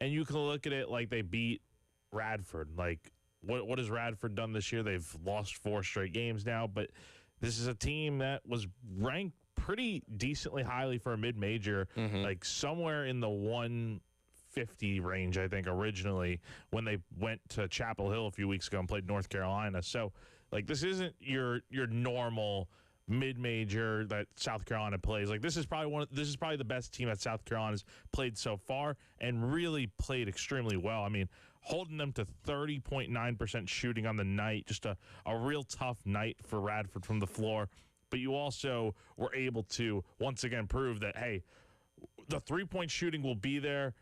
and you can look at it like they beat Radford. Like, what has Radford done this year? They've lost 4 straight games now, but this is a team that was ranked pretty decently highly for a mid-major, like somewhere in the 150 range, I think, originally when they went to Chapel Hill a few weeks ago and played North Carolina. So, like, this isn't your normal mid-major that South Carolina plays. Like, this is probably the best team that South Carolina's played so far and really played extremely well. I mean, holding them to 30.9% shooting on the night, just a real tough night for Radford from the floor. But you also were able to once again prove that, hey, the three-point shooting will be there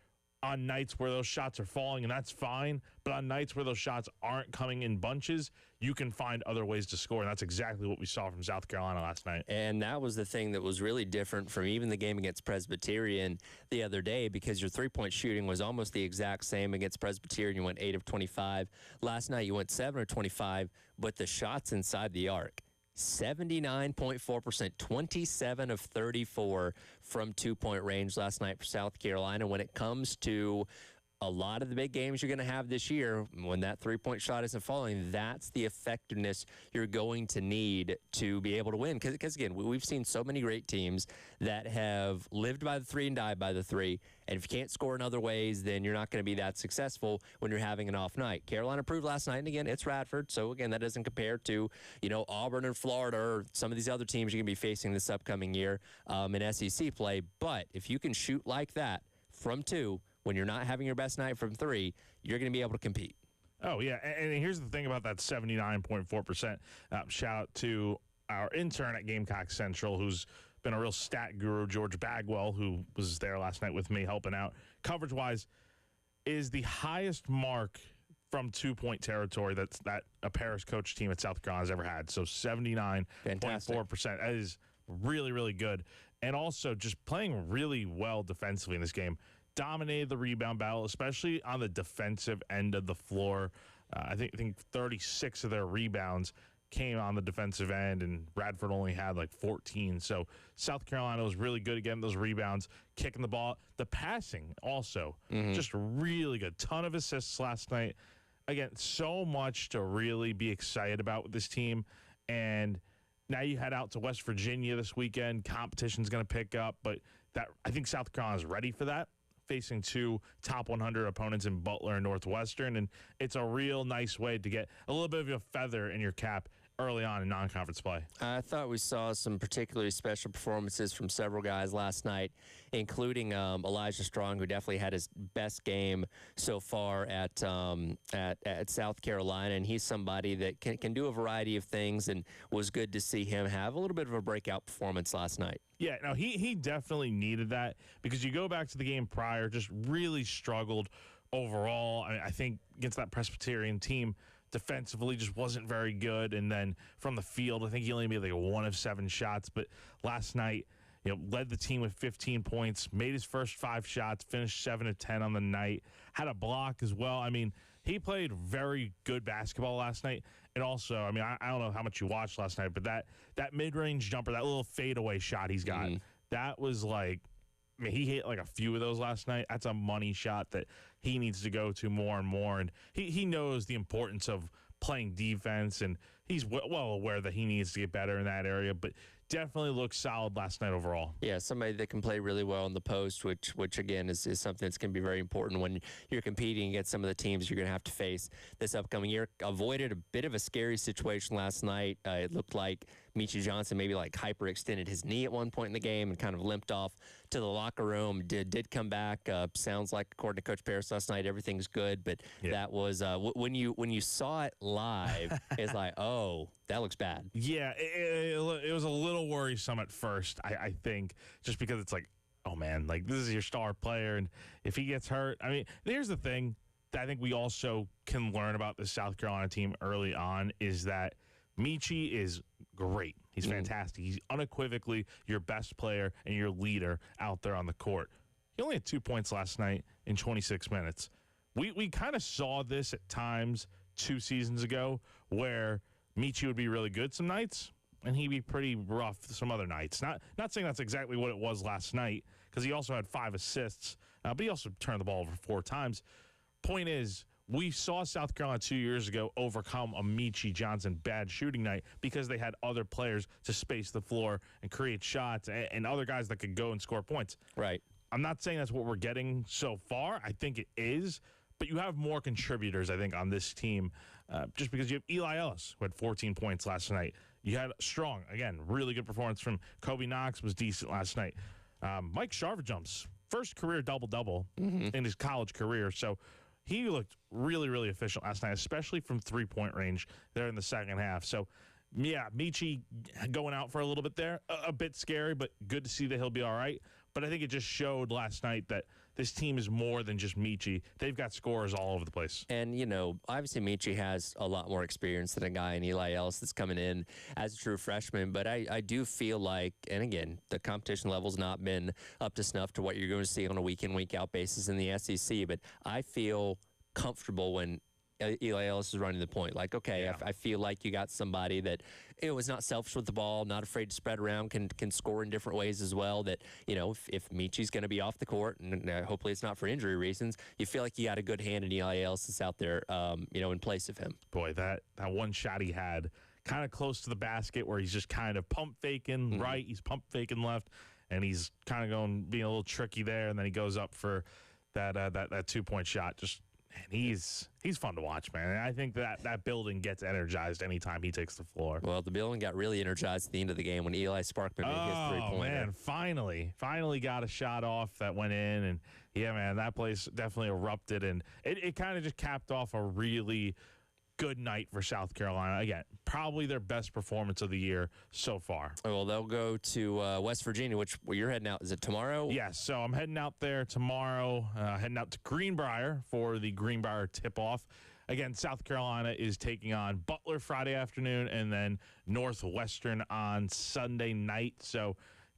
on nights where those shots are falling, and that's fine. But on nights where those shots aren't coming in bunches, you can find other ways to score, and that's exactly what we saw from South Carolina last night. And that was the thing that was really different from even the game against Presbyterian the other day, because your three-point shooting was almost the exact same against Presbyterian. You went 8 of 25. Last night you went 7 of 25, but the shots inside the arc, 79.4%, 27 of 34 from two-point range last night for South Carolina. When it comes to a lot of the big games you're going to have this year, when that three-point shot isn't falling, that's the effectiveness you're going to need to be able to win. Because again, we've seen so many great teams that have lived by the three and died by the three. And if you can't score in other ways, then you're not going to be that successful when you're having an off night. Carolina proved last night, and again, it's Radford. So again, that doesn't compare to, Auburn and Florida or some of these other teams you're going to be facing this upcoming year in SEC play. But if you can shoot like that from 2, when you're not having your best night from 3, you're going to be able to compete. Oh, yeah. And here's the thing about that 79.4%. Shout out to our intern at Gamecock Central, who's been a real stat guru, George Bagwell, who was there last night with me helping out. Coverage-wise, is the highest mark from 2-point territory that a Paris coach team at South Carolina has ever had. So 79.4%. That is really, really good. And also just playing really well defensively in this game. Dominated the rebound battle, especially on the defensive end of the floor. I think 36 of their rebounds came on the defensive end, and Radford only had like 14. So South Carolina was really good at getting those rebounds, kicking the ball. The passing also, just really good. Ton of assists last night. Again, so much to really be excited about with this team. And now you head out to West Virginia this weekend. Competition's going to pick up, but I think South Carolina's ready for that, facing 2 top 100 opponents in Butler and Northwestern, and it's a real nice way to get a little bit of a feather in your cap early on in non-conference play. I thought we saw some particularly special performances from several guys last night, including Elijah Strong, who definitely had his best game so far at South Carolina, and he's somebody that can do a variety of things, and was good to see him have a little bit of a breakout performance last night. Yeah, no, he definitely needed that, because you go back to the game prior, just really struggled overall. I think against that Presbyterian team, defensively just wasn't very good. And then from the field, I think he only made like 1 of 7 shots. But last night, led the team with 15 points, made his first 5 shots, finished 7 of 10 on the night, had a block as well. I mean, he played very good basketball last night. And also, I don't know how much you watched last night, but that mid-range jumper, that little fadeaway shot he's got, that was like, he hit like a few of those last night. That's a money shot that he needs to go to more and more. And he knows the importance of playing defense, and he's well aware that he needs to get better in that area, but definitely looked solid last night overall. Yeah, somebody that can play really well in the post, which again is something that's going to be very important when you're competing against some of the teams you're going to have to face this upcoming year. Avoided a bit of a scary situation last night. It looked like Meechie Johnson maybe like hyperextended his knee at one point in the game and kind of limped off to the locker room. Did come back. Sounds like, according to Coach Paris last night, everything's good, but that was when you saw it live, it's like, oh, that looks bad. Yeah, it was a little worrisome at first, I think, just because it's like, oh man, like this is your star player, and if he gets hurt, here's the thing that I think we also can learn about the South Carolina team early on is that Meechie is great. He's fantastic. He's unequivocally your best player and your leader out there on the court. He only had 2 points last night in 26 minutes. We kind of saw this at times 2 seasons ago where Meechie would be really good some nights, and he'd be pretty rough some other nights. Not saying that's exactly what it was last night, because he also had 5 assists but he also turned the ball over 4 times. Point is, we saw South Carolina 2 years ago overcome a Michie Johnson bad shooting night because they had other players to space the floor and create shots and other guys that could go and score points. Right. I'm not saying that's what we're getting so far. I think it is, but you have more contributors, I think, on this team just because you have Eli Ellis, who had 14 points last night. You had Strong, again, really good performance from Kobe Knox, was decent last night. Mike Sharvajum's first career double-double in his college career, so he looked really, really efficient last night, especially from three-point range there in the second half. So, yeah, Michie going out for a little bit there, a bit scary, but good to see that he'll be all right. But I think it just showed last night that this team is more than just Michie. They've got scorers all over the place. And, you know, obviously Michie has a lot more experience than a guy in Eli Ellis that's coming in as a true freshman. But I do feel like, and again, the competition level's not been up to snuff to what you're going to see on a week-in, week-out basis in the SEC. But I feel comfortable when Eli Ellis is running the point. Like, okay, Yeah. I feel like you got somebody that, you know, is not selfish with the ball, not afraid to spread around, can score in different ways as well. That, you know, if Michie's going to be off the court, and hopefully it's not for injury reasons, you feel like you got a good hand in Eli Ellis that's out there, you know, in place of him. Boy, that one shot he had kind of close to the basket where he's just kind of pump faking right, he's pump faking left, and he's kind of being a little tricky there, and then he goes up for that 2-point shot. Just, man, he's fun to watch, man. And I think that building gets energized anytime he takes the floor. Well, the building got really energized at the end of the game when Eli Sparkman made his three-pointer. Man, finally got a shot off that went in. And, yeah, man, that place definitely erupted. And it kind of just capped off a really good night for South Carolina. Again, probably their best performance of the year so far. Well, they'll go to West Virginia, where you're heading out. Is it tomorrow? Yes, so I'm heading out there tomorrow, heading out to Greenbrier for the Greenbrier tip-off. Again, South Carolina is taking on Butler Friday afternoon and then Northwestern on Sunday night. So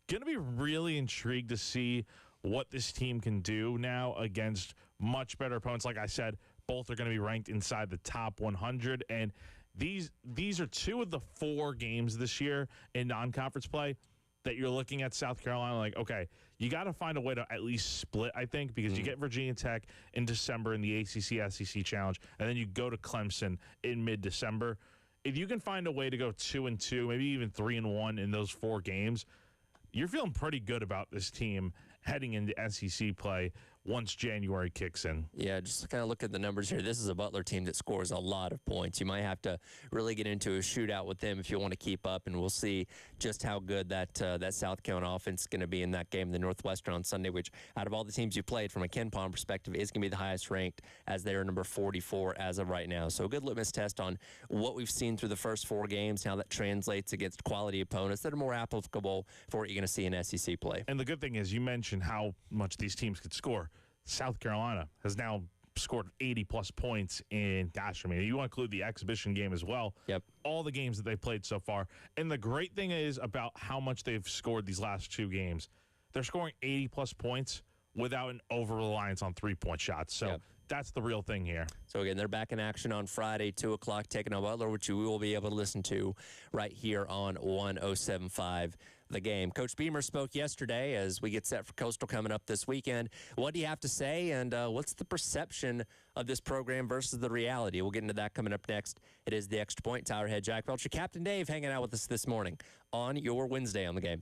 going to be really intrigued to see what this team can do now against much better opponents. Like I said, both are going to be ranked inside the top 100. And these are 2 of the 4 games this year in non-conference play that you're looking at South Carolina like, okay, you got to find a way to at least split, I think, because you get Virginia Tech in December in the ACC-SEC Challenge, and then you go to Clemson in mid-December. If you can find a way to go 2-2, maybe even 3-1 in those 4 games, you're feeling pretty good about this team heading into SEC play once January kicks in. Yeah, just kind of look at the numbers here. This is a Butler team that scores a lot of points. You might have to really get into a shootout with them if you want to keep up, and we'll see just how good that South Carolina offense is going to be in that game, the Northwestern on Sunday, which out of all the teams you played from a KenPom perspective is going to be the highest ranked as they are number 44 as of right now. So a good litmus test on what we've seen through the first 4 games, how that translates against quality opponents that are more applicable for what you're going to see in SEC play. And the good thing is you mentioned how much these teams could score. South Carolina has now scored 80-plus points in, gosh, I mean, you want to include the exhibition game as well. Yep. All the games that they've played so far. And the great thing is about how much they've scored these last 2 games. They're scoring 80-plus points without an over-reliance on three-point shots. So that's the real thing here. So, again, they're back in action on Friday, 2 o'clock, taking on Butler, which you will be able to listen to right here on 107.5 The Game. Coach Beamer spoke yesterday as we get set for Coastal coming up this weekend. What do you have to say, and what's the perception of this program versus the reality? We'll get into that coming up next. It is The Extra Point. Tyler Head, Jack Belcher, Captain Dave hanging out with us this morning on your Wednesday on The Game.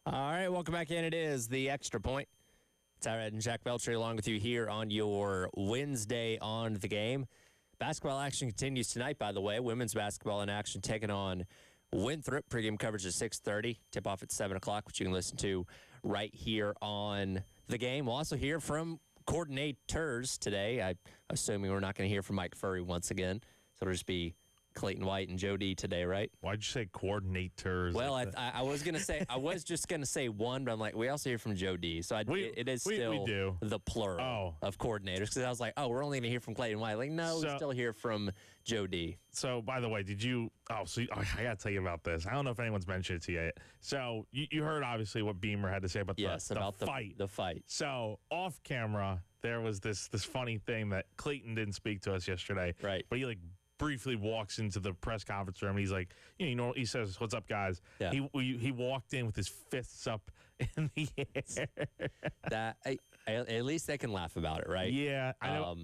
All right, welcome back in. It is the Extra Point. Tyrod and Jack Belcher along with you here on your Wednesday on the Game. Basketball action continues tonight, by the way. Women's basketball in action taking on Winthrop. Pregame coverage at 6:30. Tip off at 7 o'clock, which you can listen to right here on the Game. We'll also hear from coordinators today. I'm assuming we're not going to hear from Mike Furry once again. So it'll just be Clayton White and Joe D today, right? Why'd you say coordinators? Well, I was gonna say I was just gonna say one, but I'm like, we also hear from Joe D, so it is still the plural of coordinators. Because I was like, oh, we're only gonna hear from Clayton White. Like, no, we still hear from Joe D. So, by the way, did you? I gotta tell you about this. I don't know if anyone's mentioned it to you yet. So, you heard obviously what Beamer had to say about the fight. The fight. So, off camera, there was this funny thing that Clayton didn't speak to us yesterday. Right. But he briefly walks into the press conference room and he's like, he says, "What's up, guys?" Yeah. He walked in with his fists up in the air. At least they can laugh about it, right? Yeah, I know.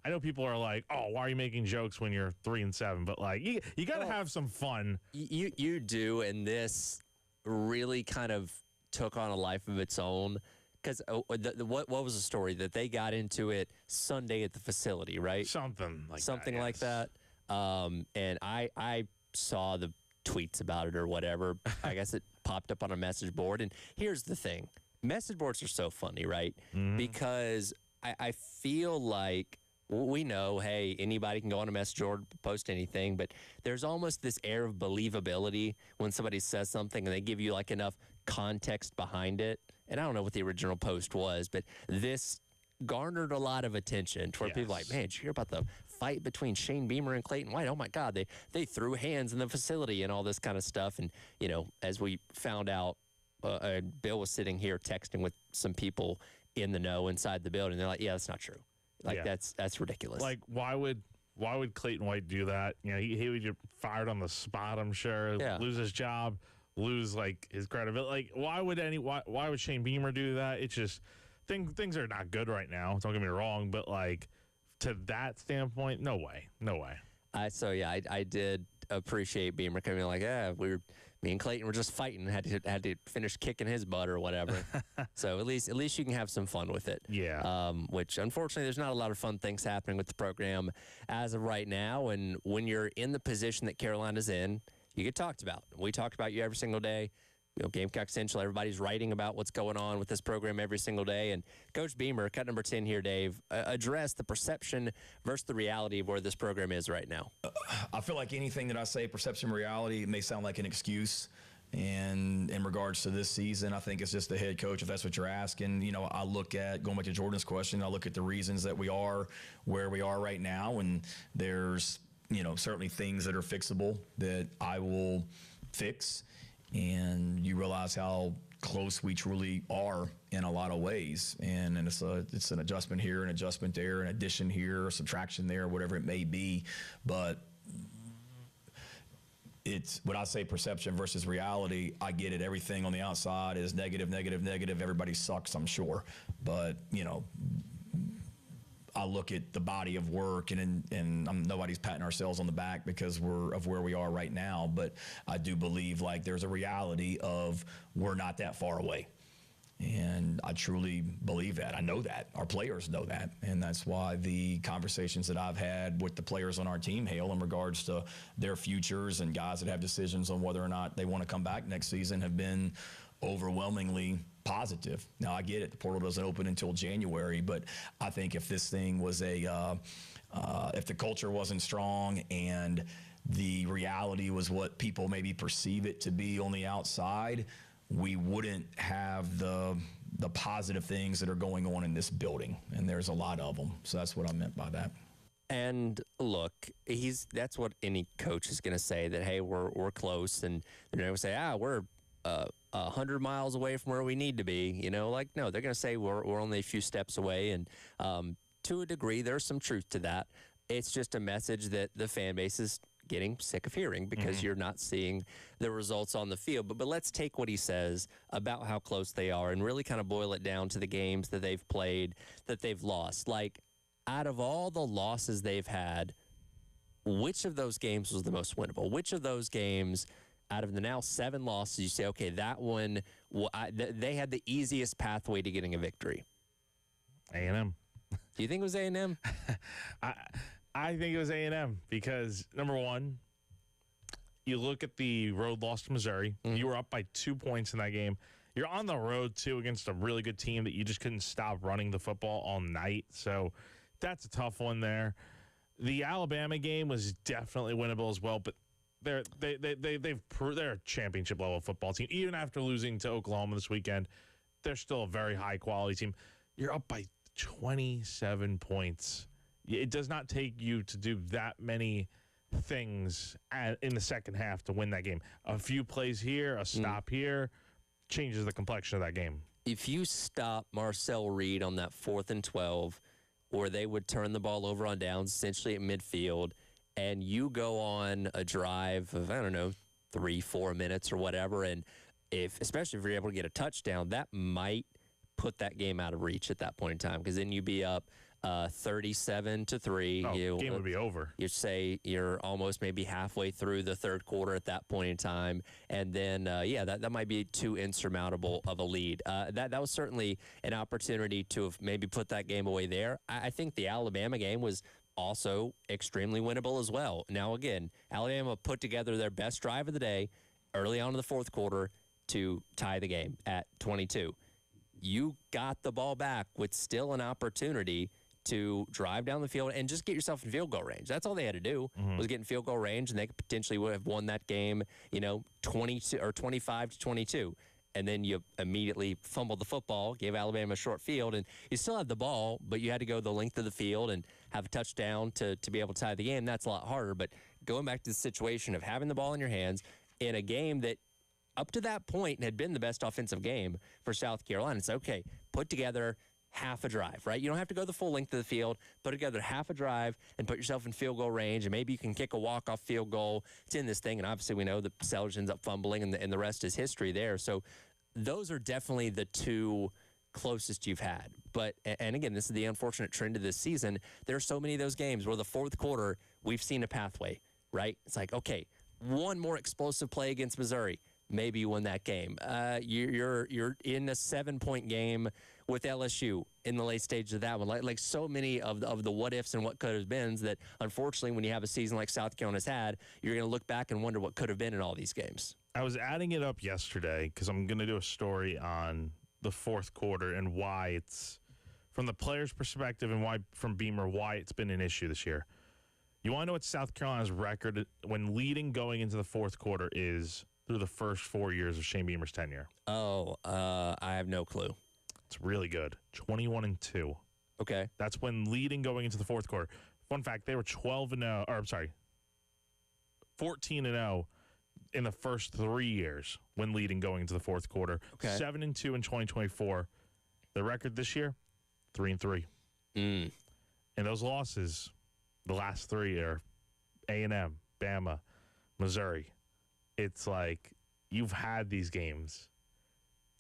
I know people are like, "Oh, why are you making jokes when you're 3-7?" But you got to have some fun. You do, and this really kind of took on a life of its own. Because what was the story that they got into it Sunday at the facility, right? Something like that. And I saw the tweets about it or whatever. I guess it popped up on a message board. And here's the thing. Message boards are so funny, right? Mm-hmm. Because I feel like we know, hey, anybody can go on a message board, post anything, but there's almost this air of believability when somebody says something and they give you enough context behind it. And I don't know what the original post was, but this garnered a lot of attention to where people are like, man, did you hear about the fight between Shane Beamer and Clayton White? Oh my God, they threw hands in the facility and all this kind of stuff. And, as we found out, Bill was sitting here texting with some people in the know inside the building. They're like, yeah, that's not true. That's ridiculous. Why would Clayton White do that? He would get fired on the spot, I'm sure, lose his job, lose his credibility. Why would Shane Beamer do that? It's just things are not good right now. Don't get me wrong, but to that standpoint, no way. I did appreciate Beamer coming me and Clayton were just fighting, had to finish kicking his butt or whatever. So at least you can have some fun with it. Yeah. Which unfortunately there's not a lot of fun things happening with the program as of right now. And when you're in the position that Carolina's in, you get talked about. We talk about you every single day. Gamecock Central, everybody's writing about what's going on with this program every single day. And Coach Beamer, cut number 10 here, Dave, address the perception versus the reality of where this program is right now. I feel like anything that I say, perception, reality, it may sound like an excuse. And in regards to this season, I think it's just the head coach, if that's what you're asking. I look at, going back to Jordan's question, I look at the reasons that we are where we are right now. And there's, certainly things that are fixable that I will fix. And you realize how close we truly are in a lot of ways. And it's an adjustment here, an adjustment there, an addition here, a subtraction there, whatever it may be. But it's when I say perception versus reality, I get it. Everything on the outside is negative, negative, negative. Everybody sucks, I'm sure. But, I look at the body of work, and nobody's patting ourselves on the back because of where we are right now. But I do believe there's a reality of we're not that far away. And I truly believe that. I know that. Our players know that. And that's why the conversations that I've had with the players on our team, Hale, in regards to their futures and guys that have decisions on whether or not they want to come back next season have been overwhelmingly positive. Now, I get it. The portal doesn't open until January, but I think if this thing was if the culture wasn't strong and the reality was what people maybe perceive it to be on the outside, we wouldn't have the positive things that are going on in this building, and there's a lot of them. So that's what I meant by that. And look, that's what any coach is going to say, that, hey, we're close, and they're going to say, we're 100 miles away from where we need to be. No, they're going to say we're only a few steps away, and to a degree, there's some truth to that. It's just a message that the fan base is getting sick of hearing because you're not seeing the results on the field. But let's take what he says about how close they are and really kind of boil it down to the games that they've played, that they've lost. Out of all the losses they've had, which of those games was the most winnable? Which of those games out of the now 7 losses, you say, okay, that one, they had the easiest pathway to getting a victory. A&M. Do you think it was A&M? I think it was A&M because, number one, you look at the road loss to Missouri. Mm-hmm. You were up by 2 points in that game. You're on the road, too, against a really good team that you just couldn't stop running the football all night. So that's a tough one there. The Alabama game was definitely winnable as well, but they're a championship-level football team. Even after losing to Oklahoma this weekend, they're still a very high-quality team. You're up by 27 points. It does not take you to do that many things in the second half to win that game. A few plays here, a stop here, changes the complexion of that game. If you stop Marcel Reed on that 4th and 12, or they would turn the ball over on downs, essentially at midfield, and you go on a drive of, 3-4 minutes or whatever, and especially if you're able to get a touchdown, that might put that game out of reach at that point in time, because then you'd be up 37-3. The game would be over. You say you're almost maybe halfway through the third quarter at that point in time, and then that might be too insurmountable of a lead. That was certainly an opportunity to have maybe put that game away there. I think the Alabama game was also extremely winnable as well. Now again, Alabama put together their best drive of the day early on in the fourth quarter to tie the game at 22. You got the ball back with still an opportunity to drive down the field and just get yourself in field goal range. That's all they had to do was get in field goal range, and they could potentially would have won that game, 22 or 25-22. And then you immediately fumbled the football, gave Alabama a short field, and you still had the ball, but you had to go the length of the field and have a touchdown to be able to tie the game. That's a lot harder. But going back to the situation of having the ball in your hands in a game that up to that point had been the best offensive game for South Carolina, it's okay, put together half a drive, right? You don't have to go the full length of the field. Put together half a drive and put yourself in field goal range, and maybe you can kick a walk-off field goal. It's in this thing, and obviously we know the Selge ends up fumbling, and the rest is history there. So those are definitely the two closest you've had. But, and again, this is the unfortunate trend of this season. There are so many of those games where the fourth quarter, we've seen a pathway, right? It's like, okay, one more explosive play against Missouri. Maybe you win that game. You're in a 7-point game with LSU in the late stage of that one. Like so many of the what ifs and what could have beens that, unfortunately, when you have a season like South Carolina's had, you're going to look back and wonder what could have been in all these games. I was adding it up yesterday because I'm going to do a story on the fourth quarter and why it's, from the player's perspective and why, from Beamer, why it's been an issue this year. You want to know what South Carolina's record when leading going into the fourth quarter is through the first 4 years of Shane Beamer's tenure? I have no clue. It's really good. 21-2. Okay. That's when leading going into the fourth quarter. Fun fact, they were 14-0 in the first 3 years when leading going into the fourth quarter. Okay. 7-2 in 2024. The record this year, 3-3. And those losses, the last three are A&M, Bama, Missouri. It's like you've had these games,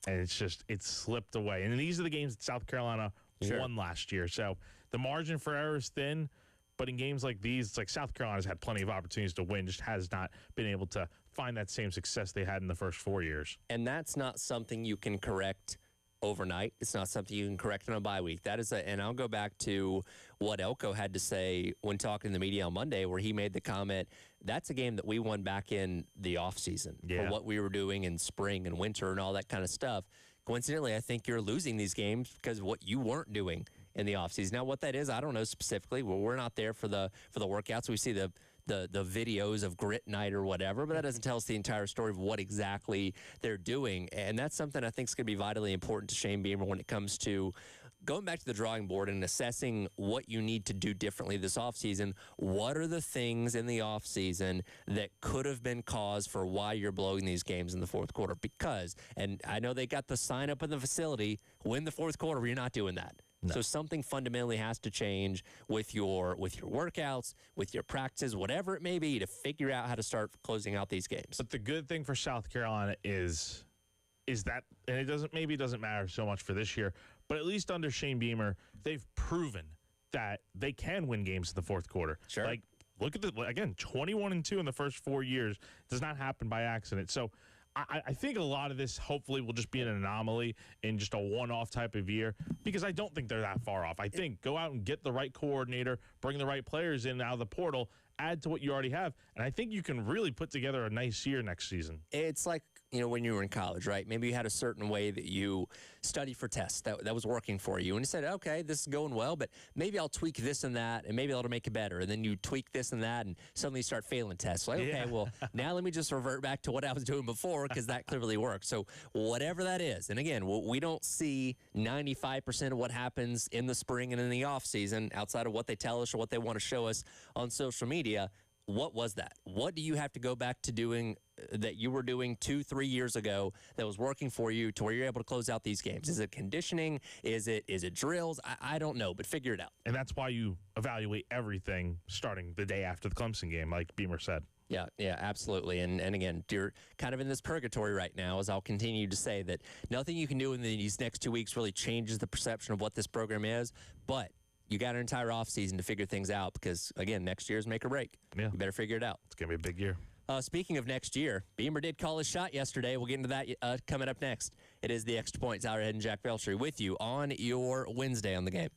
and it's slipped away. And these are the games that South Carolina won last year. So the margin for error is thin, but in games like these, it's like South Carolina's had plenty of opportunities to win, just has not been able to find that same success they had in the first 4 years. And that's not something you can correct overnight. It's not something you can correct in a bye week. That is and I'll go back to what Elko had to say when talking to the media on Monday, where he made the comment, that's a game that we won back in the offseason for what we were doing in spring and winter and all that kind of stuff. Coincidentally, I think you're losing these games because of what you weren't doing in the offseason. Now, what that is, I don't know specifically. Well, we're not there for the workouts. We see the videos of grit night or whatever, but that doesn't tell us the entire story of what exactly they're doing. And that's something I think is going to be vitally important to Shane Beamer when it comes to going back to the drawing board and assessing what you need to do differently this offseason. What are the things in the offseason that could have been cause for why you're blowing these games in the fourth quarter? Because, and I know they got the sign up in the facility, win the fourth quarter, but you're not doing that. No. So something fundamentally has to change with your workouts, with your practices, whatever it may be, to figure out how to start closing out these games. But the good thing for South Carolina is that, and it doesn't matter so much for this year, but at least under Shane Beamer, they've proven that they can win games in the fourth quarter. Sure. Like look at the again 21-2 in the first 4 years. Does not happen by accident. So I think a lot of this hopefully will just be an anomaly in just a one-off type of year, because I don't think they're that far off. I think go out and get the right coordinator, bring the right players in out of the portal, add to what you already have, and I think you can really put together a nice year next season. It's like, when you were in college, right? Maybe you had a certain way that you study for tests that was working for you. And you said, okay, this is going well, but maybe I'll tweak this and that, and maybe that'll make it better. And then you tweak this and that, and suddenly you start failing tests. Like, okay, well, now let me just revert back to what I was doing before, because that clearly worked. So whatever that is, and again, we don't see 95% of what happens in the spring and in the off season outside of what they tell us or what they want to show us on social media. What was that? What do you have to go back to doing that you were doing 2-3 years ago that was working for you to where you're able to close out these games? Is it conditioning? Is it drills? I don't know, but figure it out. And that's why you evaluate everything starting the day after the Clemson game, like Beamer said. Yeah, absolutely. And again, you're kind of in this purgatory right now, as I'll continue to say that nothing you can do in these next 2 weeks really changes the perception of what this program is, but you got an entire offseason to figure things out, because, again, next year's make or break. Yeah. You better figure it out. It's going to be a big year. Speaking of next year, Beamer did call his shot yesterday. We'll get into that coming up next. It is the Extra Point. Tyler Head and Jack Veltri with you on your Wednesday on the game.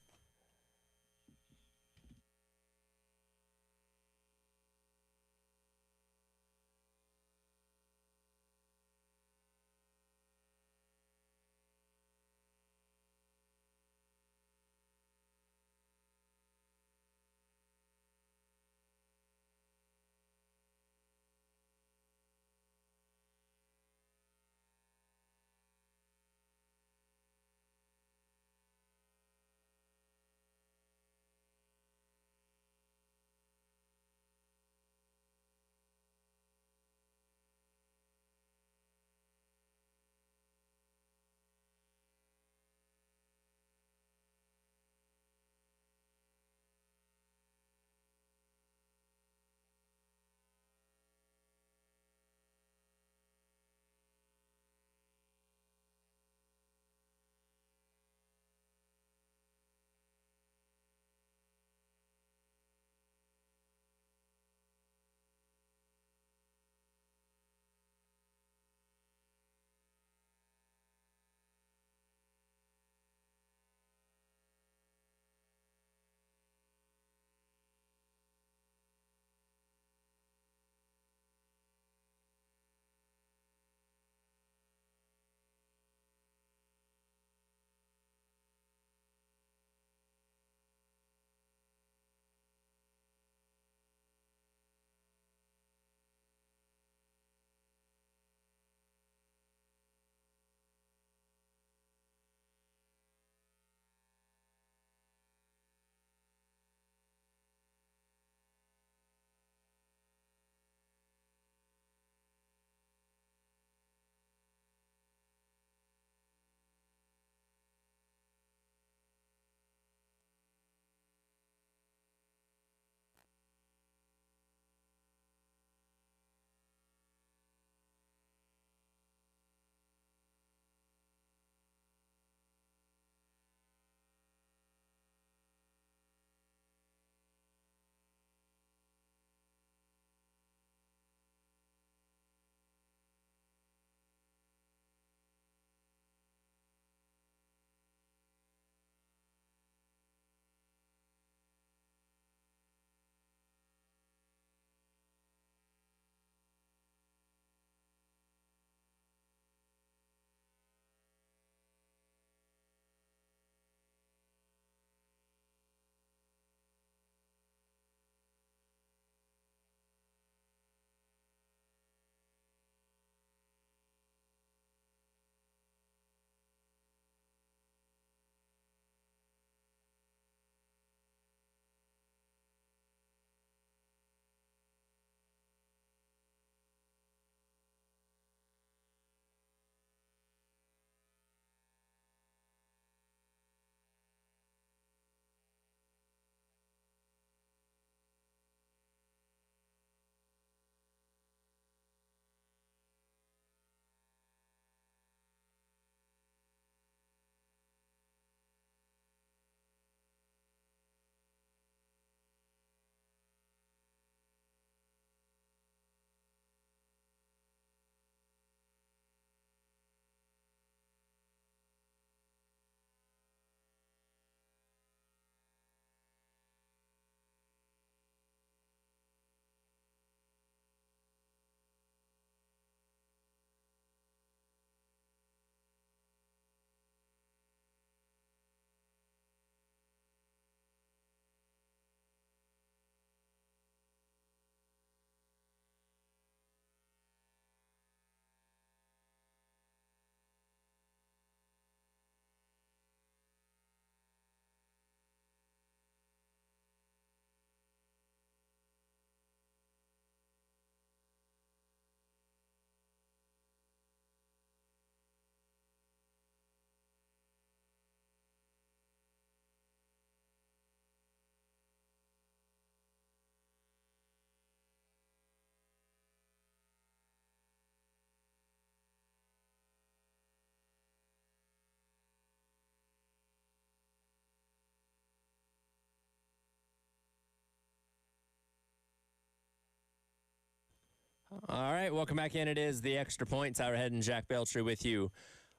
All right, welcome back in. It is the Extra Point. Tyler Head and Jack Beltry with you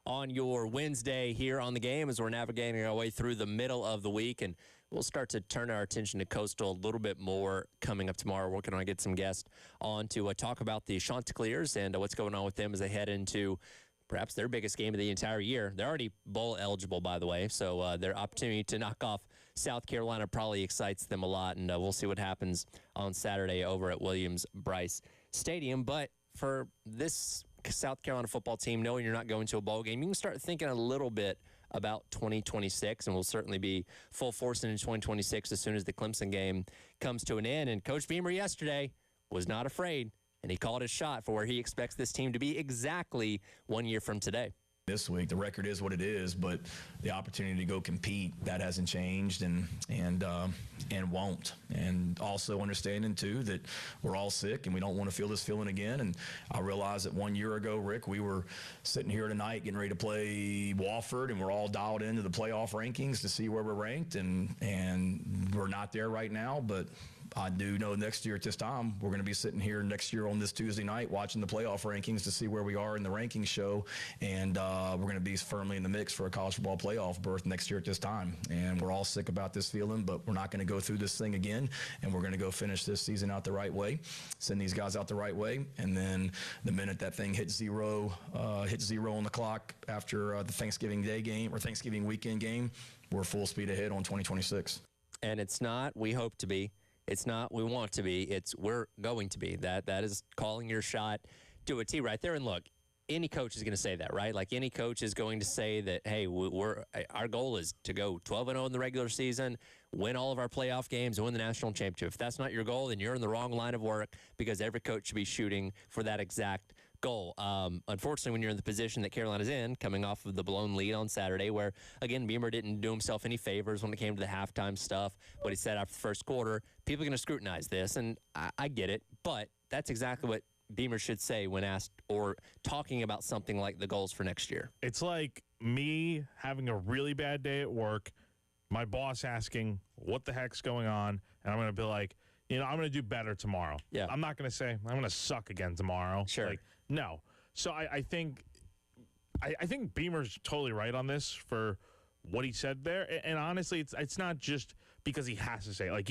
on your Wednesday here on the game as we're navigating our way through the middle of the week. And we'll start to turn our attention to Coastal a little bit more coming up tomorrow. We're going to get some guests on to talk about the Chanticleers and what's going on with them as they head into perhaps their biggest game of the entire year. They're already bowl eligible, by the way, so their opportunity to knock off South Carolina probably excites them a lot, and we'll see what happens on Saturday over at Williams-Brice Stadium. But for this South Carolina football team, knowing you're not going to a bowl game, you can start thinking a little bit about 2026, and we'll certainly be full force into 2026 as soon as the Clemson game comes to an end. And Coach Beamer yesterday was not afraid, and he called his shot for where he expects this team to be exactly 1 year from today. This week, the record is what it is, but the opportunity to go compete, that hasn't changed and won't. And also understanding, too, that we're all sick and we don't want to feel this feeling again. And I realized that 1 year ago, Rick, we were sitting here tonight getting ready to play Wofford, and we're all dialed into the playoff rankings to see where we're ranked, and we're not there right now, but I do know next year at this time, we're going to be sitting here next year on this Tuesday night watching the playoff rankings to see where we are in the rankings show, and we're going to be firmly in the mix for a college football playoff berth next year at this time. And we're all sick about this feeling, but we're not going to go through this thing again, and we're going to go finish this season out the right way, send these guys out the right way, and then the minute that thing hits zero on the clock after the Thanksgiving Day game or Thanksgiving weekend game, we're full speed ahead on 2026. And it's not we hope to be. It's not we want to be. It's we're going to be. That is calling your shot to a T right there. And look, any coach is going to say that, right? Like any coach is going to say that, hey, our goal is to go 12-0 in the regular season, win all of our playoff games, and win the national championship. If that's not your goal, then you're in the wrong line of work, because every coach should be shooting for that exact goal. Unfortunately, when you're in the position that Carolina's in, coming off of the blown lead on Saturday, where, again, Beamer didn't do himself any favors when it came to the halftime stuff, what he said after the first quarter, people are going to scrutinize this, and I get it, but that's exactly what Beamer should say when asked or talking about something like the goals for next year. It's like me having a really bad day at work, my boss asking what the heck's going on, and I'm going to be like, I'm going to do better tomorrow. Yeah. I'm not going to say I'm going to suck again tomorrow. Sure. Like, no. So I think Beamer's totally right on this for what he said there. And honestly, it's not just because he has to say it. Like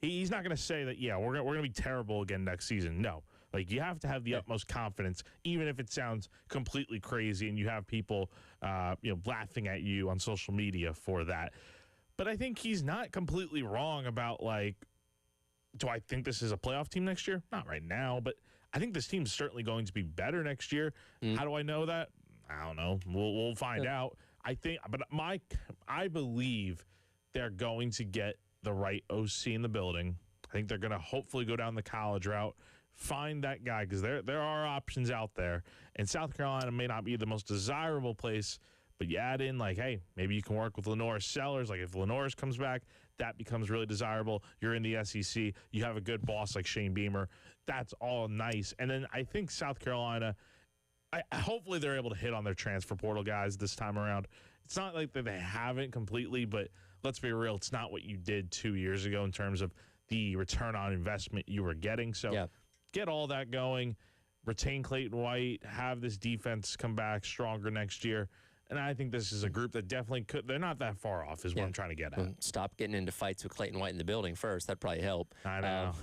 he's not going to say that, we're going to be terrible again next season. No. Like, you have to have the utmost confidence, even if it sounds completely crazy and you have people laughing at you on social media for that. But I think he's not completely wrong about, like, do I think this is a playoff team next year? Not right now, but I think this team's certainly going to be better next year. How do I know that? I don't know. We'll find out. I believe they're going to get the right OC in the building. I think they're going to hopefully go down the college route, find that guy, because there are options out there. And South Carolina may not be the most desirable place, but you add in, like, hey, maybe you can work with Lenoris Sellers. Like, if Lenoris comes back, that becomes really desirable. You're in the SEC. You have a good boss like Shane Beamer. That's all nice. And then I think South Carolina, hopefully they're able to hit on their transfer portal guys this time around. It's not like that they haven't completely, but let's be real, it's not what you did 2 years ago in terms of the return on investment you were getting. So get all that going, retain Clayton White, have this defense come back stronger next year. And I think this is a group that definitely could. They're not that far off, is what I'm trying to get at. Stop getting into fights with Clayton White in the building first. That'd probably help. I know.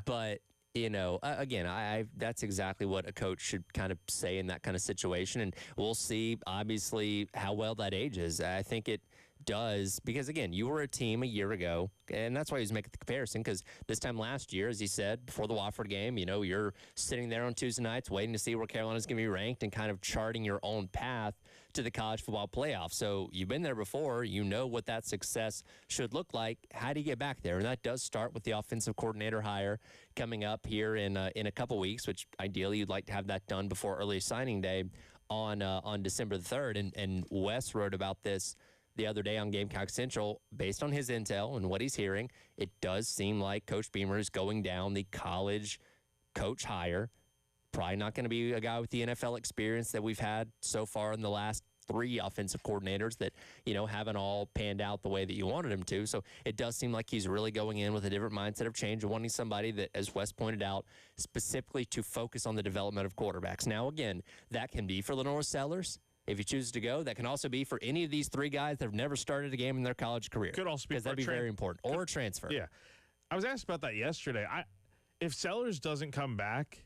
But, again, that's exactly what a coach should kind of say in that kind of situation. And we'll see, obviously, how well that ages. I think it does, because, again, you were a team a year ago, and that's why he was making the comparison, because this time last year, as he said, before the Wofford game, you're sitting there on Tuesday nights waiting to see where Carolina's going to be ranked and kind of charting your own path to the college football playoff. So you've been there before. You know what that success should look like. How do you get back there? And that does start with the offensive coordinator hire coming up here in a couple weeks, which ideally you'd like to have that done before early signing day on December the 3rd. And Wes wrote about this the other day on Gamecock Central. Based on his intel and what he's hearing, it does seem like Coach Beamer is going down the college coach hire. Probably not going to be a guy with the NFL experience that we've had so far in the last 3 offensive coordinators that, haven't all panned out the way that you wanted them to. So it does seem like he's really going in with a different mindset of change and wanting somebody that, as Wes pointed out, specifically to focus on the development of quarterbacks. Now, again, that can be for Lenore Sellers. If he chooses to go, that can also be for any of these 3 guys that have never started a game in their college career. Could also be because that'd be very important. Or a transfer. Yeah. I was asked about that yesterday. If Sellers doesn't come back,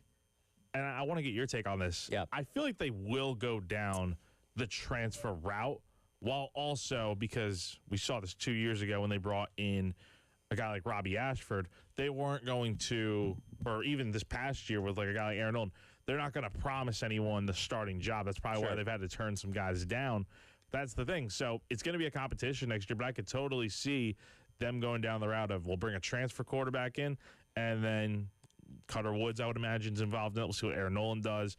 and I want to get your take on this, I feel like they will go down the transfer route, while also, because we saw this 2 years ago when they brought in a guy like Robbie Ashford, they weren't going to, or even this past year with like a guy like Aaron Nolan, they're not going to promise anyone the starting job. That's probably why they've had to turn some guys down. That's the thing. So it's going to be a competition next year, but I could totally see them going down the route of, we'll bring a transfer quarterback in, and then Cutter Woods, I would imagine, is involved in it. We'll see what Aaron Nolan does.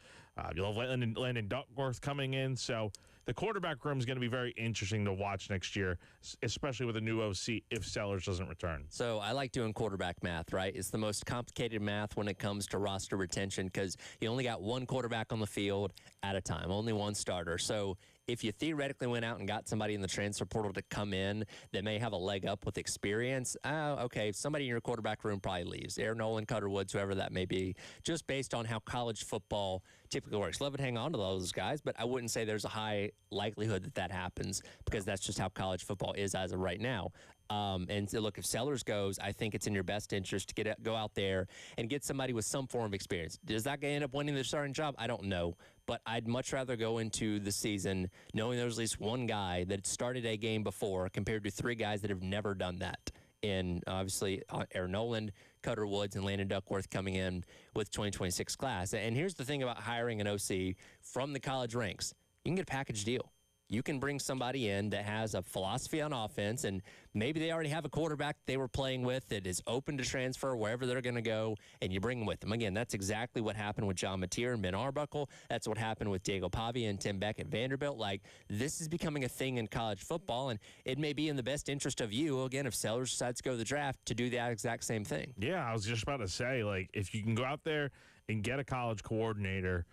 You'll have Landon Duckworth coming in. So the quarterback room is going to be very interesting to watch next year, especially with a new OC if Sellers doesn't return. So I like doing quarterback math, right? It's the most complicated math when it comes to roster retention because you only got one quarterback on the field at a time, only one starter. So if you theoretically went out and got somebody in the transfer portal to come in that may have a leg up with experience, okay, somebody in your quarterback room probably leaves. Aaron Nolan, Cutter Woods, whoever that may be, just based on how college football typically works. Love it, hang on to those guys, but I wouldn't say there's a high likelihood that happens because that's just how college football is as of right now. And so look, if Sellers goes, I think it's in your best interest to go out there and get somebody with some form of experience. Does that guy end up winning the starting job? I don't know. But I'd much rather go into the season knowing there's at least one guy that started a game before compared to 3 guys that have never done that. And obviously, Aaron Nolan, Cutter Woods, and Landon Duckworth coming in with 2026 class. And here's the thing about hiring an OC from the college ranks. You can get a package deal. You can bring somebody in that has a philosophy on offense, and maybe they already have a quarterback they were playing with that is open to transfer wherever they're going to go, and you bring them with them. Again, that's exactly what happened with John Mateer and Ben Arbuckle. That's what happened with Diego Pavia and Tim Beck at Vanderbilt. Like, this is becoming a thing in college football, and it may be in the best interest of you, again, if Sellers decides to go to the draft, to do that exact same thing. Yeah, I was just about to say, like, if you can go out there and get a college coordinator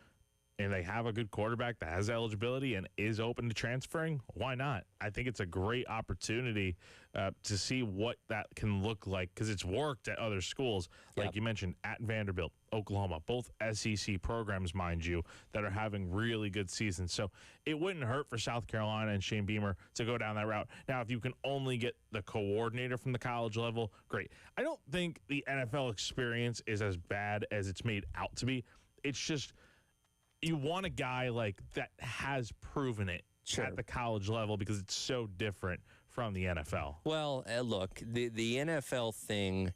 and they have a good quarterback that has eligibility and is open to transferring, why not? I think it's a great opportunity to see what that can look like because it's worked at other schools, like you mentioned, at Vanderbilt, Oklahoma, both SEC programs, mind you, that are having really good seasons. So it wouldn't hurt for South Carolina and Shane Beamer to go down that route. Now, if you can only get the coordinator from the college level, great. I don't think the NFL experience is as bad as it's made out to be. It's just you want a guy like that has proven it at the college level because it's so different from the NFL. Well, look, the NFL thing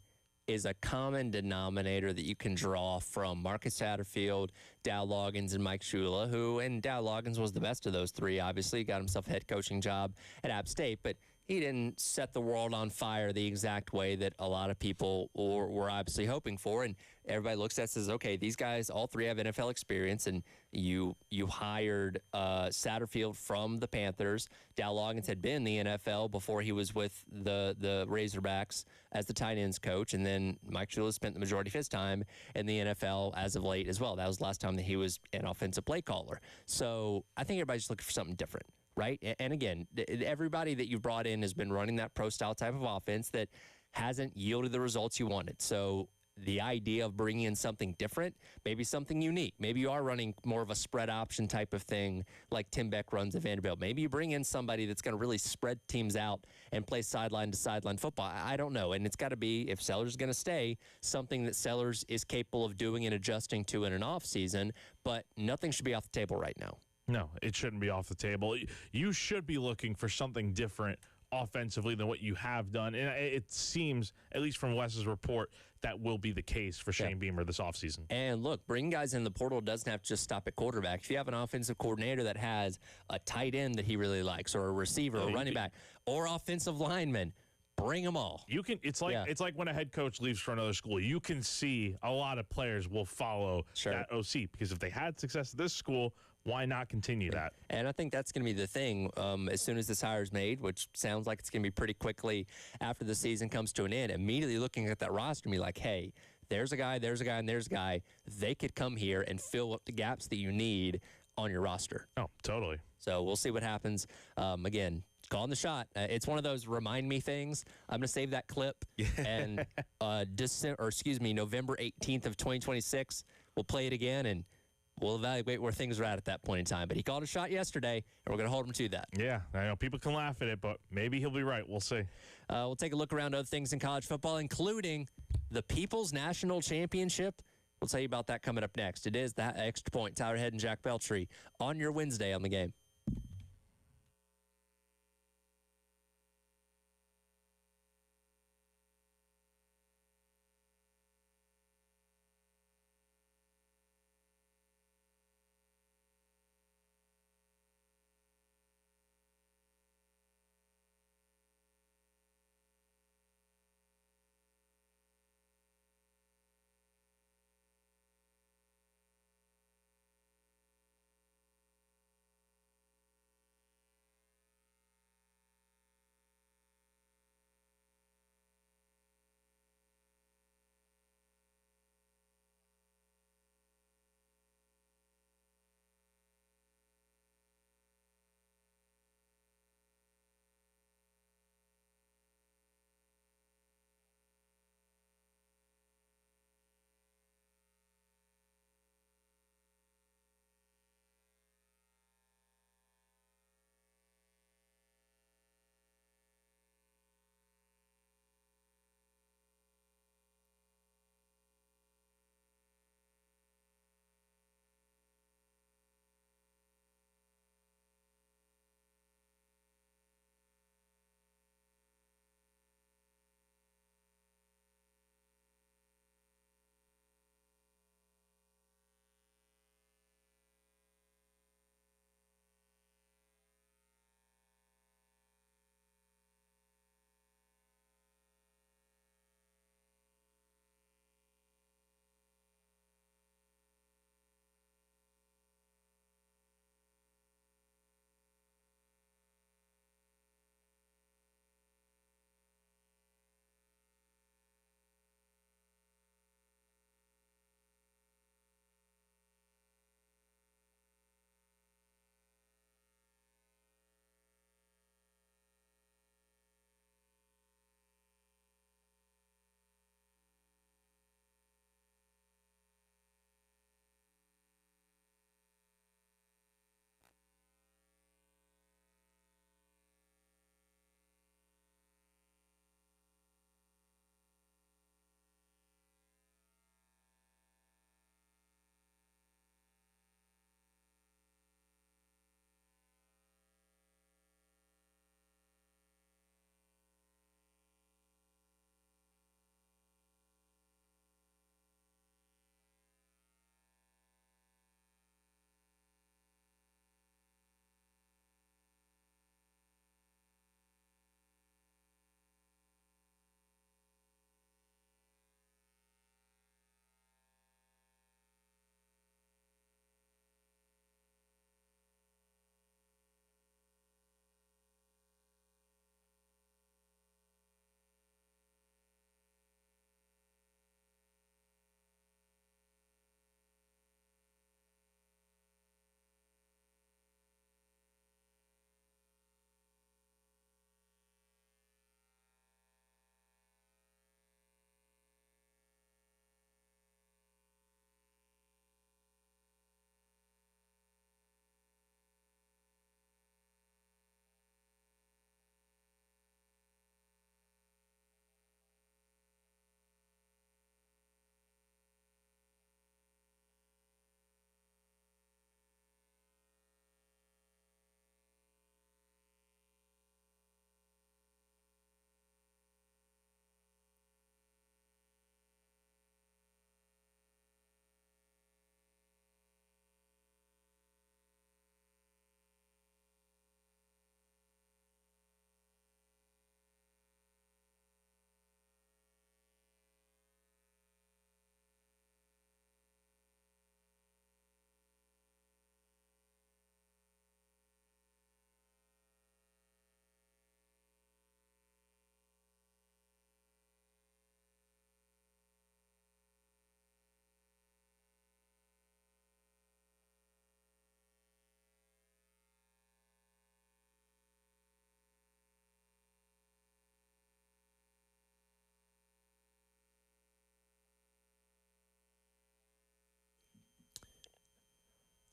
is a common denominator that you can draw from Marcus Satterfield, Dow Loggins, and Mike Shula, and Dow Loggins was the best of those 3, obviously. Got himself a head coaching job at App State, but he didn't set the world on fire the exact way that a lot of people were obviously hoping for. And everybody looks at it and says, okay, these guys, all 3 have NFL experience. And you hired Satterfield from the Panthers. Dow Loggins had been in the NFL before he was with the Razorbacks as the tight ends coach. And then Mike Shula spent the majority of his time in the NFL as of late as well. That was the last time that he was an offensive play caller. So I think everybody's just looking for something different. Right? And again, everybody that you've brought in has been running that pro-style type of offense that hasn't yielded the results you wanted. So the idea of bringing in something different, maybe something unique. Maybe you are running more of a spread option type of thing like Tim Beck runs at Vanderbilt. Maybe you bring in somebody that's going to really spread teams out and play sideline to sideline football. I don't know. And it's got to be, if Sellers is going to stay, something that Sellers is capable of doing and adjusting to in an offseason, but nothing should be off the table right now. No, it shouldn't be off the table. You should be looking for something different offensively than what you have done. And it seems, at least from Wes's report, that will be the case for Shane Beamer this offseason. And look, bringing guys in the portal doesn't have to just stop at quarterback. If you have an offensive coordinator that has a tight end that he really likes, or a receiver, or running back, or offensive lineman, bring them all. You can. It's like when a head coach leaves for another school. You can see a lot of players will follow that OC because if they had success at this school, why not continue that? And I think that's going to be the thing as soon as this hire is made, which sounds like it's going to be pretty quickly after the season comes to an end, immediately looking at that roster and be like, hey, there's a guy, and there's a guy. They could come here and fill up the gaps that you need on your roster. Oh, totally. So we'll see what happens. Again, calling the shot. It's one of those remind me things. I'm going to save that clip. And November 18th of 2026, we'll play it again and we'll evaluate where things are at that point in time. But he called a shot yesterday, and we're going to hold him to that. Yeah, I know people can laugh at it, but maybe he'll be right. We'll see. We'll take a look around other things in college football, including the People's National Championship. We'll tell you about that coming up next. It is That Extra Point. Tyler Head and Jack Beltry on your Wednesday on the Game.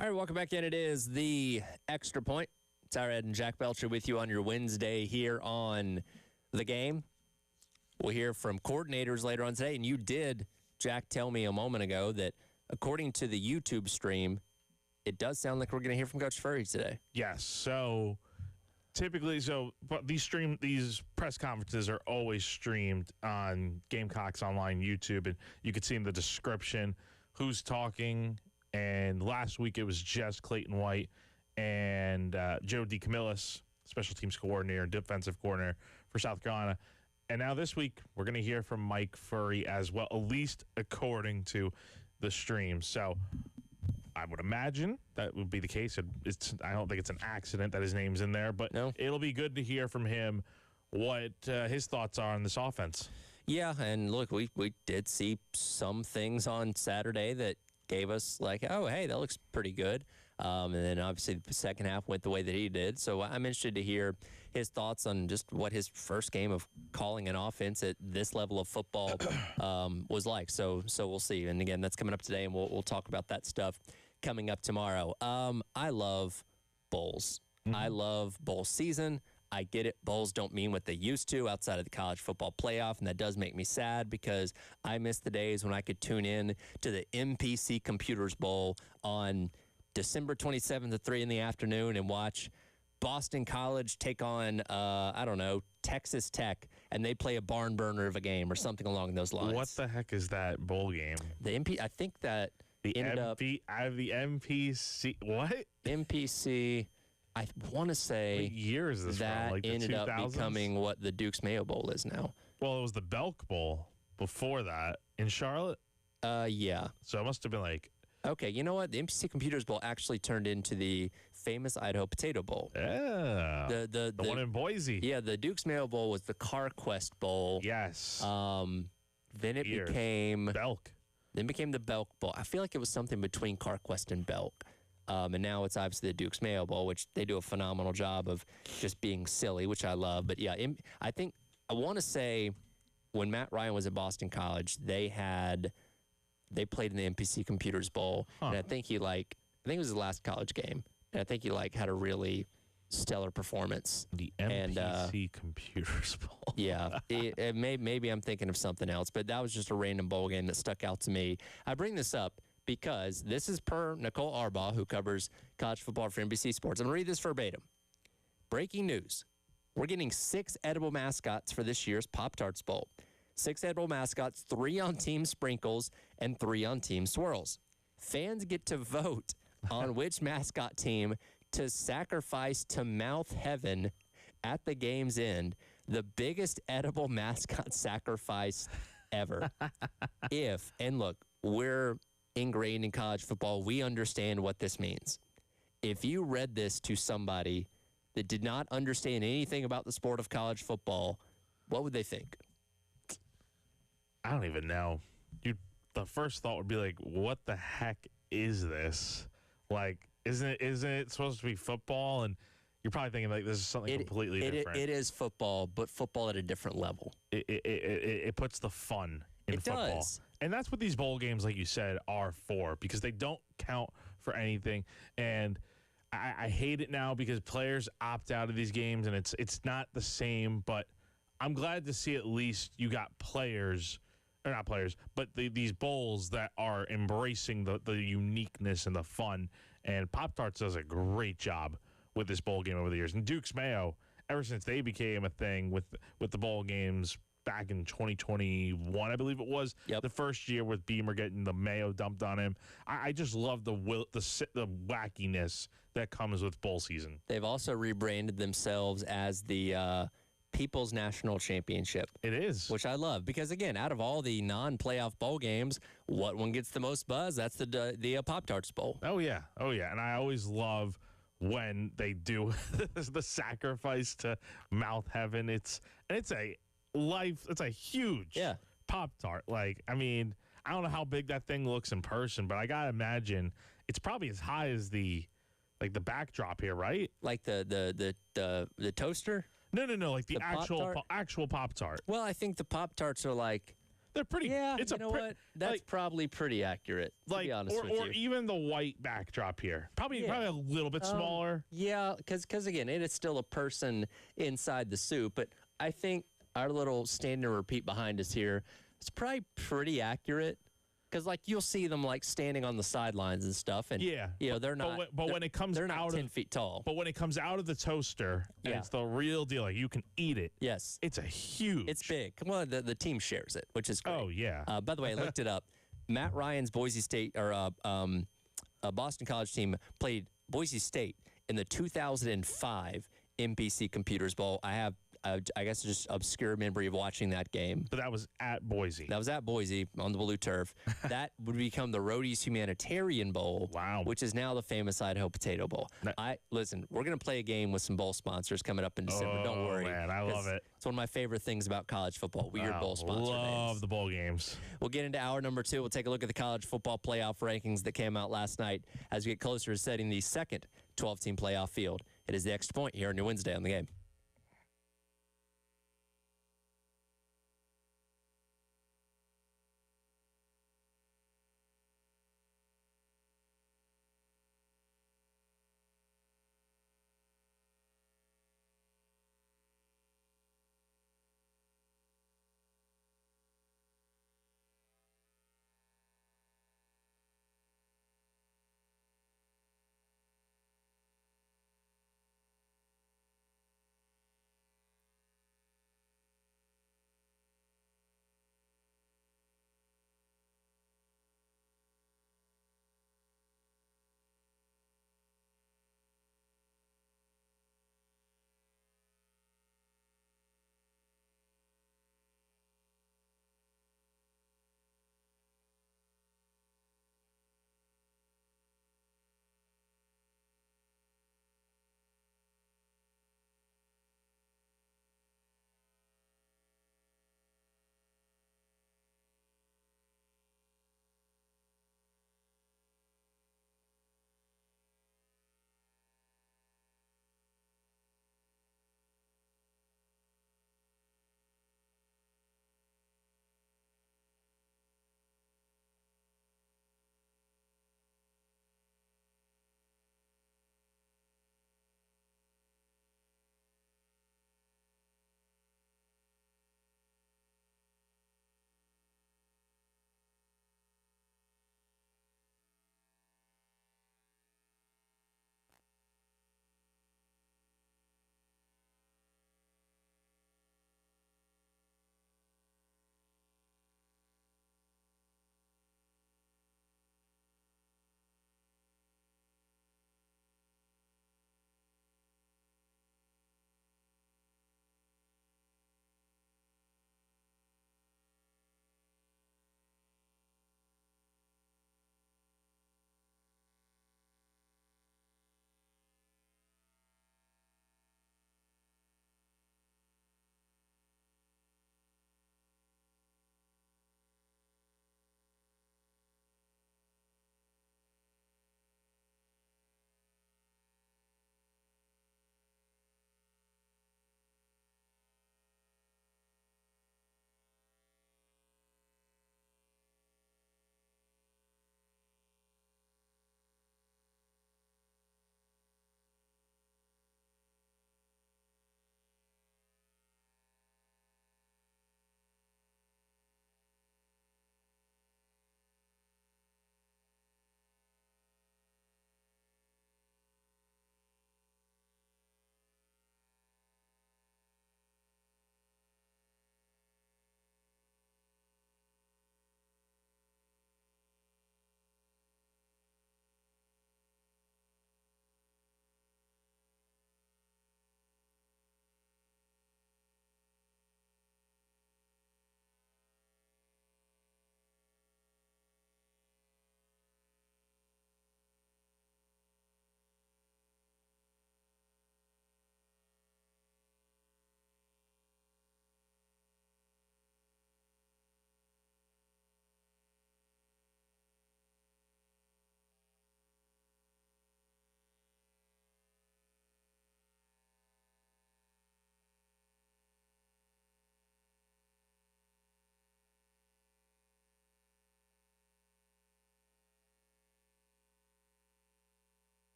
All right, welcome back in. It is the Extra Point. Tyler Ed and Jack Belcher with you on your Wednesday here on The Game. We'll hear from coordinators later on today, and you did, Jack, tell me a moment ago that according to the YouTube stream, it does sound like we're going to hear from Coach Furry today. Yes. So typically, but these press conferences are always streamed on Gamecocks Online YouTube, and you can see in the description who's talking. And last week it was just Clayton White and Joe DeCamillis, special teams coordinator, defensive coordinator for South Carolina. And now this week we're going to hear from Mike Furry as well, at least according to the stream. So I would imagine that would be the case. I don't think it's an accident that his name's in there, but no. It'll be good to hear from him what his thoughts are on this offense. Yeah, and look, we did see some things on Saturday that gave us like, oh, hey, that looks pretty good. And then obviously the second half went the way that he did. So I'm interested to hear his thoughts on just what his first game of calling an offense at this level of football was like. So we'll see. And again, that's coming up today, and we'll talk about that stuff coming up tomorrow. I love bowls. I love bowl season. I get it. Bowls don't mean what they used to outside of the college football playoff, and that does make me sad because I miss the days when I could tune in to the MPC Computers Bowl on December 27th at 3 in the afternoon and watch Boston College take on, Texas Tech, and they play a barn burner of a game or something along those lines. What the heck is that bowl game? I think that The ended up the MPC. What? MPC. I want to say What year is this that from? Like the ended 2000s? up becoming what the Duke's Mayo Bowl is now. Well, it was the Belk Bowl before that in Charlotte. Yeah. So it must have been like, Okay, you know what? The MPC Computers Bowl actually turned into the famous Idaho Potato Bowl. yeah, The one in Boise. Yeah, the Duke's Mayo Bowl was the CarQuest Bowl. Yes. Then it Weird. became Belk. the Belk Bowl. I feel like it was something between CarQuest and Belk. And now it's obviously the Duke's Mayo Bowl, which they do a phenomenal job of just being silly, which I love. But yeah, I want to say when Matt Ryan was at Boston College, they played in the MPC Computers Bowl, and I think it was his last college game, and I think he had a really stellar performance. The MPC Computers Bowl. Yeah, maybe I'm thinking of something else, but that was just a random bowl game that stuck out to me. I bring this up because this is per Nicole Arbaugh, who covers college football for NBC Sports. I'm going to read this verbatim. Breaking news. We're getting 6 edible mascots for this year's Pop-Tarts Bowl. 6 edible mascots, 3 on Team Sprinkles and 3 on Team Swirls. Fans get to vote on which mascot team to sacrifice to mouth heaven at the game's end. The biggest edible mascot sacrifice ever. And look, we're ingrained in college football. We understand what this means. If you read this to somebody that did not understand anything about the sport of college football, what would they think? I don't even know. The first thought would be like, what the heck is this? Like, isn't it supposed to be football? And you're probably thinking like this is something completely different. It is football, but football at a different level. It puts the fun in football. Does. And that's what these bowl games, like you said, are for, because they don't count for anything. And I hate it now because players opt out of these games, and it's not the same. But I'm glad to see at least you got players, or not players, but these bowls that are embracing the uniqueness and the fun. And Pop-Tarts does a great job with this bowl game over the years. And Duke's Mayo, ever since they became a thing with the bowl games back in 2021, I believe it was, Yep. the first year with Beamer getting the mayo dumped on him. I just love the wackiness that comes with bowl season. They've also rebranded themselves as the People's National Championship. It is. Which I love because, again, out of all the non-playoff bowl games, what one gets the most buzz? That's the Pop-Tarts Bowl. Oh, yeah. And I always love when they do the sacrifice to mouth heaven. It's a huge Pop-Tart. Like, I mean, I don't know how big that thing looks in person, but I got to imagine it's probably as high as the backdrop here, right? Like the toaster? No, like the The actual Pop-Tart? actual Pop-Tart. Well, I think the Pop-Tarts are like They're pretty. Yeah, it's you a know what? That's probably pretty accurate. To be honest with or you. even the white backdrop here. Probably a little bit smaller. Yeah, because again, it is still a person inside the suit. But I think our little stand and repeat behind us here is probably pretty accurate. Because like you'll see them like standing on the sidelines and stuff, and they're not. But when it comes they're out not 10 of, feet tall. But when it comes out of the toaster, and Yeah. it's the real deal. Like you can eat it. Yes, It's a huge. it's big. Well, the team shares it, which is great. Oh yeah. By the way, I looked it up. Matt Ryan's Boise State Boston College team played Boise State in the 2005 NBC Computers Bowl. I have, I guess, just obscure memory of watching that game. But that was at Boise. That was at Boise on the blue turf. That would become the Rhodey's Humanitarian Bowl. Wow. Which is now the famous Idaho Potato Bowl. Listen, we're going to play a game with some bowl sponsors coming up in December. Don't worry. Man, I love it. It's one of my favorite things about college football. Weird bowl sponsor Love names. the bowl games. We'll get into hour number 2. We'll take a look at the college football playoff rankings that came out last night as we get closer to setting the second 12-team playoff field. It is the Extra Point here on your Wednesday on the Game.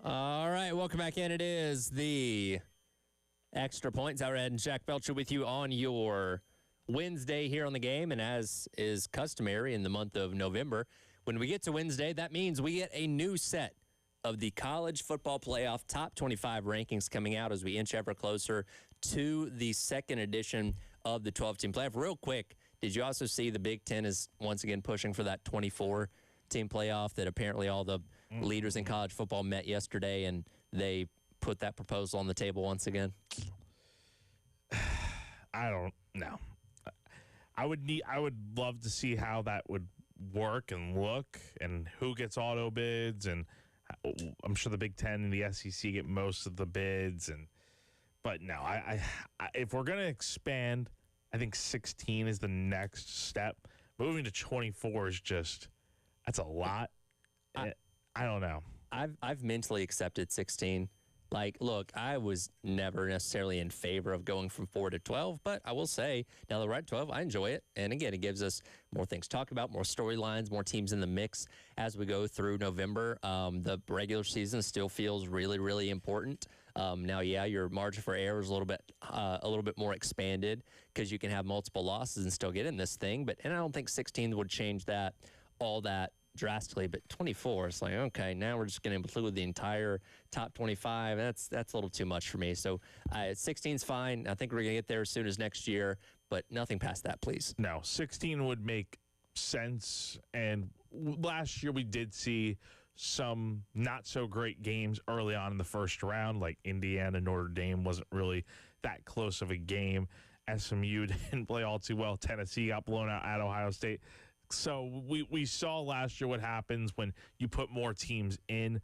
All right, welcome back in. It is the Extra Points. Howard and Jack Belcher with you on your Wednesday here on the game. And as is customary in the month of November, when we get to Wednesday, that means we get a new set of the college football playoff top 25 rankings coming out as we inch ever closer to the second edition of the 12-team playoff. Real quick, did you also see the Big Ten is once again pushing for that 24-team playoff that apparently all the leaders in college football met yesterday and they put that proposal on the table once again? I don't know. I would love to see how that would work and look and who gets auto bids, and I'm sure the Big Ten and the SEC get most of the bids, but no, I if we're gonna expand, I think 16 is the next step. Moving to 24 is that's a lot. I don't know. I've mentally accepted 16. Like, look, I was never necessarily in favor of going from 4 to 12, but I will say, now that we're at 12, I enjoy it. And again, it gives us more things to talk about, more storylines, more teams in the mix as we go through November. The regular season still feels really, really important. Now, yeah, your margin for error is a little bit more expanded because you can have multiple losses and still get in this thing. And I don't think 16 would change that all that drastically, but 24 is like, okay, now we're just going to include the entire top 25. That's a little too much for me. So 16's fine. I think we're going to get there as soon as next year, but nothing past that, please. No, 16 would make sense. And last year we did see some not so great games early on in the first round, like Indiana, Notre Dame wasn't really that close of a game. SMU didn't play all too well. Tennessee got blown out at Ohio State. So we saw last year what happens when you put more teams in.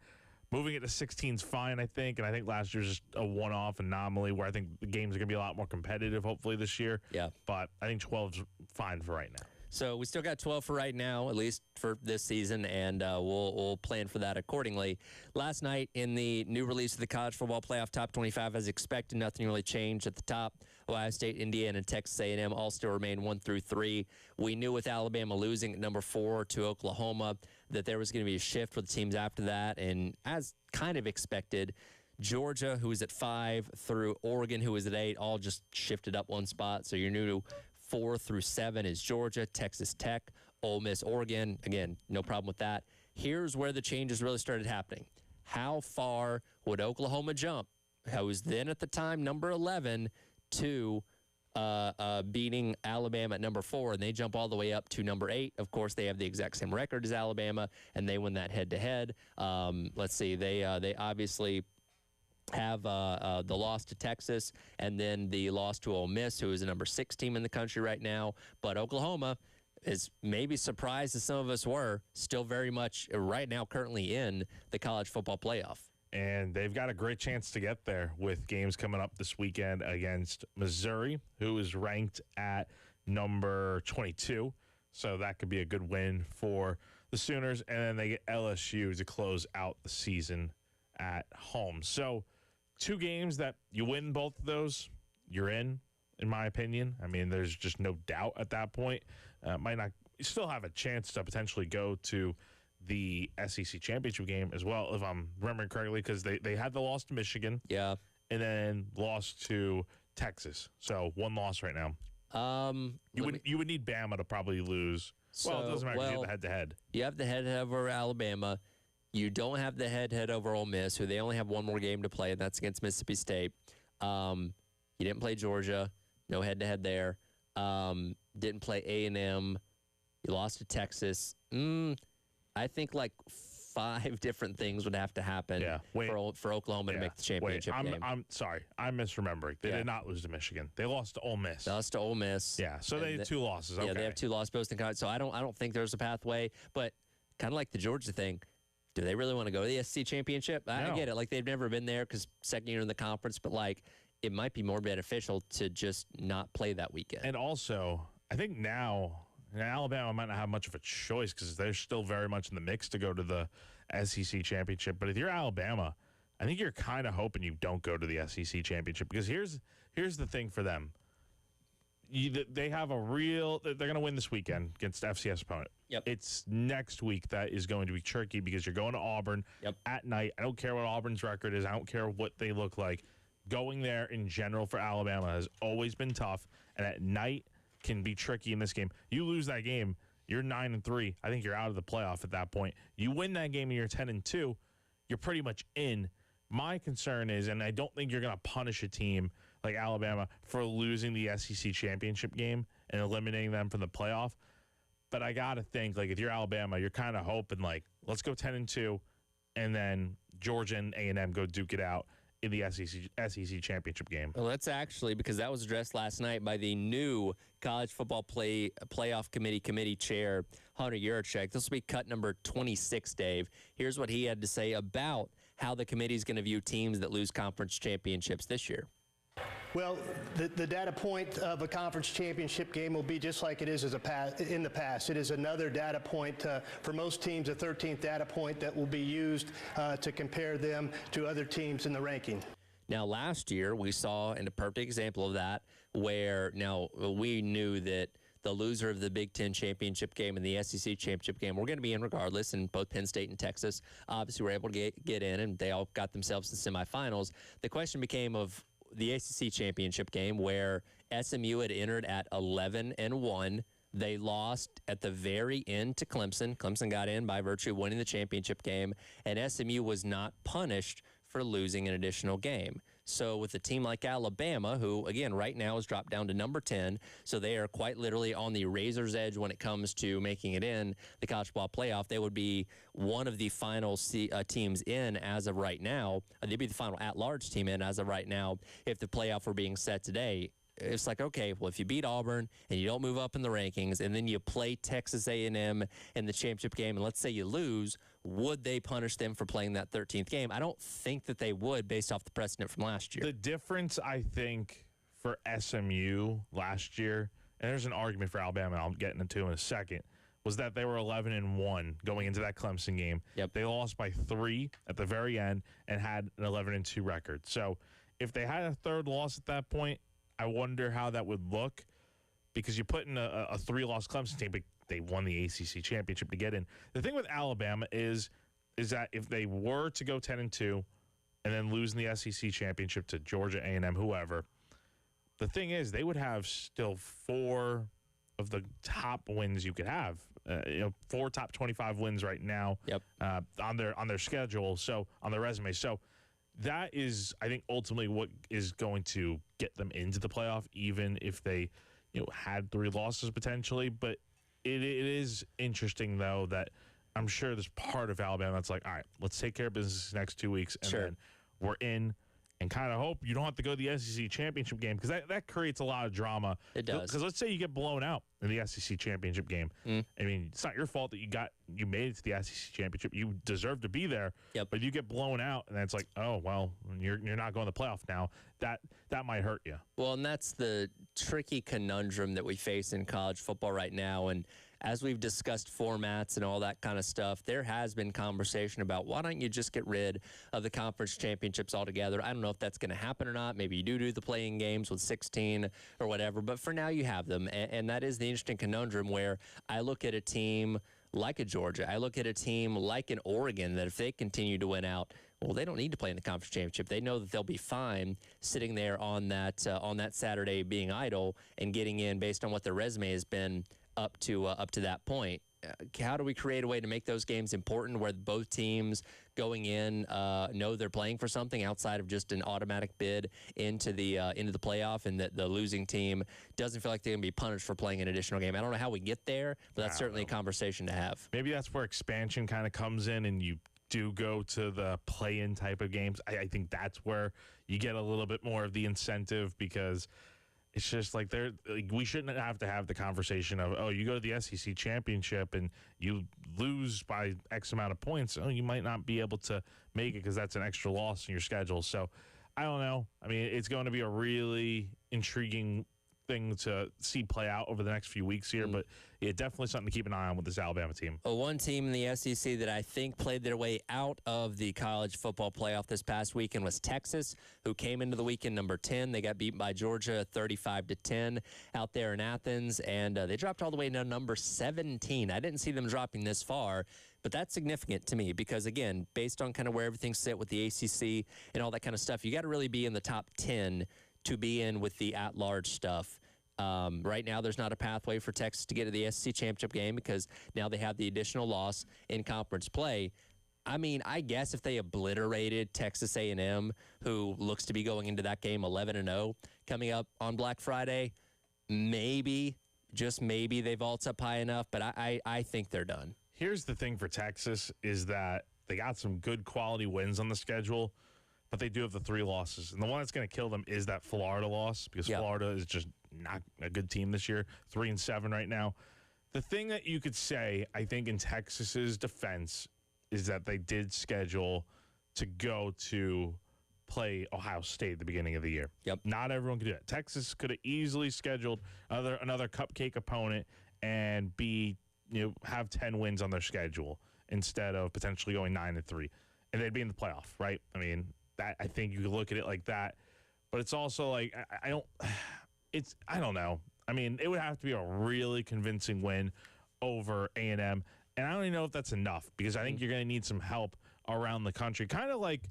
Moving it to 16 is fine, I think. And I think last year's just a one-off anomaly where I think the games are going to be a lot more competitive, hopefully, this year. Yeah. But I think 12's fine for right now. So we still got 12 for right now, at least for this season, and we'll plan for that accordingly. Last night in the new release of the College Football Playoff Top 25, as expected, nothing really changed at the top. Ohio State, Indiana, and Texas A&M all still remain 1 through 3. We knew with Alabama losing at number 4 to Oklahoma that there was going to be a shift with the teams after that, and as kind of expected, Georgia, who was at 5, through Oregon, who was at 8, all just shifted up one spot. So your new 4 through 7 is Georgia, Texas Tech, Ole Miss, Oregon. Again, no problem with that. Here's where the changes really started happening. How far would Oklahoma jump, who was then at the time number 11, to beating Alabama at number 4, and they jump all the way up to number 8. Of course, they have the exact same record as Alabama, and they win that head-to-head. Let's see, they obviously have the loss to Texas and then the loss to Ole Miss, who is the number 6 team in the country right now. But Oklahoma is maybe surprised as some of us were, still very much right now currently in the college football playoff. And they've got a great chance to get there with games coming up this weekend against Missouri, who is ranked at number 22. So that could be a good win for the Sooners. And then they get LSU to close out the season at home. So 2 games that you win both of those, you're in my opinion. I mean, there's just no doubt at that point. You still have a chance to potentially go to the SEC championship game as well, if I'm remembering correctly, because they had the loss to Michigan. Yeah. And then lost to Texas. So 1 loss right now. You would need Bama to probably lose. Well, it doesn't matter if you have the head-to-head. You have the head-to-head over Alabama. You don't have the head-to-head over Ole Miss, who they only have 1 more game to play, and that's against Mississippi State. You didn't play Georgia. No head-to-head there. Didn't play A&M. You lost to Texas. I think like 5 different things would have to happen for Oklahoma to make the championship game. I'm sorry. I'm misremembering. They did not lose to Michigan. They lost to Ole Miss. They lost to Ole Miss. Yeah, so they had 2 losses. Okay. Yeah, they have 2 losses both in college. So I don't think there's a pathway. But kind of like the Georgia thing, do they really want to go to the SEC championship? I get it. Like, they've never been there because second year in the conference. But, like, it might be more beneficial to just not play that weekend. And also, I think now Alabama might not have much of a choice because they're still very much in the mix to go to the SEC championship. But if you're Alabama, I think you're kind of hoping you don't go to the SEC championship because here's the thing for them. they have a real. They're going to win this weekend against the FCS opponent. Yep. It's next week that is going to be tricky because you're going to Auburn at night. I don't care what Auburn's record is. I don't care what they look like. Going there in general for Alabama has always been tough, and at night can be tricky in this game. You lose that game, you're 9-3. I think you're out of the playoff at that point. You win that game and you're 10-2, you're pretty much in. My concern is, and I don't think you're going to punish a team like Alabama for losing the SEC championship game and eliminating them from the playoff. But I got to think, like, if you're Alabama, you're kind of hoping, like, let's go 10-2, and then Georgia and A&M go duke it out in the SEC championship game. Well, that's actually, because that was addressed last night by the new College Football Playoff Committee chair, Hunter Yurachek. This will be cut number 26, Dave. Here's what he had to say about how the committee is going to view teams that lose conference championships this year. Well, the data point of a conference championship game will be just like it is in the past. It is another data point, for most teams, a 13th data point that will be used to compare them to other teams in the ranking. Now, last year, we saw in a perfect example of that where now we knew that the loser of the Big Ten championship game and the SEC championship game were going to be in regardless, and both Penn State and Texas obviously were able to get in, and they all got themselves to semifinals. The question became of the ACC championship game where SMU had entered at 11-1. They lost at the very end to Clemson. Clemson got in by virtue of winning the championship game, and SMU was not punished for losing an additional game. So with a team like Alabama, who, again, right now has dropped down to number 10, so they are quite literally on the razor's edge when it comes to making it in the college football playoff. They would be one of the final teams in as of right now. They'd be the final at-large team in as of right now if the playoff were being set today. It's like, okay, well, if you beat Auburn and you don't move up in the rankings and then you play Texas A&M in the championship game and let's say you lose, would they punish them for playing that 13th game? I don't think that they would based off the precedent from last year. The difference, I think, for SMU last year, and there's an argument for Alabama, and I'll get into in a second, was that they were 11-1 going into that Clemson game. Yep. They lost by 3 at the very end and had an 11-2 record. So if they had a third loss at that point, I wonder how that would look, because you put in a 3-loss Clemson team, but they won the ACC championship to get in. The thing with Alabama is that if they were to go 10-2 and then lose in the SEC championship to Georgia, A&M, whoever, the thing is they would have still 4 of the top wins you could have. 4 top 25 wins right now. Yep. On their schedule, so on their resume. So that is, I think, ultimately what is going to get them into the playoff, even if they, had 3 losses potentially. But it is interesting, though, that I'm sure there's part of Alabama that's like, all right, let's take care of business next 2 weeks, and then we're in, and kind of hope you don't have to go to the SEC championship game, because that creates a lot of drama. It does. Because let's say you get blown out in the SEC championship game. I mean, it's not your fault that you made it to the SEC championship. You deserve to be there. Yep. But you get blown out, and then it's like, oh, well, you're not going to the playoff now. That might hurt you. Well, and that's the tricky conundrum that we face in college football right now. And as we've discussed formats and all that kind of stuff, there has been conversation about why don't you just get rid of the conference championships altogether. I don't know if that's going to happen or not. Maybe you do the playing games with 16 or whatever, but for now you have them. And that is the interesting conundrum where I look at a team like a Georgia, I look at a team like an Oregon that if they continue to win out, well, they don't need to play in the conference championship. They know that they'll be fine sitting there on that Saturday being idle and getting in based on what their resume has been up to that point. How do we create a way to make those games important where both teams going in know they're playing for something outside of just an automatic bid into the playoff, and that the losing team doesn't feel like they're going to be punished for playing an additional game? I don't know how we get there, but that's certainly a conversation to have. Maybe that's where expansion kind of comes in, and you do go to the play-in type of games. I think that's where you get a little bit more of the incentive, because it's just like we shouldn't have to have the conversation of, oh, you go to the SEC championship and you lose by X amount of points. Oh, you might not be able to make it because that's an extra loss in your schedule. So I don't know. I mean, it's going to be a really intriguing thing to see play out over the next few weeks here, but yeah, definitely something to keep an eye on with this Alabama team. One team in the SEC that I think played their way out of the college football playoff this past weekend was Texas, who came into the weekend number 10. They got beaten by Georgia 35-10 out there in Athens, and they dropped all the way to number 17. I didn't see them dropping this far, but that's significant to me because, again, based on kind of where everything sit with the ACC and all that kind of stuff, you got to really be in the top 10 to be in with the at-large stuff. Right now, there's not a pathway for Texas to get to the SEC championship game because now they have the additional loss in conference play. I mean, I guess if they obliterated Texas A&M, who looks to be going into that game 11-0, coming up on Black Friday, maybe, just maybe they vault up high enough, but I think they're done. Here's the thing for Texas is that they got some good quality wins on the schedule, but they do have the 3 losses. And the one that's going to kill them is that Florida loss because Florida is just not a good team this year, 3-7 right now. The thing that you could say, I think, in Texas's defense is that they did schedule to go to play Ohio State at the beginning of the year. Yep. Not everyone could do it. Texas could have easily scheduled another cupcake opponent and have 10 wins on their schedule instead of potentially going 9-3. And they'd be in the playoff, right? I mean, that I think you could look at it like that. But it's also like I don't know. I mean, it would have to be a really convincing win over A&M. And I don't even know if that's enough because I think you're going to need some help around the country. Kind of like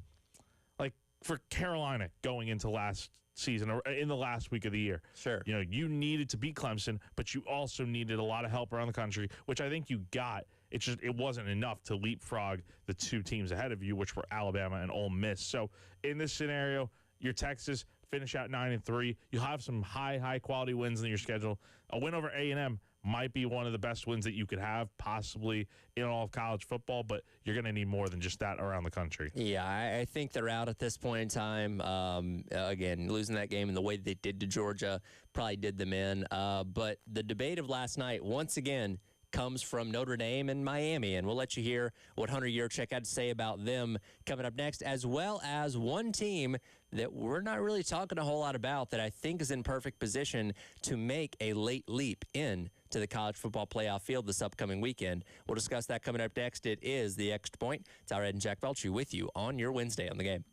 for Carolina going into last season or in the last week of the year. Sure. You needed to beat Clemson, but you also needed a lot of help around the country, which I think you got. It wasn't enough to leapfrog the 2 teams ahead of you, which were Alabama and Ole Miss. So in this scenario, you're Texas, finish out 9-3. You'll have some high quality wins in your schedule. A win over A&M might be one of the best wins that you could have possibly in all of college football, but you're going to need more than just that around the country. Yeah, I think they're out at this point in time. Again, losing that game in the way they did to Georgia probably did them in. But the debate of last night, once again, comes from Notre Dame and Miami, and we'll let you hear what Hunter Yurchek had to say about them coming up next, as well as one team that we're not really talking a whole lot about that I think is in perfect position to make a late leap in to the college football playoff field this upcoming weekend. We'll discuss that coming up next. It is The Extra Point. Tyler Ed and Jack Velch with you on your Wednesday on the Game.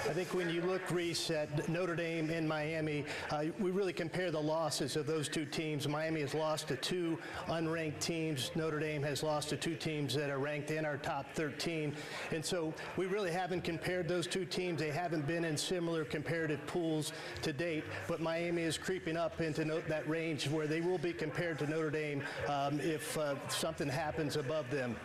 I think when you look, Reese, at Notre Dame and Miami, we really compare the losses of those two teams. Miami has lost to two unranked teams. Notre Dame has lost to two teams that are ranked in our top 13. And so we really haven't compared those two teams. They haven't been in similar comparative pools to date, but Miami is creeping up into that range where they will be compared to Notre Dame if something happens above them.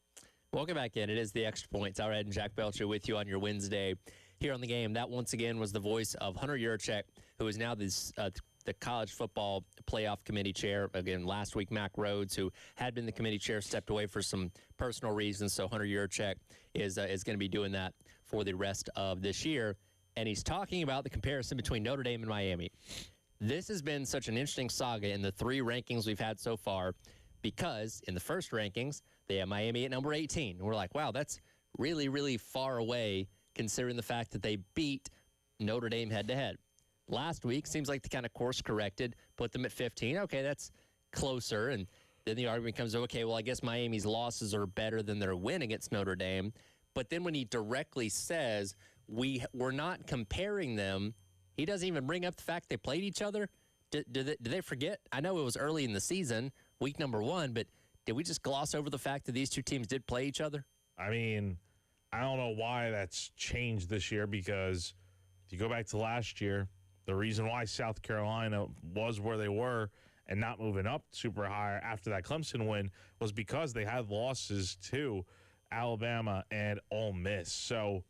Welcome back in. It is the Extra Point. Tyler Ed and Jack Belcher with you on your Wednesday here on the game. That once again was the voice of Hunter Yurachek, who is now the college football playoff committee chair. Again, last week, Mack Rhodes, who had been the committee chair, stepped away for some personal reasons. So Hunter Yurachek is going to be doing that for the rest of this year. And he's talking about the comparison between Notre Dame and Miami. This has been such an interesting saga in the three rankings we've had so far, because in the first rankings, they have Miami at number 18. And we're like, wow, that's really, really far away considering the fact that they beat Notre Dame head-to-head. Last week, seems like they kind of course-corrected, put them at 15. Okay, that's closer. And then the argument comes, okay, well, I guess Miami's losses are better than their win against Notre Dame. But then when he directly says, we're not comparing them, he doesn't even bring up the fact they played each other. Do they forget? I know it was early in the season, week number 1, but did we just gloss over the fact that these two teams did play each other? I mean, I don't know why that's changed this year, because if you go back to last year, the reason why South Carolina was where they were and not moving up super high after that Clemson win was because they had losses to Alabama and Ole Miss. So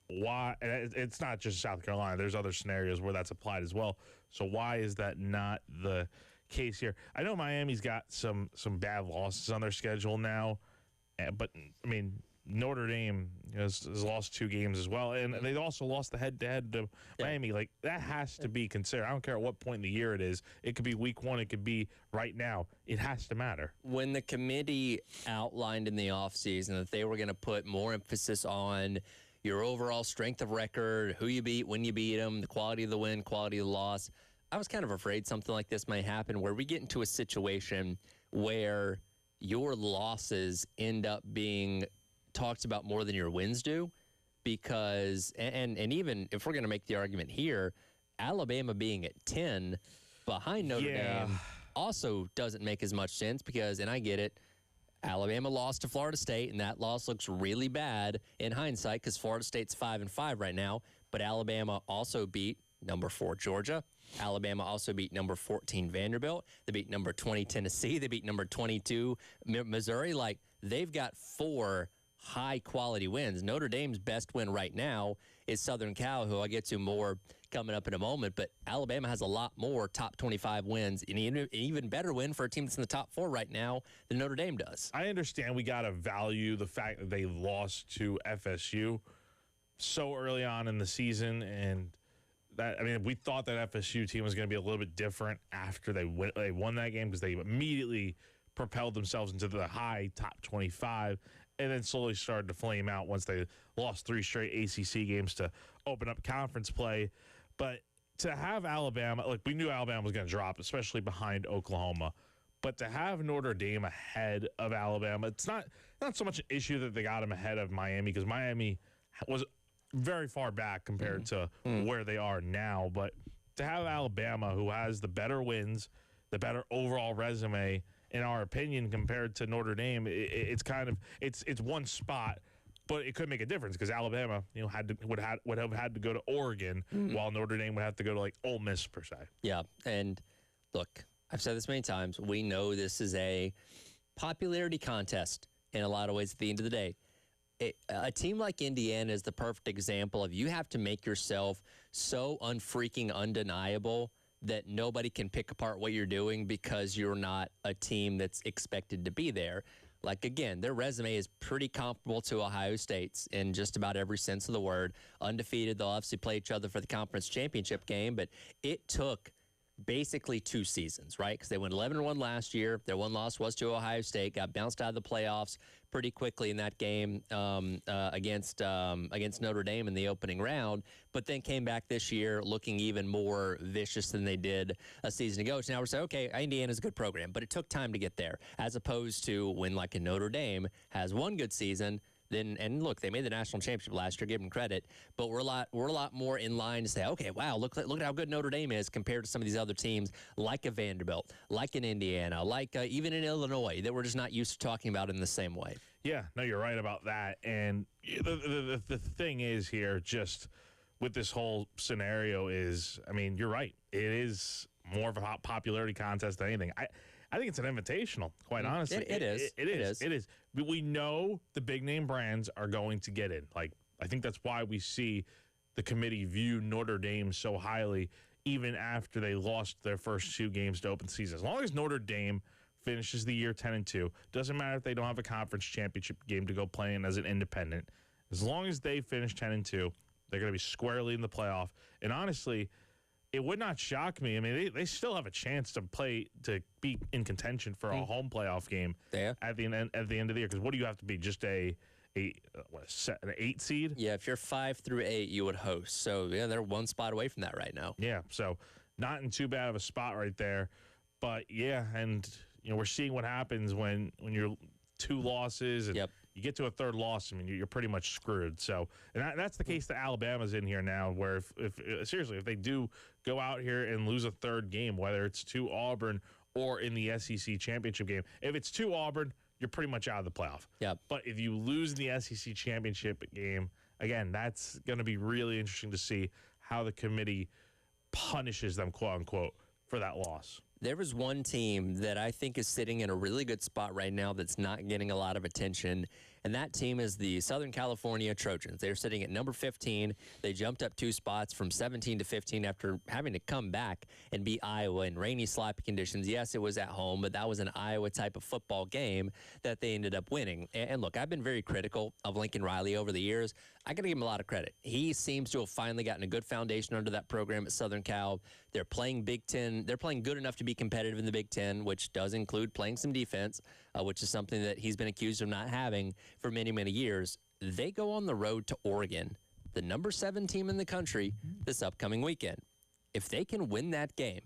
why? It's not just South Carolina. There's other scenarios where that's applied as well. So why is that not the case here? I know Miami's got some bad losses on their schedule now, but I mean, Notre Dame has lost 2 games as well, and they also lost the head-to-head to Miami. Like, that has to be considered. I don't care at what point in the year it is. It could be week 1. It could be right now. It has to matter. When the committee outlined in the offseason that they were going to put more emphasis on your overall strength of record, who you beat, when you beat them, the quality of the win, quality of the loss, I was kind of afraid something like this might happen, where we get into a situation where your losses end up being talked about more than your wins do, because and even if we're going to make the argument here, Alabama being at 10 behind Notre Dame also doesn't make as much sense, because, and I get it, Alabama lost to Florida State, and that loss looks really bad in hindsight because Florida State's 5-5 right now, but Alabama also beat number 4 Georgia. Alabama also beat number 14 Vanderbilt. They beat number 20 Tennessee. They beat number 22 Missouri. Like, they've got 4 high-quality wins. Notre Dame's best win right now is Southern Cal, who I'll get to more coming up in a moment, but Alabama has a lot more top 25 wins, and an even better win for a team that's in the top 4 right now than Notre Dame does. I understand we got to value the fact that they lost to FSU so early on in the season, and that, I mean, we thought that FSU team was going to be a little bit different after they won that game, because they immediately propelled themselves into the high top 25, and then slowly started to flame out once they lost 3 straight ACC games to open up conference play. But to have Alabama, like, we knew Alabama was going to drop, especially behind Oklahoma. But to have Notre Dame ahead of Alabama, it's not so much an issue that they got them ahead of Miami, because Miami was very far back compared to where they are now. But to have Alabama, who has the better wins, the better overall resume, in our opinion, compared to Notre Dame, it's kind of it's one spot, but it could make a difference, because Alabama, you know, would have had to go to Oregon, while Notre Dame would have to go to, like, Ole Miss per se. Yeah, and look, I've said this many times. We know this is a popularity contest in a lot of ways. At the end of the day, a team like Indiana is the perfect example of, you have to make yourself so unfreaking undeniable that nobody can pick apart what you're doing, because you're not a team that's expected to be there. Like, again, their resume is pretty comparable to Ohio State's in just about every sense of the word. Undefeated, they'll obviously play each other for the conference championship game, but it took basically 2 seasons, right? Because they went 11-1 last year. Their one loss was to Ohio State, got bounced out of the playoffs pretty quickly in that game against Notre Dame in the opening round, but then came back this year looking even more vicious than they did a season ago. So now we're saying, okay, Indiana's a good program, but it took time to get there, as opposed to when, like, a Notre Dame has one good season, then, and look, they made the national championship last year, give them credit, but we're a lot more in line to say, okay, wow, look at how good Notre Dame is compared to some of these other teams like a Vanderbilt, like an Indiana, like even in Illinois that we're just not used to talking about in the same way. Yeah, no, you're right about that. And the thing is here, just with this whole scenario is, I mean, you're right. It is more of a popularity contest than anything. I think it's an invitational, quite honestly. It is. But we know the big name brands are going to get in. Like, I think that's why we see the committee view Notre Dame so highly, even after they lost their first 2 games to open the season. As long as Notre Dame finishes the year 10-2, doesn't matter if they don't have a conference championship game to go play in as an independent. As long as they finish 10-2, they're going to be squarely in the playoff. And honestly, it would not shock me. I mean, they still have a chance to be in contention for a home playoff game at the end of the year. Because what do you have to be? Just an 8 seed? Yeah, if you're 5 through 8, you would host. So yeah, they're 1 spot away from that right now. Yeah, so not in too bad of a spot right there. But yeah, and we're seeing what happens when you're 2 losses and you get to a 3rd loss. I mean, you're pretty much screwed. So, and that's the case that Alabama's in here now, where if seriously, if they do go out here and lose a 3rd game, whether it's to Auburn or in the SEC championship game, if it's to Auburn, you're pretty much out of the playoff. Yeah. But if you lose in the SEC championship game, again, that's going to be really interesting to see how the committee punishes them, quote unquote, for that loss. There was one team that I think is sitting in a really good spot right now that's not getting a lot of attention, and that team is the Southern California Trojans. They're sitting at number 15. They jumped up 2 spots from 17 to 15 after having to come back and beat Iowa in rainy, sloppy conditions. Yes, it was at home, but that was an Iowa type of football game that they ended up winning. And look, I've been very critical of Lincoln Riley over the years. I got to give him a lot of credit. He seems to have finally gotten a good foundation under that program at Southern Cal. They're playing Big Ten. They're playing good enough to be competitive in the Big Ten, which does include playing some defense, which is something that he's been accused of not having for many, many years. They go on the road to Oregon, the number 7 team in the country, this upcoming weekend. If they can win that game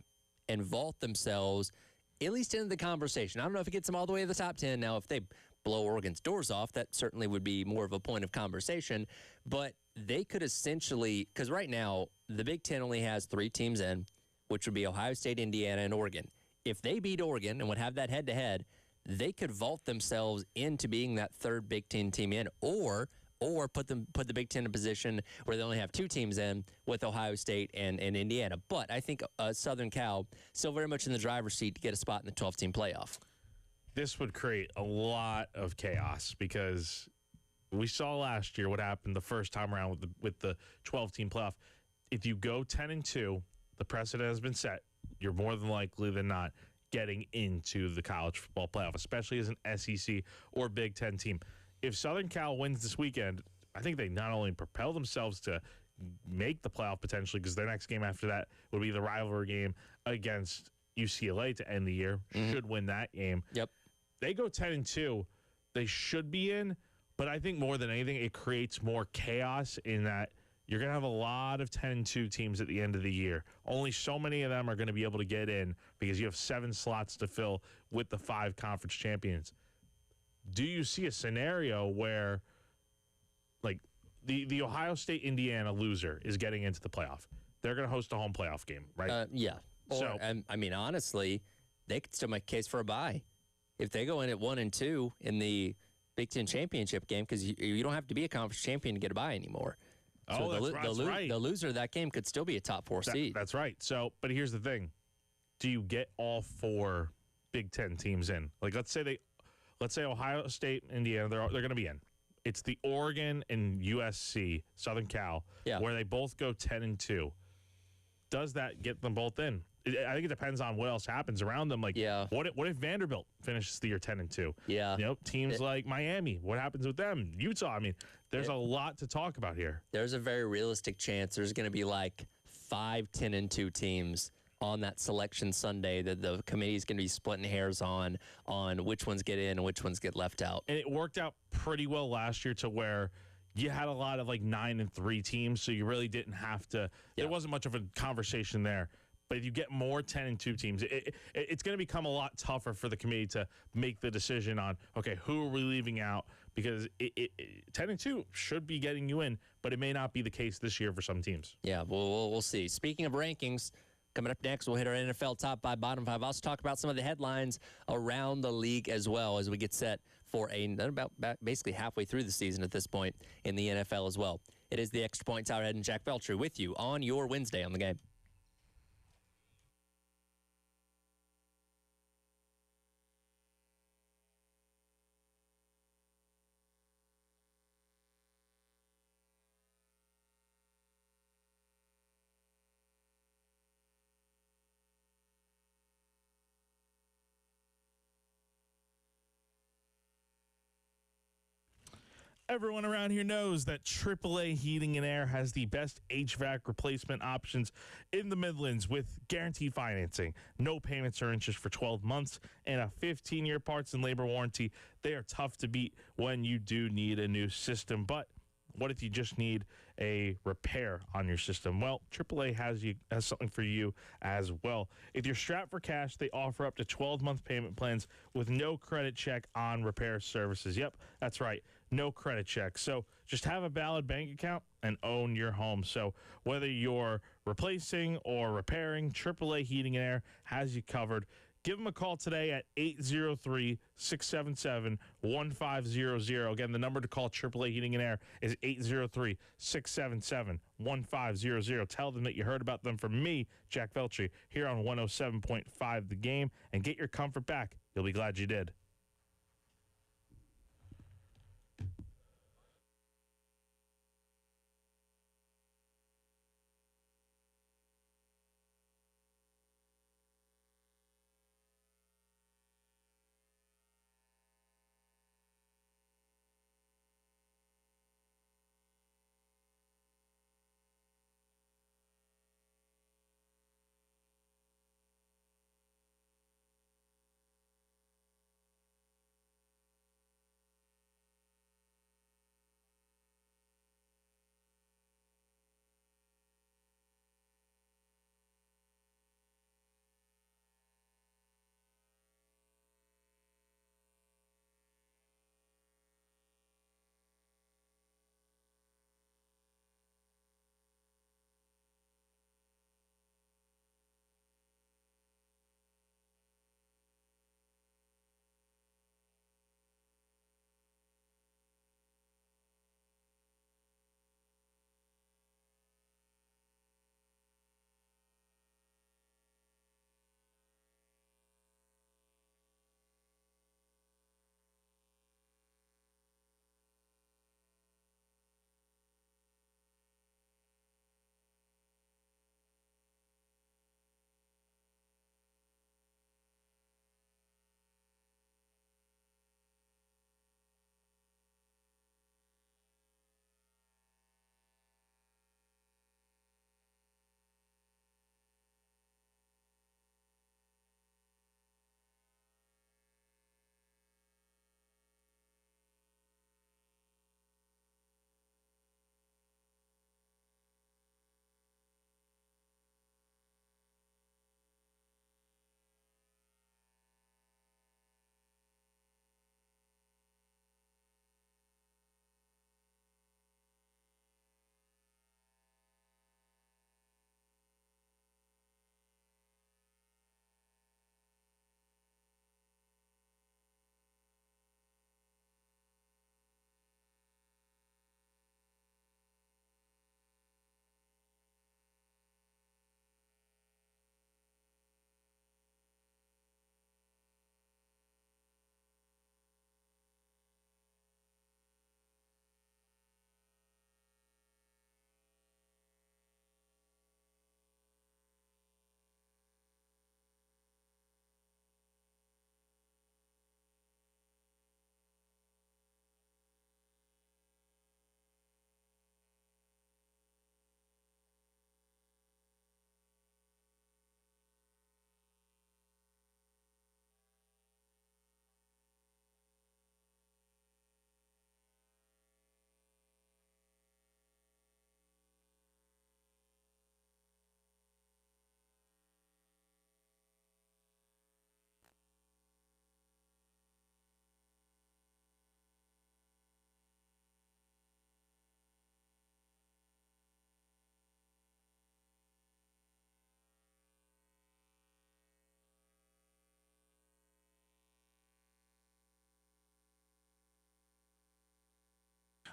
and vault themselves at least into the conversation, I don't know if it gets them all the way to the top 10. Now, if they blow Oregon's doors off, that certainly would be more of a point of conversation. But they could essentially, because right now, the Big Ten only has 3 teams in, which would be Ohio State, Indiana, and Oregon. If they beat Oregon and would have that head-to-head, they could vault themselves into being that 3rd Big Ten team in, or put the Big Ten in a position where they only have 2 teams in with Ohio State and Indiana. But I think Southern Cal still very much in the driver's seat to get a spot in the 12-team playoff. This would create a lot of chaos because we saw last year what happened the first time around with the 12-team playoff. If you go 10-2, the precedent has been set. You're more than likely than not getting into the college football playoff, especially as an SEC or Big Ten team. If Southern Cal wins this weekend, I think they not only propel themselves to make the playoff potentially, because their next game after that would be the rivalry game against UCLA to end the year. Should win that game. Yep. They go 10-2, they should be in, but I think more than anything, it creates more chaos in that you're going to have a lot of 10-2 teams at the end of the year. Only so many of them are going to be able to get in because you have 7 slots to fill with the 5 conference champions. Do you see a scenario where, like, the Ohio State-Indiana loser is getting into the playoff? They're going to host a home playoff game, right? Yeah. Or, I mean, honestly, they could still make a case for a bye. If they go in at 1-2 in the Big Ten championship game, because you don't have to be a conference champion to get a bye anymore. So that's right. The loser of that game could still be a top 4 seed. That's right. So, but here's the thing: do you get all 4 Big Ten teams in? Like, let's say Ohio State, Indiana, they're going to be in. It's the Oregon and USC, Southern Cal, where they both go 10-2. Does that get them both in? I think it depends on what else happens around them. Like, what if Vanderbilt finishes the year 10-2? Yeah. Teams like Miami, what happens with them? Utah. I mean, there's a lot to talk about here. There's a very realistic chance there's going to be like 5 10-2 teams on that selection Sunday that the committee is going to be splitting hairs on which ones get in and which ones get left out. And it worked out pretty well last year to where you had a lot of like 9-3 teams, so you really didn't have to. There wasn't much of a conversation there. But if you get more 10-2 teams, it's going to become a lot tougher for the committee to make the decision on, okay, who are we leaving out? Because 10-2 should be getting you in, but it may not be the case this year for some teams. Yeah, we'll see. Speaking of rankings, coming up next, we'll hit our NFL top 5, bottom 5. I'll also talk about some of the headlines around the league as well as we get set for about basically halfway through the season at this point in the NFL as well. It is the Extra Point. Tyler Head and Jack Belcher with you on your Wednesday on the Game. Everyone around here knows that AAA Heating and Air has the best HVAC replacement options in the Midlands with guaranteed financing, no payments or interest for 12 months, and a 15-year parts and labor warranty. They are tough to beat when you do need a new system. But what if you just need a repair on your system? Well, AAA has something for you as well. If you're strapped for cash, they offer up to 12-month payment plans with no credit check on repair services. Yep, that's right. No credit check. So just have a valid bank account and own your home. So whether you're replacing or repairing, AAA Heating and Air has you covered. Give them a call today at 803-677-1500. Again, the number to call AAA Heating and Air is 803-677-1500. Tell them that you heard about them from me, Jack Veltri, here on 107.5 The Game, and get your comfort back. You'll be glad you did.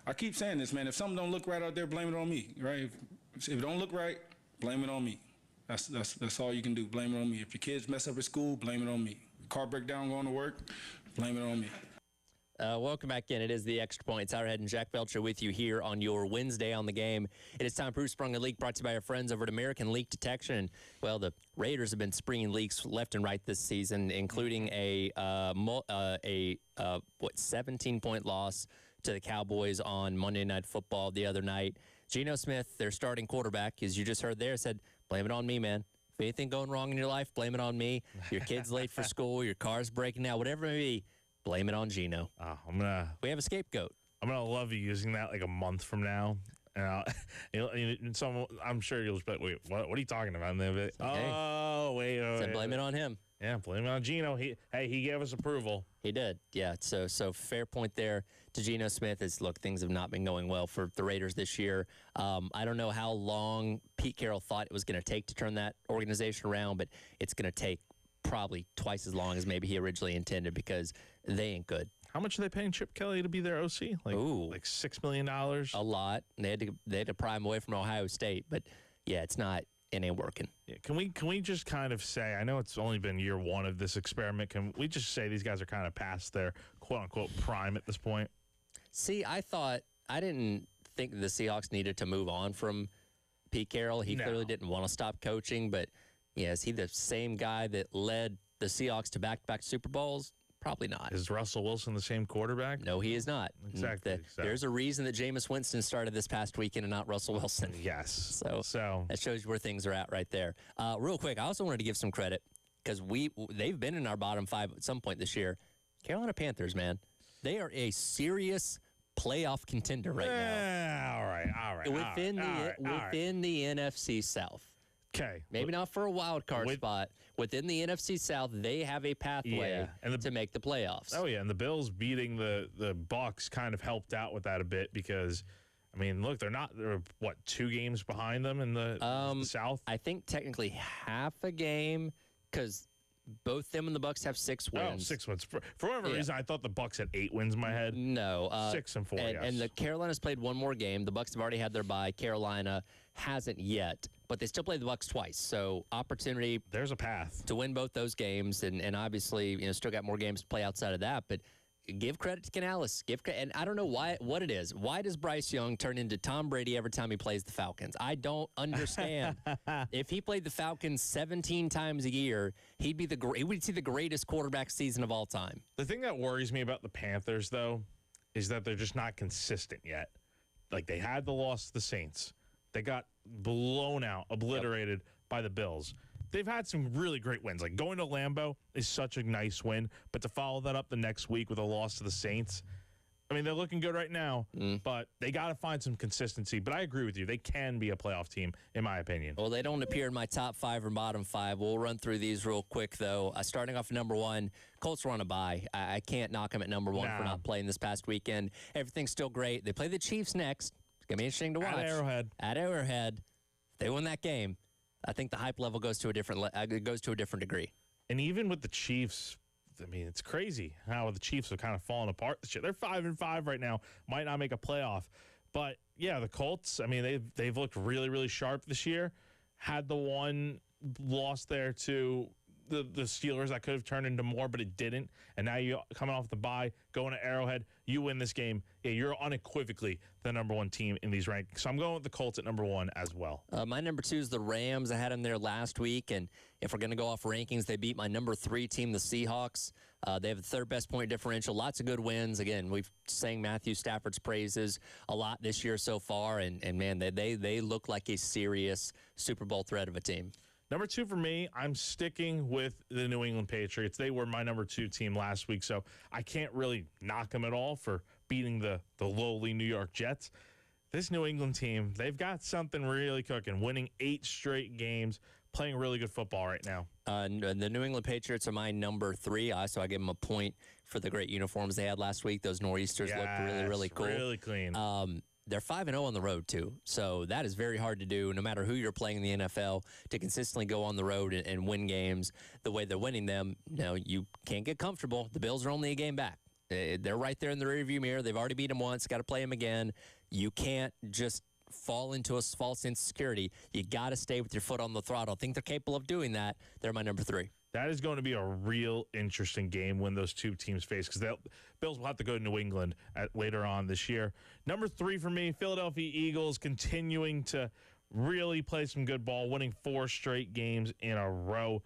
I keep saying this, man. If something don't look right out there, blame it on me, right? If it don't look right, blame it on me. That's all you can do. Blame it on me. If your kids mess up at school, blame it on me. Car break down going to work, blame it on me. Welcome back in. It is the Extra Point. Tyler Head and Jack Belcher with you here on your Wednesday on the game. It is time for Who Sprung a Leak, brought to you by our friends over at American Leak Detection. Well, the Raiders have been springing leaks left and right this season, including a 17-point loss to the Cowboys on Monday Night Football the other night. Geno Smith, their starting quarterback, as you just heard there, said, blame it on me, man. If anything going wrong in your life, blame it on me. Your kid's late for school, your car's breaking down, whatever it may be, blame it on Geno. We have a scapegoat. I'm gonna love you using that like a month from now. And I'm sure you'll just be like, wait, what are you talking about? And they'll be like, oh, wait. Said blame it on him. Yeah, blame it on Geno. He gave us approval. He did. Yeah. So fair point there to Geno Smith. Is look, things have not been going well for the Raiders this year. I don't know how long Pete Carroll thought it was going to take to turn that organization around, but it's going to take probably twice as long as maybe he originally intended because they ain't good. How much are they paying Chip Kelly to be their OC? Like $6 million. A lot. And they had to pry him away from Ohio State, but yeah, it ain't working. Yeah, can we just kind of say, I know it's only been year one of this experiment, can we just say these guys are kind of past their quote-unquote prime at this point? See, I didn't think the Seahawks needed to move on from Pete Carroll. He clearly didn't want to stop coaching, but yeah, is he the same guy that led the Seahawks to back-to-back Super Bowls? Probably not. Is Russell Wilson the same quarterback? No, he is not. Exactly. There's a reason that Jameis Winston started this past weekend and not Russell Wilson. Yes. So that shows you where things are at right there. Real quick, I also wanted to give some credit because they've been in our bottom five at some point this year. Carolina Panthers, man, they are a serious playoff contender right now. All right. Within the NFC South. Okay. Maybe not for a wild card spot. Within the NFC South, they have a pathway to make the playoffs. Oh, yeah, and the Bills beating the Bucs kind of helped out with that a bit because, I mean, look, they're 2 games behind them in the South? I think technically half a game because both them and the Bucs have 6 wins. Oh, 6 wins. For whatever reason, I thought the Bucs had 8 wins in my head. No. 6 and 4, yes. And the Carolina's played one more game. The Bucs have already had their bye. Carolina hasn't yet, but they still played the Bucs twice. So opportunity. There's a path to win both those games, and obviously still got more games to play outside of that. But give credit to Canales. And I don't know what it is. Why does Bryce Young turn into Tom Brady every time he plays the Falcons? I don't understand. If he played the Falcons 17 times a year, he would see the greatest quarterback season of all time. The thing that worries me about the Panthers, though, is that they're just not consistent yet. Like, they had the loss to the Saints. They got blown out, obliterated by the Bills. They've had some really great wins. Like, going to Lambeau is such a nice win, but to follow that up the next week with a loss to the Saints, I mean, they're looking good right now, but they got to find some consistency. But I agree with you. They can be a playoff team, in my opinion. Well, they don't appear in my top 5 or bottom 5. We'll run through these real quick, though. Starting off at number 1, Colts were on a bye. I can't knock them at number 1 for not playing this past weekend. Everything's still great. They play the Chiefs next. It's going to be interesting to watch. At Arrowhead. If they win that game, I think the hype level goes to a different degree. And even with the Chiefs, I mean, it's crazy how the Chiefs have kind of fallen apart this year. They're 5-5 right now, might not make a playoff. But yeah, the Colts, I mean, they've looked really, really sharp this year. Had the one loss there to the Steelers that could have turned into more, but it didn't. And now you coming off the bye, going to Arrowhead, you win this game. Yeah, you're unequivocally the number 1 team in these rankings. So I'm going with the Colts at number 1 as well. My number 2 is the Rams. I had them there last week, and if we're going to go off rankings, they beat my number 3 team, the Seahawks. They have the 3rd best point differential. Lots of good wins. Again, we've sang Matthew Stafford's praises a lot this year so far, and man, they look like a serious Super Bowl threat of a team. Number 2 for me, I'm sticking with the New England Patriots. They were my number 2 team last week, so I can't really knock them at all for beating the lowly New York Jets. This New England team, they've got something really cooking, winning 8 straight games, playing really good football right now. The New England Patriots are my number 3, so I give them a point for the great uniforms they had last week. Those Nor'easters looked really, really cool. Really clean. They're 5-0 on the road, too. So that is very hard to do, no matter who you're playing in the NFL, to consistently go on the road and win games the way they're winning them. You can't get comfortable. The Bills are only a game back. They're right there in the rearview mirror. They've already beat them once. Got to play them again. You can't just fall into a false insecurity. You got to stay with your foot on the throttle. I think they're capable of doing that. They're my number 3. That is going to be a real interesting game when those two teams face, because Bills will have to go to New England later on this year. Number 3 for me, Philadelphia Eagles continuing to really play some good ball, winning 4 straight games in a row.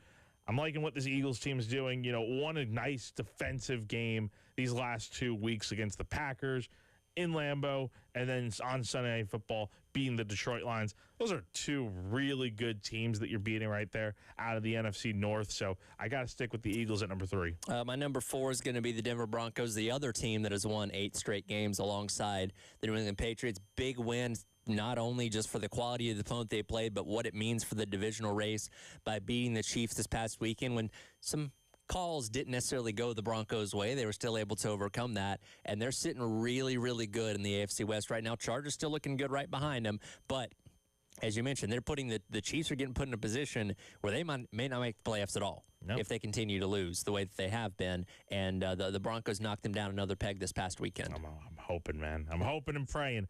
I'm liking what this Eagles team is doing. Won a nice defensive game these last 2 weeks against the Packers in Lambeau, and then on Sunday Night Football beating the Detroit Lions. Those are 2 really good teams that you're beating right there out of the NFC North. So I got to stick with the Eagles at number 3. My number 4 is going to be the Denver Broncos, the other team that has won 8 straight games alongside the New England Patriots. Big win, not only just for the quality of the opponent they played, but what it means for the divisional race by beating the Chiefs this past weekend when some calls didn't necessarily go the Broncos' way. They were still able to overcome that, and they're sitting really, really good in the AFC West right now. Chargers still looking good right behind them, but as you mentioned, they're putting the Chiefs are getting put in a position where they may not make the playoffs at all if they continue to lose the way that they have been, and the Broncos knocked them down another peg this past weekend. I'm hoping, man. I'm hoping and praying.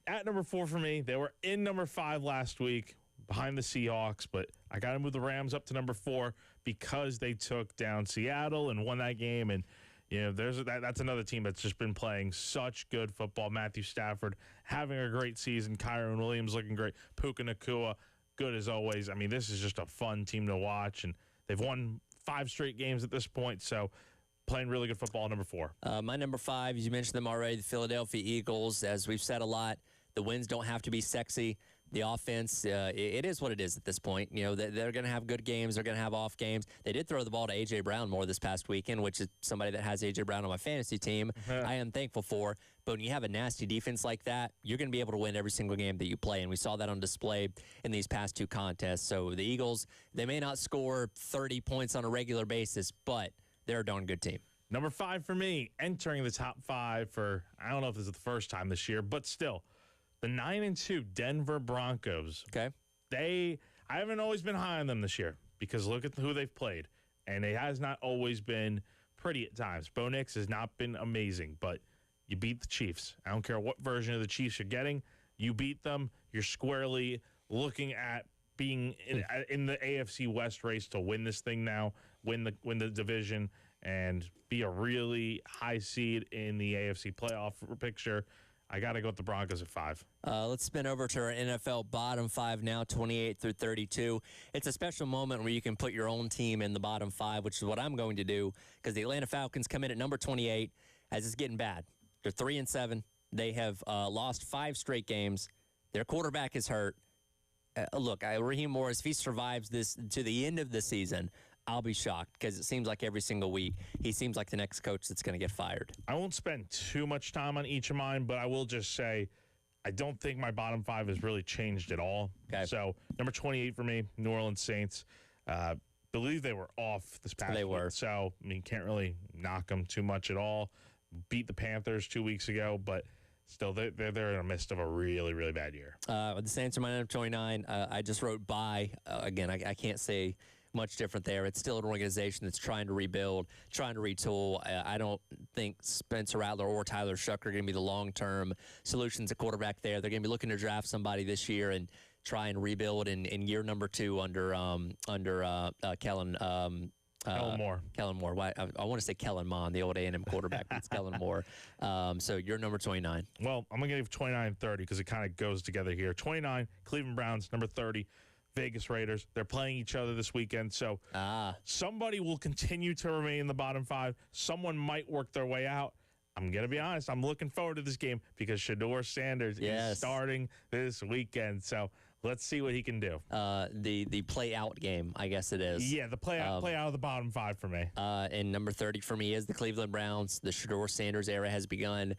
At number 4 for me, they were in number 5 last week behind the Seahawks, but I got to move the Rams up to number 4 because they took down Seattle and won that game. And that's another team that's just been playing such good football. Matthew Stafford having a great season. Kyron Williams looking great. Puka Nacua, good as always. I mean, this is just a fun team to watch, and they've won 5 straight games at this point. So playing really good football, number 4. My number 5, you mentioned them already, the Philadelphia Eagles. As we've said a lot, the wins don't have to be sexy. The offense, it is what it is at this point. They're going to have good games. They're going to have off games. They did throw the ball to A.J. Brown more this past weekend, which is somebody that has A.J. Brown on my fantasy team. I am thankful for. But when you have a nasty defense like that, you're going to be able to win every single game that you play. And we saw that on display in these past 2 contests. So the Eagles, they may not score 30 points on a regular basis, but they're a darn good team. Number 5 for me, entering the top 5 for, I don't know if this is the first time this year, but still, the 9-2 Denver Broncos. Okay. I haven't always been high on them this year because look at who they've played, and it has not always been pretty at times. Bo Nix has not been amazing, but you beat the Chiefs. I don't care what version of the Chiefs you're getting. You beat them. You're squarely looking at being in the AFC West race to win this thing now, win the division, and be a really high seed in the AFC playoff picture. I got to go with the Broncos at 5. Let's spin over to our NFL bottom 5 now, 28 through 32. It's a special moment where you can put your own team in the bottom 5, which is what I'm going to do, because the Atlanta Falcons come in at number 28 as it's getting bad. They're 3-7. They have lost 5 straight games. Their quarterback is hurt. Look, Raheem Morris, if he survives this to the end of the season, I'll be shocked because it seems like every single week he seems like the next coach that's going to get fired. I won't spend too much time on each of mine, but I will just say I don't think my bottom 5 has really changed at all. Okay. So number 28 for me, New Orleans Saints. Believe they were off this past week. Were. So, I mean, can't really knock them too much at all. Beat the Panthers 2 weeks ago, but still, they're in the midst of a really, really bad year. The Saints are my number 29. I just wrote bye. Again, I can't say much different there. It's still an organization that's trying to rebuild, trying to retool. I don't think Spencer Rattler or Tyler Shucker are going to be the long-term solutions at quarterback there. They're going to be looking to draft somebody this year and try and rebuild in year number 2 under Kellen. Kellen Moore. Kellen Moore. I want to say Kellen Mond, the old A&M quarterback, but it's Kellen Moore. So you're number 29. Well, I'm going to give 29 and 30 because it kind of goes together here. 29, Cleveland Browns. Number 30, Vegas Raiders. They're playing each other this weekend, so somebody will continue to remain in the bottom 5. Someone might work their way out. I'm going to be honest. I'm looking forward to this game because Shedeur Sanders is starting this weekend, so let's see what he can do. The play-out game, I guess it is. Yeah, the play out of the bottom 5 for me. And number 30 for me is the Cleveland Browns. The Shedeur Sanders era has begun.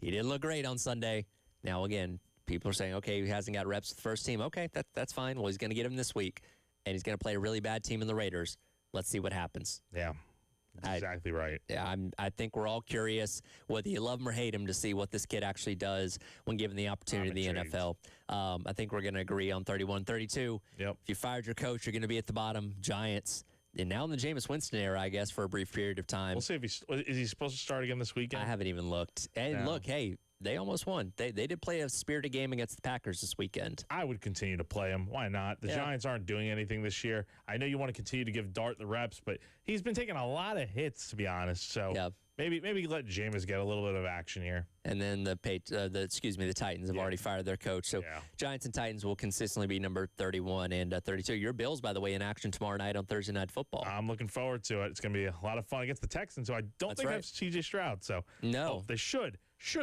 He didn't look great on Sunday. Now, again, people are saying, okay, he hasn't got reps with the first team. Okay, that's fine. Well, he's going to get him this week, and he's going to play a really bad team in the Raiders. Let's see what happens. Yeah, exactly right. Yeah, I think we're all curious, whether you love him or hate him, to see what this kid actually does when given the opportunity in the NFL. I think we're going to agree on 31, 32. Yep. If you fired your coach, you're going to be at the bottom. Giants, and now in the Jameis Winston era, I guess, for a brief period of time. We'll see if is he supposed to start again this weekend? I haven't even looked. And No. look, hey, they almost won. They did play a spirited game against the Packers this weekend. I would continue to play him. Why not? The Giants aren't doing anything this year. I know you want to continue to give Dart the reps, but he's been taking a lot of hits, to be honest. So maybe let Jameis get a little bit of action here. And then the Titans have already fired their coach. So Giants and Titans will consistently be number 31 and 32. Your Bills, by the way, in action tomorrow night on Thursday Night Football. I'm looking forward to it. It's going to be a lot of fun against the Texans, who I don't think have C.J. Stroud. So they should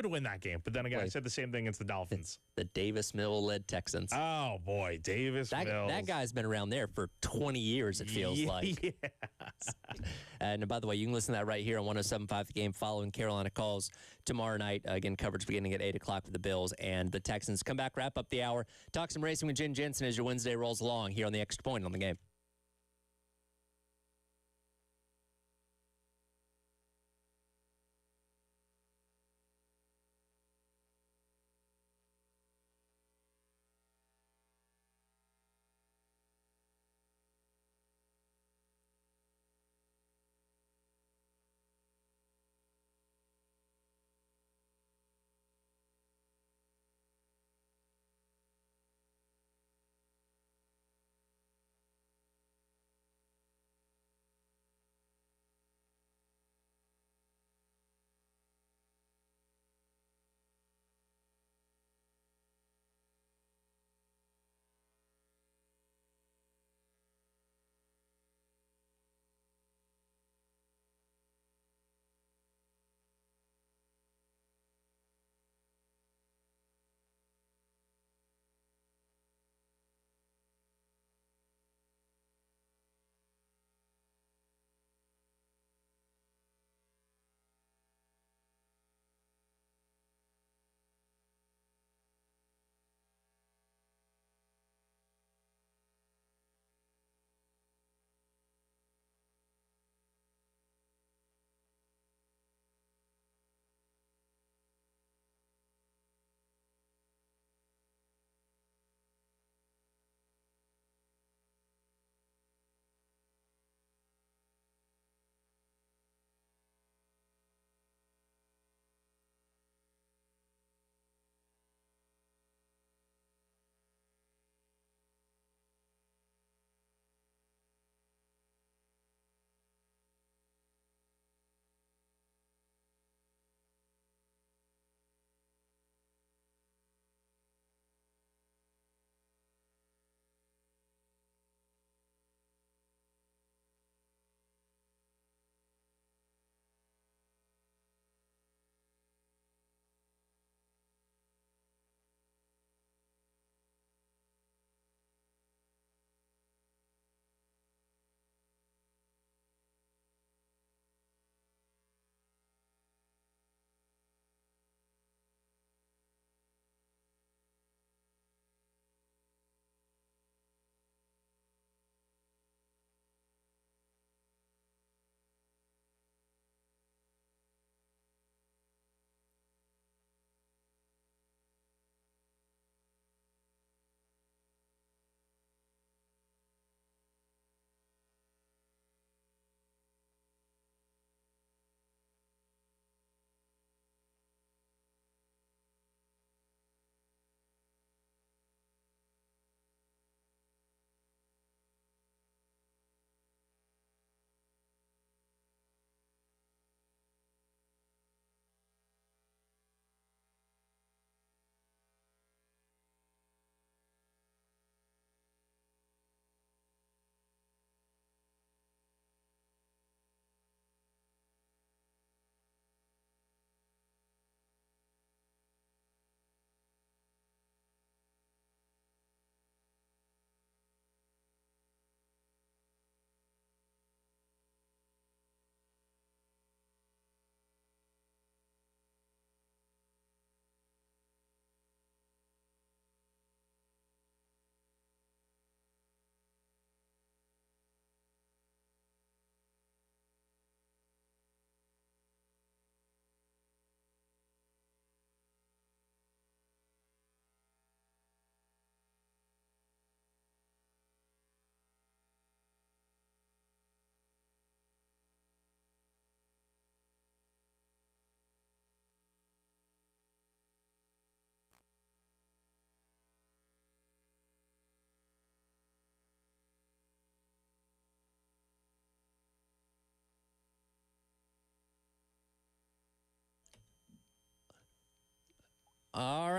win that game. But then again, I said the same thing against the Dolphins. The Davis Mill-led Texans. Oh, boy, Davis Mills. That guy's been around there for 20 years, it feels like. And by the way, you can listen to that right here on 107.5 The Game following Carolina Calls tomorrow night. Again, coverage beginning at 8 o'clock for the Bills and the Texans. Come back, wrap up the hour. Talk some racing with Jen Jensen as your Wednesday rolls along here on the Extra Point on The Game.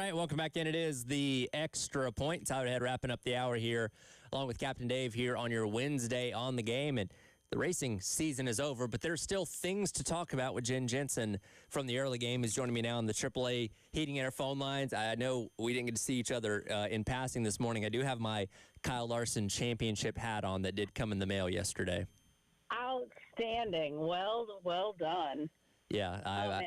right, welcome back in. It is the Extra Point. Tyler Head wrapping up the hour here, along with Captain Dave here on your Wednesday on the game. And the racing season is over, but there's still things to talk about with Jen Jensen from the early game, who's joining me now on the AAA Heating Air phone lines. I know we didn't get to see each other in passing this morning. I do have my Kyle Larson championship hat on that did come in the mail yesterday. Outstanding. Well done. Yeah, I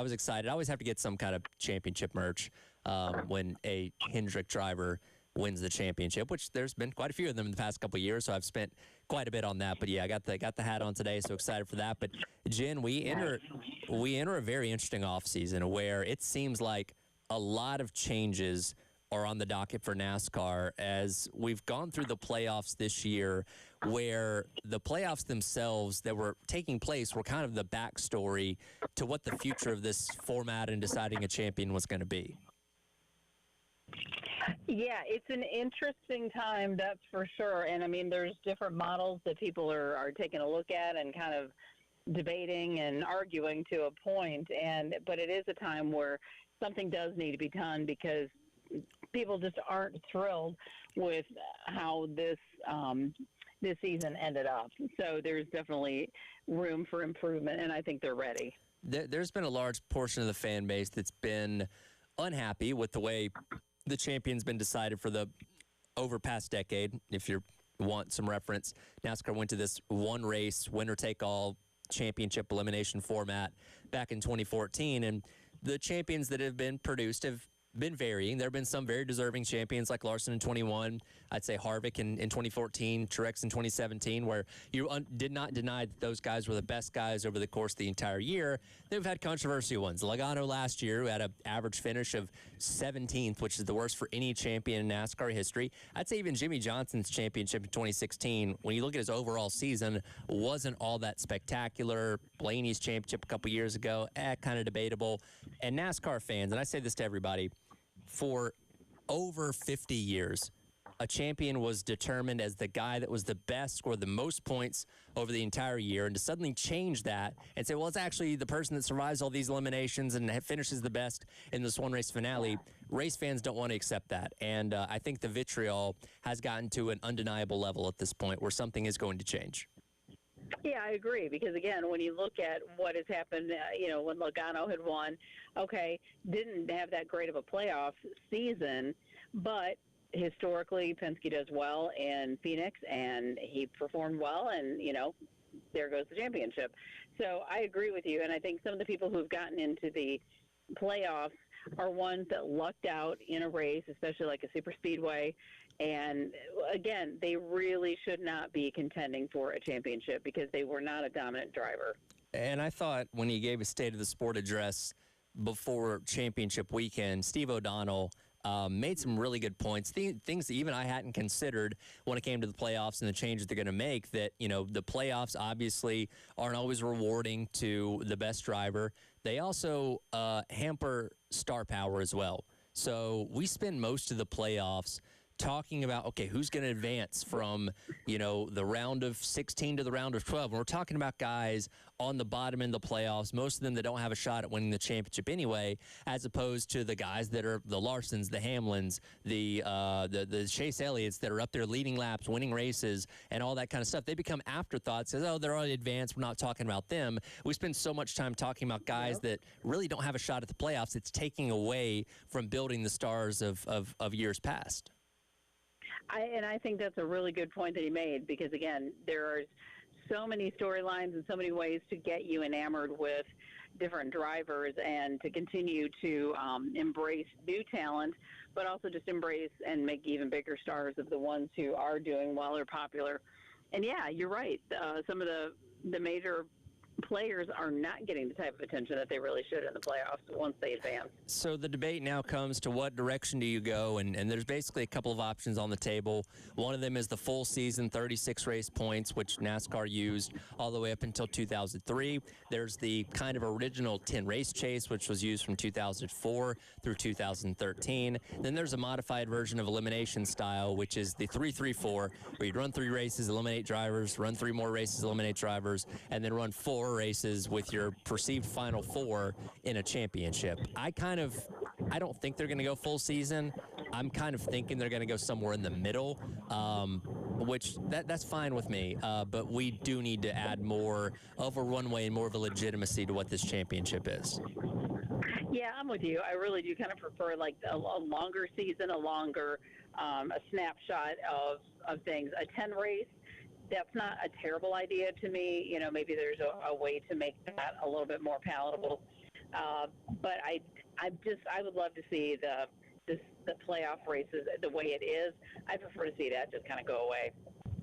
was excited. I always have to get some kind of championship merch when a Hendrick driver wins the championship, which there's been quite a few of them in the past couple of years, so I've spent quite a bit on that. But yeah, I got the hat on today, so excited for that. But Jen, we enter a very interesting offseason where it seems like a lot of changes are on the docket for NASCAR as we've gone through the playoffs this year, where the playoffs themselves that were taking place were kind of the backstory to what the future of this format and deciding a champion was going to be. Yeah, it's an interesting time, that's for sure. And I mean, there's different models that people are taking a look at and kind of debating and arguing to a point. But it is a time where something does need to be done because people just aren't thrilled with how this season ended up. So there's definitely room for improvement, and I think they're ready. There's been a large portion of the fan base that's been unhappy with the way the champion's been decided for the past decade. If you want some reference, NASCAR went to this one race, winner-take-all championship elimination format back in 2014, and the champions that have been produced have been varying. There have been some very deserving champions like Larson in 21. I'd say Harvick in 2014, Truex in 2017, where you did not deny that those guys were the best guys over the course of the entire year. They've had controversial ones. Logano last year, who had an average finish of 17th, which is the worst for any champion in NASCAR history. I'd say even Jimmy Johnson's championship in 2016, when you look at his overall season, wasn't all that spectacular. Blaney's championship a couple years ago, kind of debatable. And NASCAR fans, and I say this to everybody, for over 50 years, a champion was determined as the guy that was the best, scored the most points over the entire year, and to suddenly change that and say, well, it's actually the person that survives all these eliminations and finishes the best in this one race finale, race fans don't want to accept that. And I think the vitriol has gotten to an undeniable level at this point where something is going to change. Yeah, I agree, because, again, when you look at what has happened, when Logano had won, okay, didn't have that great of a playoff season, but historically Penske does well in Phoenix, and he performed well, and, there goes the championship. So I agree with you, and I think some of the people who've gotten into the playoffs are ones that lucked out in a race, especially like a super speedway. And again, they really should not be contending for a championship because they were not a dominant driver. And I thought when he gave a State of the Sport address before championship weekend, Steve O'Donnell made some really good points, things that even I hadn't considered when it came to the playoffs and the changes they're going to make, that, the playoffs obviously aren't always rewarding to the best driver. They also hamper star power as well. So we spend most of the playoffs talking about, okay, who's going to advance from, the round of 16 to the round of 12. And we're talking about guys on the bottom in the playoffs, most of them that don't have a shot at winning the championship anyway, as opposed to the guys that are the Larsons, the Hamlins, the Chase Elliott's that are up there leading laps, winning races, and all that kind of stuff. They become afterthoughts, says, oh, they're already advanced, we're not talking about them. We spend so much time talking about guys that really don't have a shot at the playoffs. It's taking away from building the stars of years past. I think that's a really good point that he made, because, again, there are so many storylines and so many ways to get you enamored with different drivers and to continue to embrace new talent, but also just embrace and make even bigger stars of the ones who are doing well or popular. And, yeah, you're right. Some of the major players are not getting the type of attention that they really should in the playoffs once they advance. So the debate now comes to what direction do you go, and there's basically a couple of options on the table. One of them is the full season 36 race points, which NASCAR used all the way up until 2003. There's the kind of original 10 race chase, which was used from 2004 through 2013. Then there's a modified version of elimination style, which is the 3-3-4, where you'd run 3 races, eliminate drivers, run 3 more races, eliminate drivers, and then run 4 more races with your perceived Final Four in a championship. I don't think they're going to go full season. I'm kind of thinking they're going to go somewhere in the middle, which that's fine with me. But we do need to add more of a runway and more of a legitimacy to what this championship is. Yeah, I'm with you. I really do kind of prefer like a longer season, a snapshot of things. A 10 race, that's not a terrible idea to me. You know, maybe there's a way to make that a little bit more palatable. But I would love to see the playoff races the way it is. I prefer to see that just kind of go away.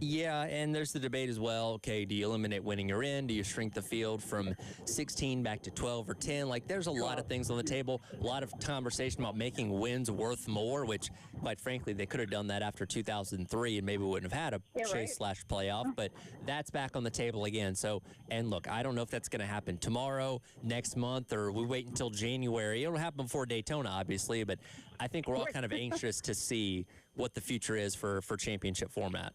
Yeah, and there's the debate as well. Okay, do you eliminate winning or in? Do you shrink the field from 16 back to 12 or 10? Like, there's a lot of things on the table. A lot of conversation about making wins worth more, which, quite frankly, they could have done that after 2003 and maybe wouldn't have had a chase/playoff. But that's back on the table again. So, and look, I don't know if that's going to happen tomorrow, next month, or we wait until January. It'll happen before Daytona, obviously, but I think we're all kind of anxious to see what the future is for championship format.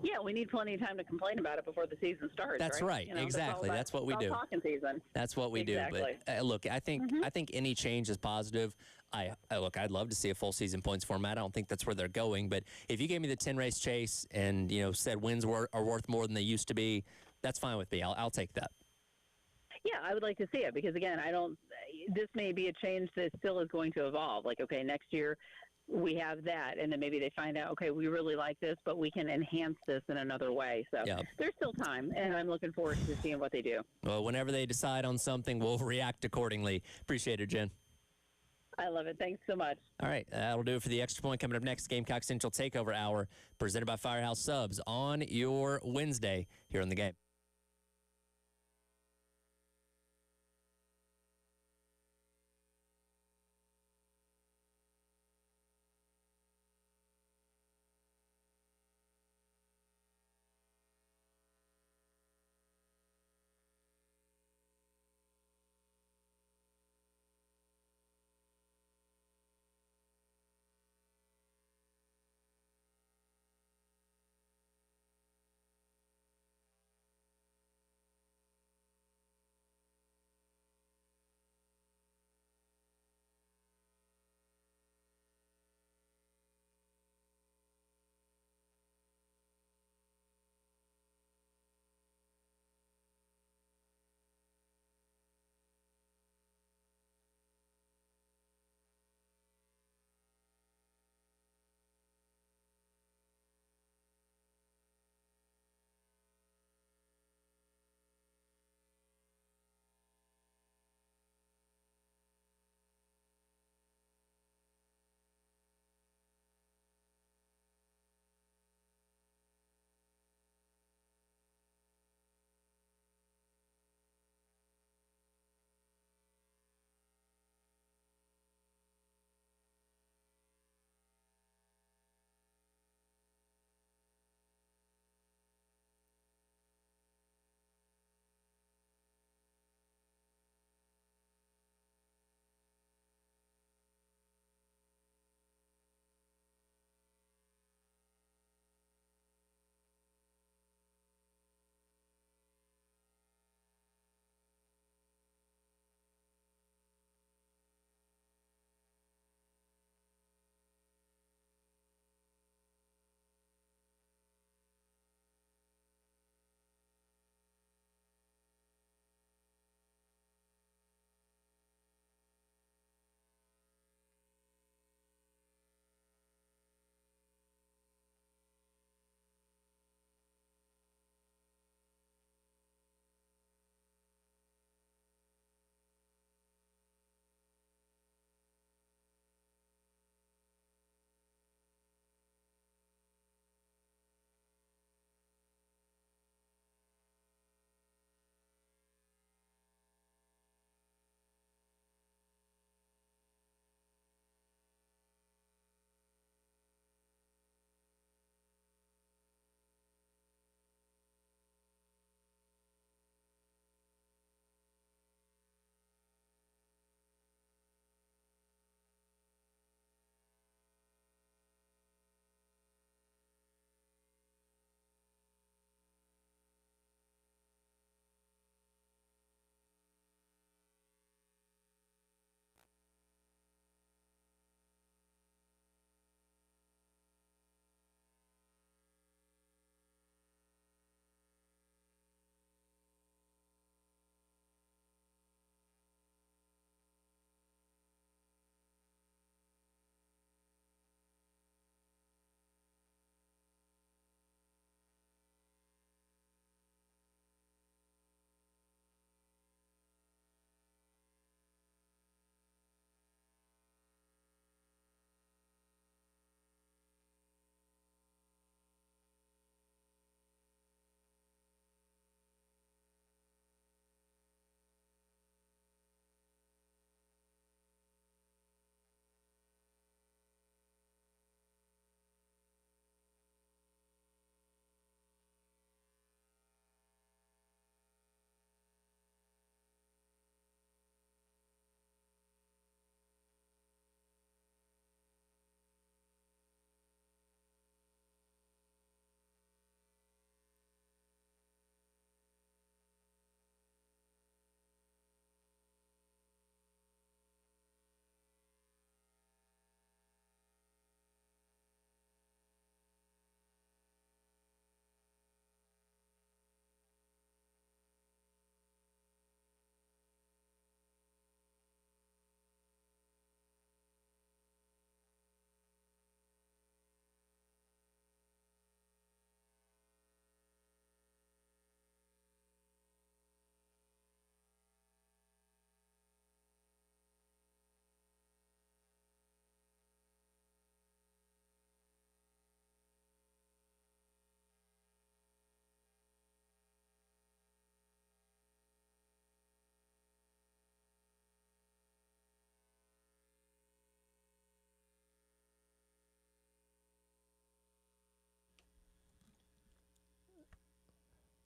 Yeah, we need plenty of time to complain about it before the season starts. That's right. You know, exactly. That's what we do. Talking season. That's what we do. But look, I think any change is positive. I'd love to see a full season points format. I don't think that's where they're going. But if you gave me the 10 race chase and said wins are worth more than they used to be, that's fine with me. I'll take that. Yeah, I would like to see it because again, this may be a change that still is going to evolve. Like, okay, next year we have that, and then maybe they find out, okay, we really like this, but we can enhance this in another way. So there's still time, and I'm looking forward to seeing what they do. Well, whenever they decide on something, we'll react accordingly. Appreciate it, Jen. I love it. Thanks so much. All right, that'll do it for the Extra Point. Coming up next, Gamecock Central Takeover Hour, presented by Firehouse Subs on your Wednesday here on The Game.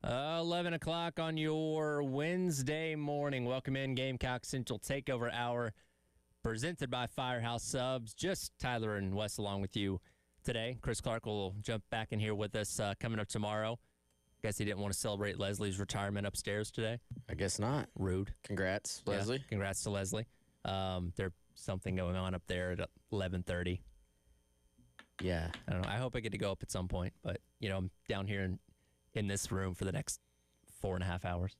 11 o'clock on your Wednesday morning. Welcome in Gamecock Central Takeover Hour, presented by Firehouse Subs. Just Tyler and Wes along with you today. Chris Clark will jump back in here with us coming up tomorrow. Guess he didn't want to celebrate Leslie's retirement upstairs today. I guess not. Rude. Congrats, Leslie. Yeah, congrats to Leslie. There's something going on up there at 11:30. Yeah. I don't know. I hope I get to go up at some point, but, I'm down here in this room for the next 4.5 hours.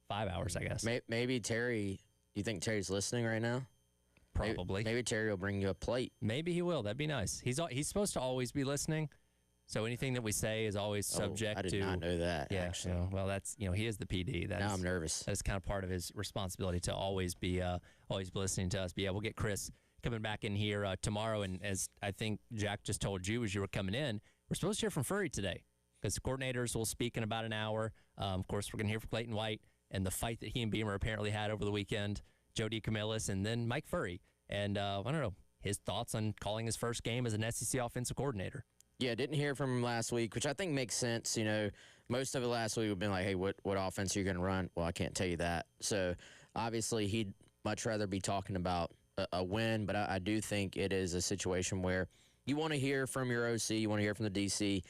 5 hours, I guess. Maybe Terry, you think Terry's listening right now? Probably. Maybe Terry will bring you a plate. Maybe he will. That'd be nice. He's supposed to always be listening, so anything that we say is always subject to. I did not know that, yeah, actually. well, that's, he is the PD. Now I'm nervous. That's kind of part of his responsibility to always be listening to us. But yeah, we'll get Chris coming back in here tomorrow, and as I think Jack just told you as you were coming in, we're supposed to hear from Furry today, because the coordinators will speak in about an hour. Of course, we're going to hear from Clayton White and the fight that he and Beamer apparently had over the weekend, Jody Camillus, and then Mike Furry. And I don't know, his thoughts on calling his first game as an SEC offensive coordinator. Yeah, didn't hear from him last week, which I think makes sense. Most of it last week would have been like, hey, what offense are you going to run? Well, I can't tell you that. So obviously he'd much rather be talking about a win, but I do think it is a situation where you want to hear from your OC, you want to hear from the DC,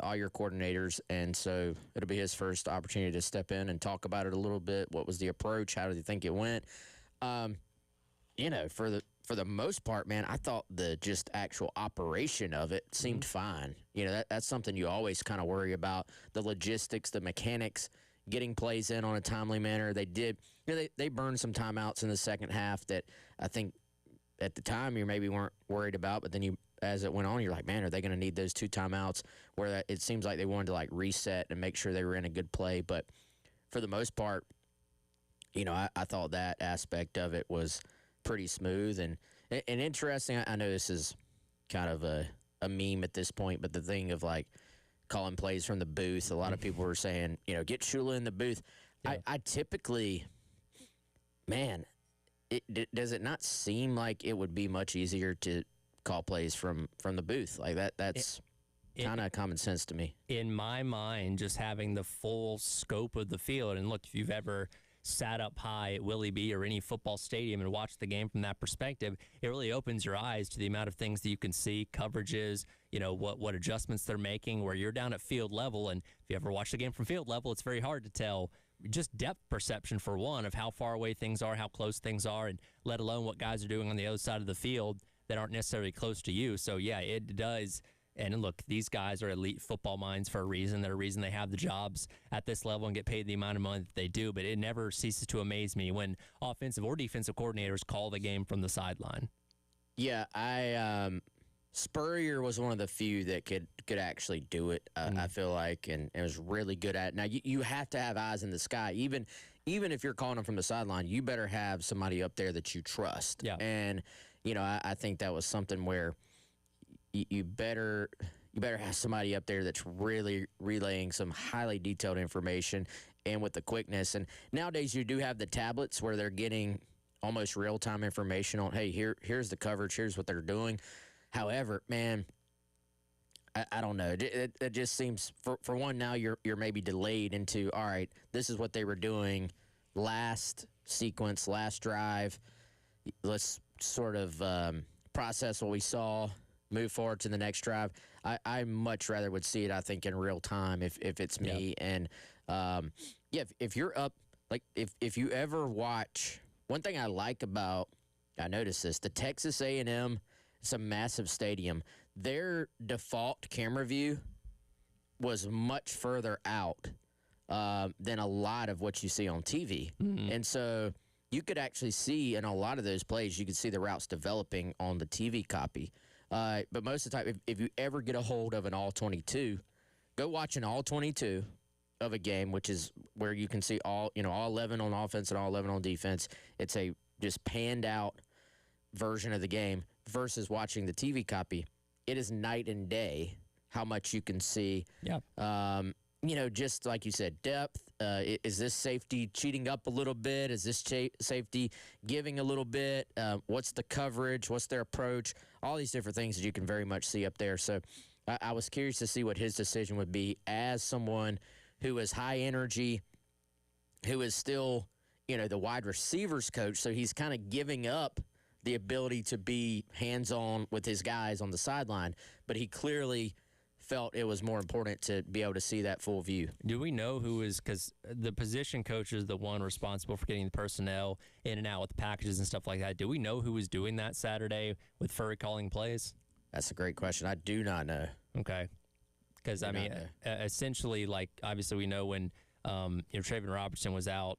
all your coordinators, and so it'll be his first opportunity to step in and talk about it a little bit. What was the approach? How did he think it went? For the most part, man, I thought the just actual operation of it seemed fine. That's something you always kind of worry about, the logistics, the mechanics, getting plays in on a timely manner. They did, they burned some timeouts in the second half that I think at the time you maybe weren't worried about, but then as it went on, you're like, man, are they going to need those 2 timeouts? Where it seems like they wanted to reset and make sure they were in a good play. But for the most part, I thought that aspect of it was pretty smooth and interesting. I know this is kind of a meme at this point, but the thing of calling plays from the booth, a lot of people were saying, get Shula in the booth. Yeah. I typically, man, does it not seem like it would be much easier to call plays from the booth? That's kind of common sense to me. In my mind, just having the full scope of the field, and look, if you've ever sat up high at Willie B or any football stadium and watched the game from that perspective, it really opens your eyes to the amount of things that you can see, coverages, what adjustments they're making, where you're down at field level. And if you ever watch the game from field level, it's very hard to tell just depth perception, for one, of how far away things are, how close things are, and let alone what guys are doing on the other side of the field that aren't necessarily close to you. So, yeah, it does. And look, these guys are elite football minds for a reason. They're a reason they have the jobs at this level and get paid the amount of money that they do. But it never ceases to amaze me when offensive or defensive coordinators call the game from the sideline. Yeah, Spurrier was one of the few that could actually do it, I feel like, and was really good at it. Now, you have to have eyes in the sky. Even if you're calling them from the sideline, you better have somebody up there that you trust. Yeah. And, I think that was something where you better have somebody up there that's really relaying some highly detailed information and with the quickness. And nowadays you do have the tablets where they're getting almost real-time information on, hey, here's the coverage, here's what they're doing. However, man, I don't know. It just seems, for one, now you're maybe delayed into, all right, this is what they were doing last sequence, last drive. Let's sort of process what we saw, move forward to the next drive. I much rather would see it, I think, in real time if it's me. And, if you're up, if you ever watch, one thing I like about, I noticed this, the Texas A&M, it's a massive stadium. Their default camera view was much further out than a lot of what you see on TV. Mm-hmm. And so you could actually see in a lot of those plays, you could see the routes developing on the TV copy. But most of the time, if you ever get a hold of an all-22, go watch an all-22 of a game, which is where you can see all 11 on offense and all 11 on defense. It's a just panned out version of the game versus watching the TV copy. It is night and day how much you can see. Yeah. Just like you said, depth. Is this safety cheating up a little bit? Is this safety giving a little bit? What's the coverage? What's their approach? All these different things that you can very much see up there. So I was curious to see what his decision would be as someone who is high energy, who is still, the wide receivers coach. So he's kind of giving up the ability to be hands-on with his guys on the sideline. But he clearly felt it was more important to be able to see that full view. Do we know who is, because the position coach is the one responsible for getting the personnel in and out with the packages and stuff like that. Do we know who was doing that Saturday with Furry calling plays? That's a great question. I do not know. Okay. Because, I mean, essentially, like, obviously we know when Trayvon Robertson was out,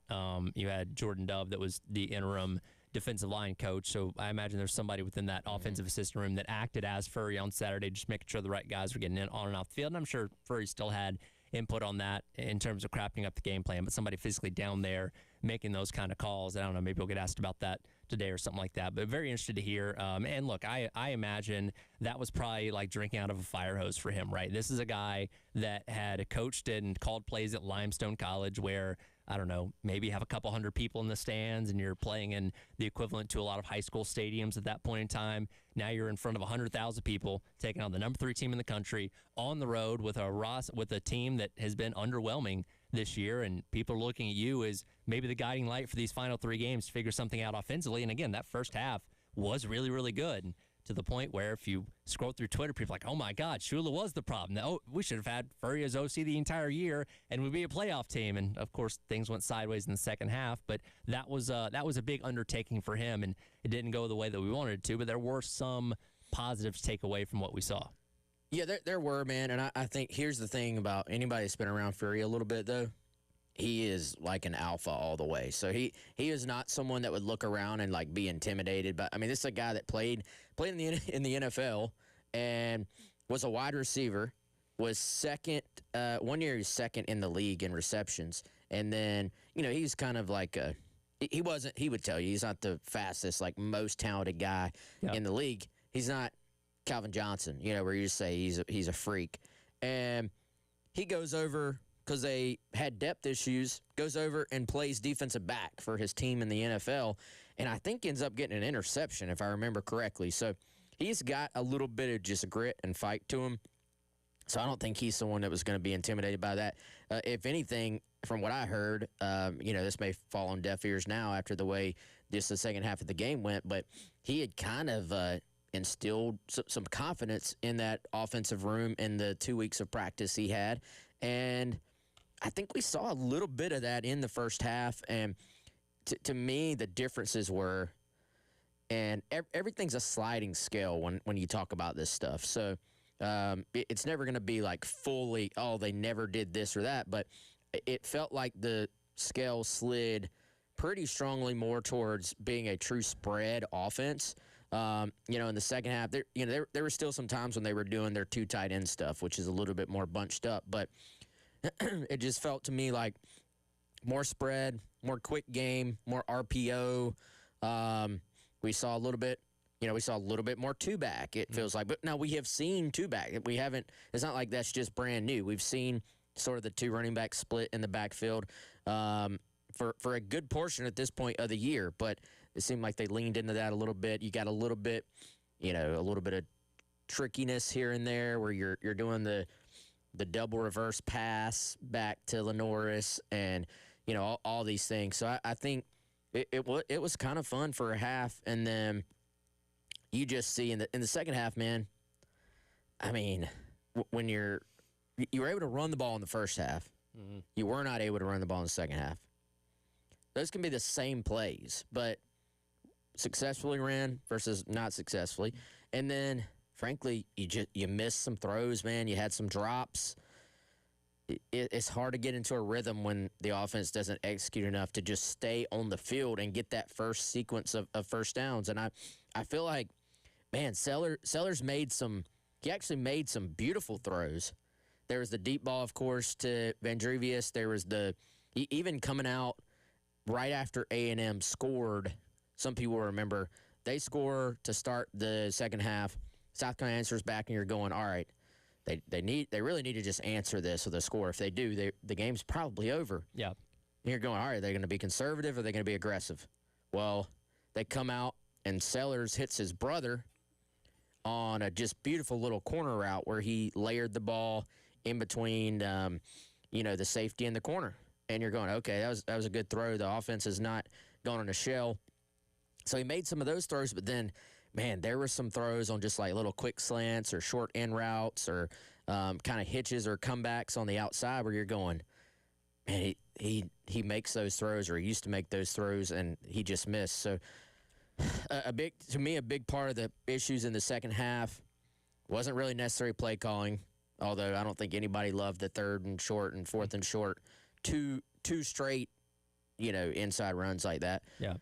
you had Jordan Dove that was the interim defensive line coach. So I imagine there's somebody within that offensive assistant room that acted as Furry on Saturday, just making sure the right guys were getting in on and off the field. And I'm sure Furry still had input on that in terms of crafting up the game plan, but somebody physically down there making those kind of calls. I don't know, maybe we'll get asked about that today or something like that, but very interested to hear. And look, I imagine that was probably like drinking out of a fire hose for him, right? This is a guy that had coached and called plays at Limestone College where, I don't know, maybe you have a couple hundred people in the stands and you're playing in the equivalent to a lot of high school stadiums at that point in time. Now you're in front of 100,000 people taking on the number 3 team in the country on the road with a team that has been underwhelming this year, and people are looking at you as maybe the guiding light for these final 3 games to figure something out offensively. And again, that first half was really, really good, to the point where if you scroll through Twitter, people are like, oh my God, Shula was the problem. No, we should have had Furry as OC the entire year and we'd be a playoff team. And of course, things went sideways in the second half, but that was a big undertaking for him, and it didn't go the way that we wanted it to, but there were some positives to take away from what we saw. Yeah, there were, man. And I think here's the thing about anybody that's been around Furry a little bit, though. He is like an alpha all the way. So he is not someone that would look around and like be intimidated. But I mean, this is a guy that played in the NFL and was a wide receiver. Was second 1 year. He was second in the league in receptions, and then he's kind of like he wasn't. He would tell you he's not the fastest, like most talented guy in the league. He's not Calvin Johnson, where you just say he's a freak. And he goes over because they had depth issues, goes over and plays defensive back for his team in the NFL, and I think ends up getting an interception, if I remember correctly. So he's got a little bit of just grit and fight to him. So I don't think he's someone that was going to be intimidated by that. If anything, from what I heard, this may fall on deaf ears now after the way just the second half of the game went, but he had kind of instilled some confidence in that offensive room in the 2 weeks of practice he had. And I think we saw a little bit of that in the first half. And to me, the differences were, and everything's a sliding scale when you talk about this stuff. So it's never going to be like fully, oh, they never did this or that. But it felt like the scale slid pretty strongly more towards being a true spread offense. In the second half, there were still some times when they were doing their 2 tight end stuff, which is a little bit more bunched up. But it just felt to me like more spread, more quick game, more RPO. We saw a little bit more 2-back, it feels like. But now we have seen 2-back. We haven't. It's not like that's just brand new. We've seen sort of the 2 running back split in the backfield for a good portion at this point of the year. But it seemed like they leaned into that a little bit. You got a little bit of trickiness here and there where you're doing the double reverse pass back to Lenoris and, all these things. So I think it was kind of fun for a half. And then you just see in the second half, man, I mean, when you were able to run the ball in the first half, you were not able to run the ball in the second half. Those can be the same plays, but successfully ran versus not successfully. And then, frankly, you missed some throws, man. You had some drops. It's hard to get into a rhythm when the offense doesn't execute enough to just stay on the field and get that first sequence of first downs. And I feel like, man, Sellers made some beautiful throws. There was the deep ball, of course, to Vandrivius. There was even coming out right after A&M scored. Some people remember they score to start the second half. South Carolina answers back, and you're going, all right, they really need to just answer this with a score. If they do, the game's probably over. Yeah. And you're going, all right, are they going to be conservative or are they going to be aggressive? Well, they come out, and Sellers hits his brother on a just beautiful little corner route where he layered the ball in between the safety in the corner. And you're going, okay, that was a good throw. The offense has not gone on a shell. So he made some of those throws, but then, man, there were some throws on just like little quick slants or short end routes or kind of hitches or comebacks on the outside where you're going, man, he makes those throws, or he used to make those throws, and he just missed. So a big part of the issues in the second half wasn't really necessary play calling, although I don't think anybody loved the 3rd and short and 4th and short, two straight, inside runs like that. Yeah.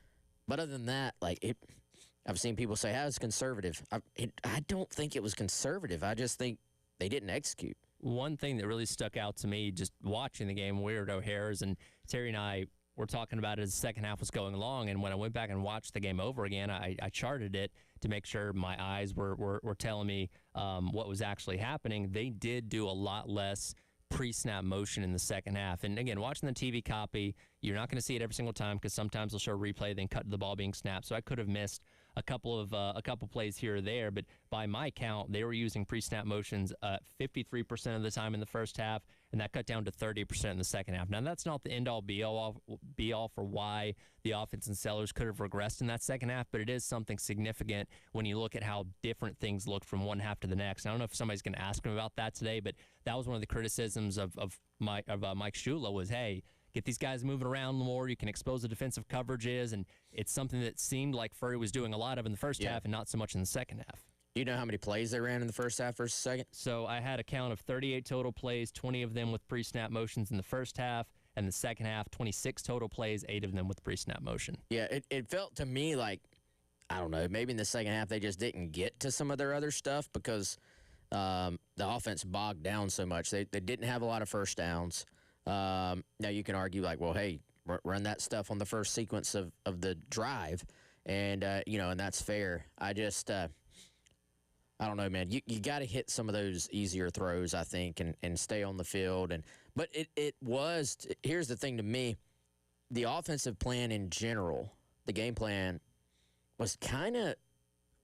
But other than that, I've seen people say, "How is conservative?" I don't think it was conservative. I just think they didn't execute. One thing that really stuck out to me just watching the game, we were at O'Hare's, and Terry and I were talking about it as the second half was going along. And when I went back and watched the game over again, I charted it to make sure my eyes were telling me what was actually happening. They did do a lot less pre-snap motion in the second half. And again, watching the TV copy, you're not going to see it every single time because sometimes they'll show a replay, then cut to the ball being snapped. So I could have missed a couple plays here or there, but by my count, they were using pre-snap motions 53% of the time in the first half, and that cut down to 30% in the second half. Now, that's not the end-all, be-all for why the offense and sellers could have regressed in that second half, but it is something significant when you look at how different things looked from one half to the next. I don't know if somebody's going to ask him about that today, but that was one of the criticisms of Mike Shula was, hey, get these guys moving around more. You can expose the defensive coverages, and it's something that seemed like Furry was doing a lot of in the first half and not so much in the second half. Do you know how many plays they ran in the first half versus second? So I had a count of 38 total plays, 20 of them with pre-snap motions in the first half, and the second half, 26 total plays, 8 of them with pre-snap motion. Yeah, it felt to me like, I don't know, maybe in the second half they just didn't get to some of their other stuff because the offense bogged down so much. They didn't have a lot of first downs. Now you can argue like, well, hey, run that stuff on the first sequence of the drive, and and that's fair. I just I don't know, man. You got to hit some of those easier throws, I think, and stay on the field. But it was, here's the thing to me, the offensive plan in general, the game plan was kind of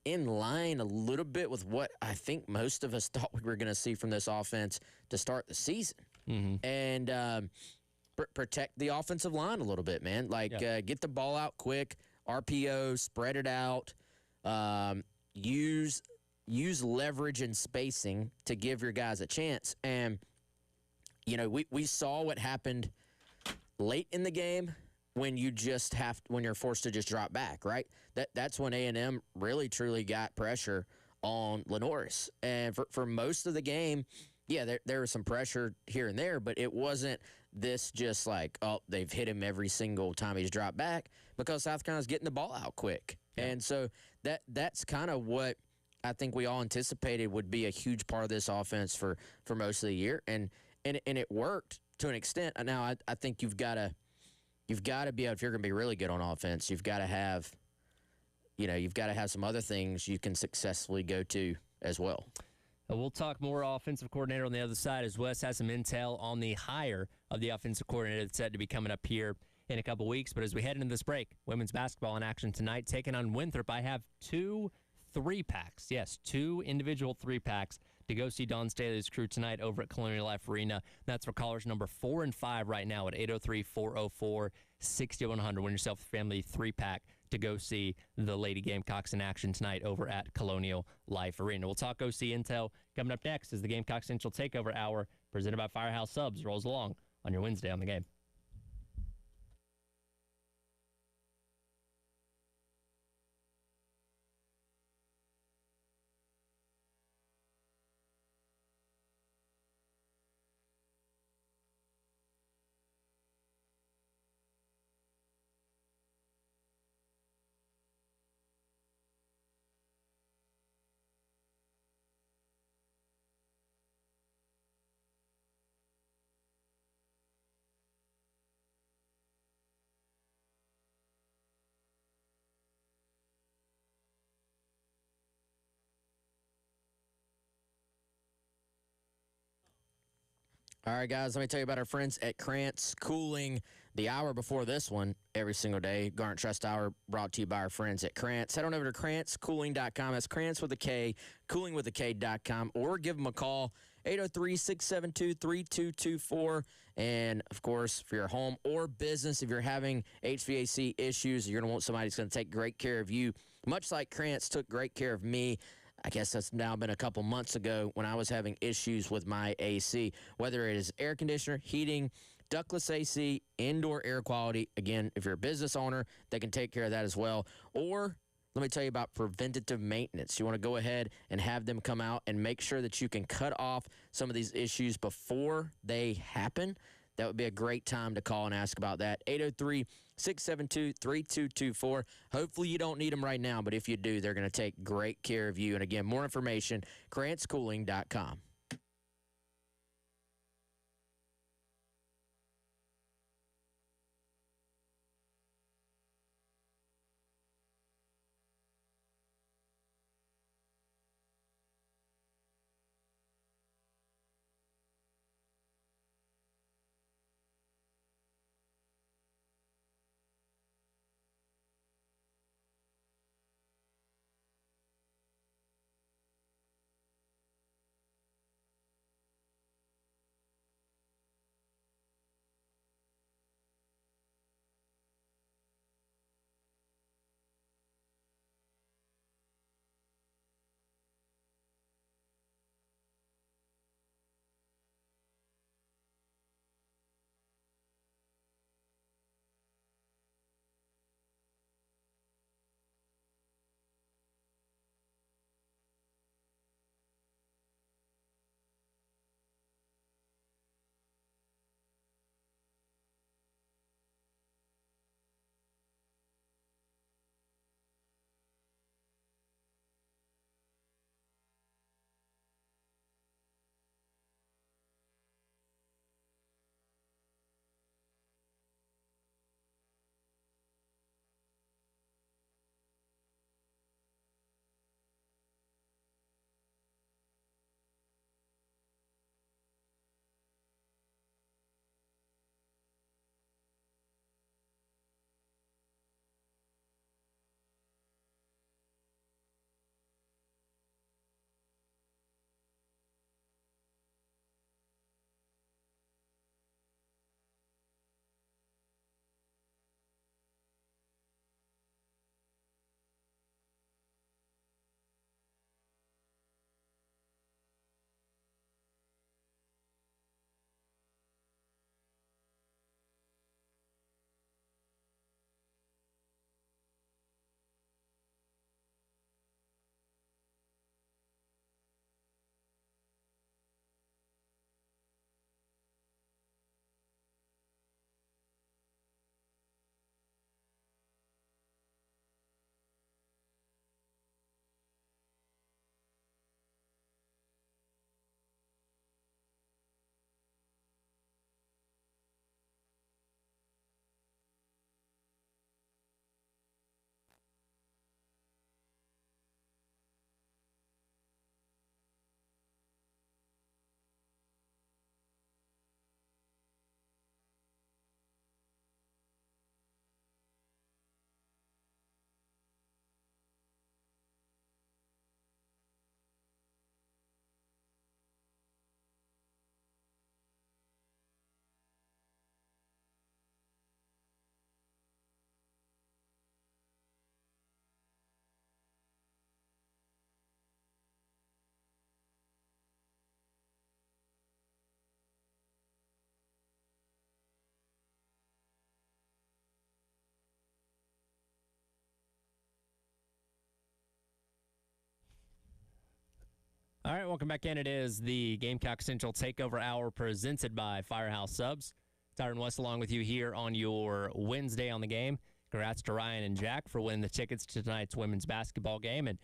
in line a little bit with what I think most of us thought we were going to see from this offense to start the season. Mm-hmm. And protect the offensive line a little bit, man. Get the ball out quick, RPO, spread it out, use leverage and spacing to give your guys a chance. And, we saw what happened late in the game when you're forced to just drop back, right? That's when A&M really, truly got pressure on Lenoris. And for most of the game, yeah, there was some pressure here and there, but it wasn't this just like, oh, they've hit him every single time he's dropped back, because South Carolina's getting the ball out quick. Yeah. And so that's kind of what I think we all anticipated would be a huge part of this offense for most of the year. And it worked to an extent. Now I think you've got to be able, if you're going to be really good on offense, you've got to have some other things you can successfully go to as well. We'll talk more offensive coordinator on the other side, as Wes has some intel on the hire of the offensive coordinator that's set to be coming up here in a couple weeks. But as we head into this break, women's basketball in action tonight, taking on Winthrop. I have 2 3-packs. Yes, 2 individual 3-packs to go see Dawn Staley's crew tonight over at Colonial Life Arena. That's for callers number 4 and 5 right now at 803-404-6100. Win yourself a family 3-pack to go see the Lady Gamecocks in action tonight over at Colonial Life Arena. We'll talk OC Intel coming up next as the Gamecocks Central Takeover Hour presented by Firehouse Subs rolls along on your Wednesday on the Game. All right, guys, let me tell you about our friends at Krantz Cooling. the hour before this one, every single day, Garnet Trust Hour, brought to you by our friends at Krantz. Head on over to KrantzCooling.com. That's Krantz with a K, coolingwithak.com, or give them a call, 803-672-3224. And, of course, for your home or business, if you're having HVAC issues, you're going to want somebody that's going to take great care of you, much like Krantz took great care of me. I guess that's now been a couple months ago when I was having issues with my AC, whether it is air conditioner, heating, ductless AC, indoor air quality. Again, if you're a business owner, they can take care of that as well. Or let me tell you about preventative maintenance. You want to go ahead and have them come out and make sure that you can cut off some of these issues before they happen. That would be a great time to call and ask about that. 803-672-3224. Hopefully you don't need them right now, but if you do, they're going to take great care of you. And again, more information, KrantzCooling.com. All right, welcome back in. It is the Gamecock Central Takeover Hour presented by Firehouse Subs. Tyron West along with you here on your Wednesday on the game. Congrats to Ryan and Jack for winning the tickets to tonight's women's basketball game. And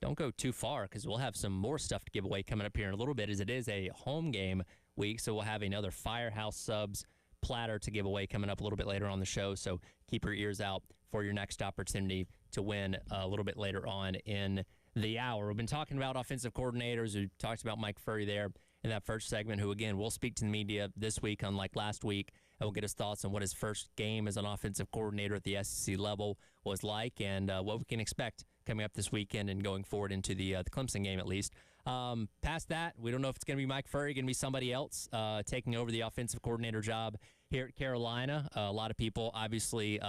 don't go too far because we'll have some more stuff to give away coming up here in a little bit as it is a home game week. So we'll have another Firehouse Subs platter to give away coming up a little bit later on the show. So keep your ears out for your next opportunity to win a little bit later on in the hour. We've been talking about offensive coordinators. We talked about Mike Furry there in that first segment, who, again, will speak to the media this week, unlike last week, and we'll get his thoughts on what his first game as an offensive coordinator at the SEC level was like and what we can expect coming up this weekend and going forward into the Clemson game at least. Past that, we don't know if it's going to be Mike Furrey, going to be somebody else taking over the offensive coordinator job here at Carolina. A lot of people obviously,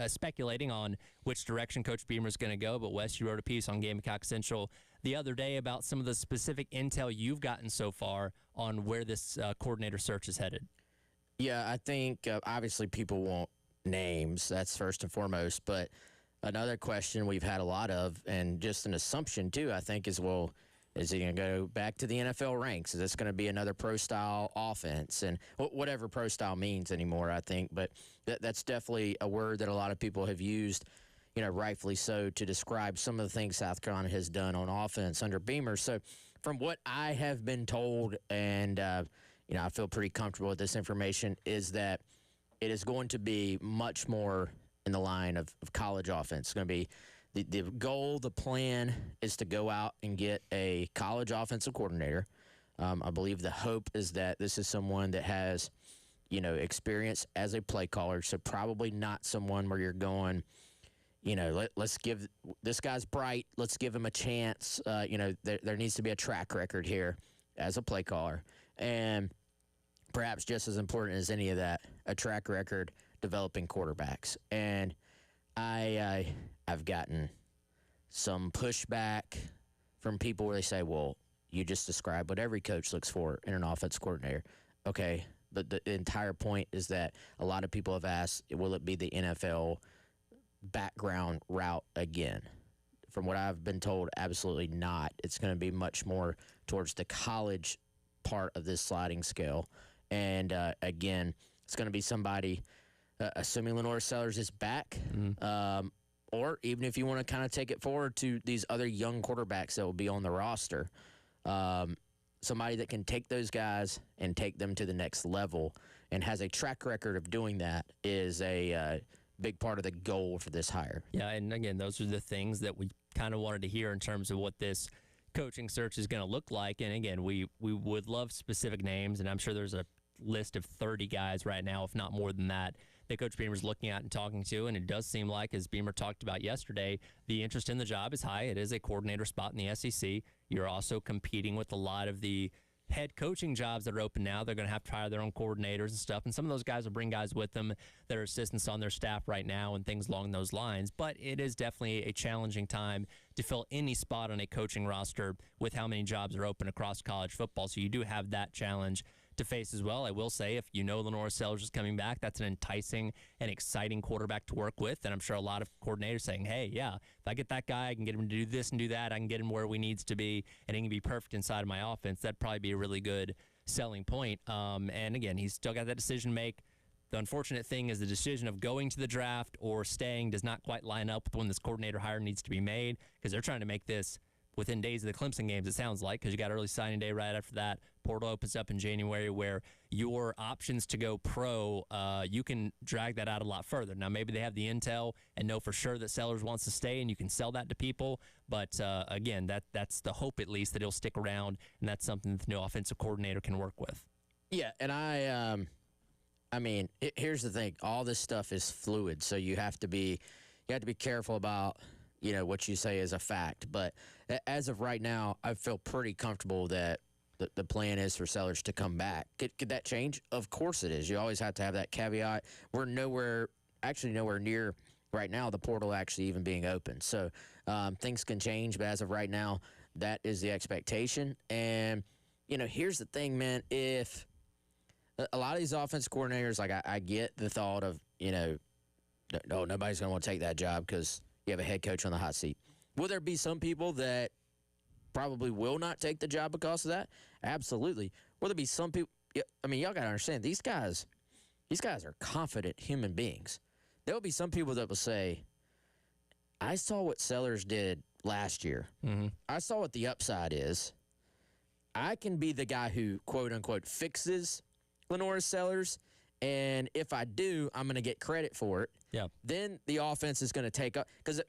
speculating on which direction Coach Beamer is going to go. But Wes, you wrote a piece on Gamecock Central the other day about some of the specific intel you've gotten so far on where this coordinator search is headed. Yeah, I think obviously people want names. That's first and foremost. But another question we've had a lot of, and just an assumption too, I think, is, well, is he going to go back to the NFL ranks? Is this going to be another pro-style offense? And whatever pro-style means anymore, I think. But that's definitely a word that a lot of people have used, rightfully so, to describe some of the things South Carolina has done on offense under Beamer. So from what I have been told, and, I feel pretty comfortable with this information, is that it is going to be much more in the line of college offense. It's going to be the goal, the plan is to go out and get a college offensive coordinator. I believe the hope is that this is someone that has, experience as a play caller, so probably not someone where you're going, let's give this guy's bright, let's give him a chance. There needs to be a track record here as a play caller. And perhaps just as important as any of that, a track record developing quarterbacks. And I've gotten some pushback from people where they say, well, you just described what every coach looks for in an offense coordinator. Okay, but the entire point is that a lot of people have asked, will it be the NFL background route again? From what I've been told, absolutely not. It's going to be much more towards the college part of this sliding scale. And, again, it's going to be somebody, assuming Lenore Sellers is back, or even if you want to kind of take it forward to these other young quarterbacks that will be on the roster, somebody that can take those guys and take them to the next level and has a track record of doing that is a big part of the goal for this hire. Yeah, and again, those are the things that we kind of wanted to hear in terms of what this coaching search is going to look like. And again, we would love specific names, and I'm sure there's a list of 30 guys right now, if not more than that Coach Beamer's looking at and talking to. And it does seem like, as Beamer talked about yesterday, the interest in the job is high. It is a coordinator spot in the SEC. You're also competing with a lot of the head coaching jobs that are open now. They're going to have to hire their own coordinators and stuff. And some of those guys will bring guys with them that are assistants on their staff right now and things along those lines. But it is definitely a challenging time to fill any spot on a coaching roster with how many jobs are open across college football. So you do have that challenge to face as well. I will say, if Lenore Sellers is coming back, that's an enticing and exciting quarterback to work with. And I'm sure a lot of coordinators saying, hey, yeah, if I get that guy, I can get him to do this and do that. I can get him where he needs to be, and he can be perfect inside of my offense. That'd probably be a really good selling point. And again, he's still got that decision to make. The unfortunate thing is the decision of going to the draft or staying does not quite line up with when this coordinator hire needs to be made, because they're trying to make this within days of the Clemson games, it sounds like, because you got early signing day right after that. Portal opens up in January, where your options to go pro, you can drag that out a lot further. Now, maybe they have the intel and know for sure that Sellers wants to stay, and you can sell that to people. But, again, that's the hope, at least, that he'll stick around, and that's something that the new offensive coordinator can work with. Yeah, and here's the thing. All this stuff is fluid, so you have to be careful about what you say is a fact. But as of right now, I feel pretty comfortable that the plan is for Sellers to come back. Could that change? Of course it is. You always have to have that caveat. We're nowhere near right now the portal actually even being open. So things can change, but as of right now, that is the expectation. And, here's the thing, man. If a lot of these offense coordinators, like I get the thought of, no, nobody's going to want to take that job because you have a head coach on the hot seat. Will there be some people that probably will not take the job because of that? Absolutely. Will there be some people? Y'all got to understand, these guys are confident human beings. There will be some people that will say, I saw what Sellers did last year. Mm-hmm. I saw what the upside is. I can be the guy who, quote unquote, fixes Lenore Sellers. And if I do, I'm going to get credit for it. Yeah. Then the offense is going to take up, because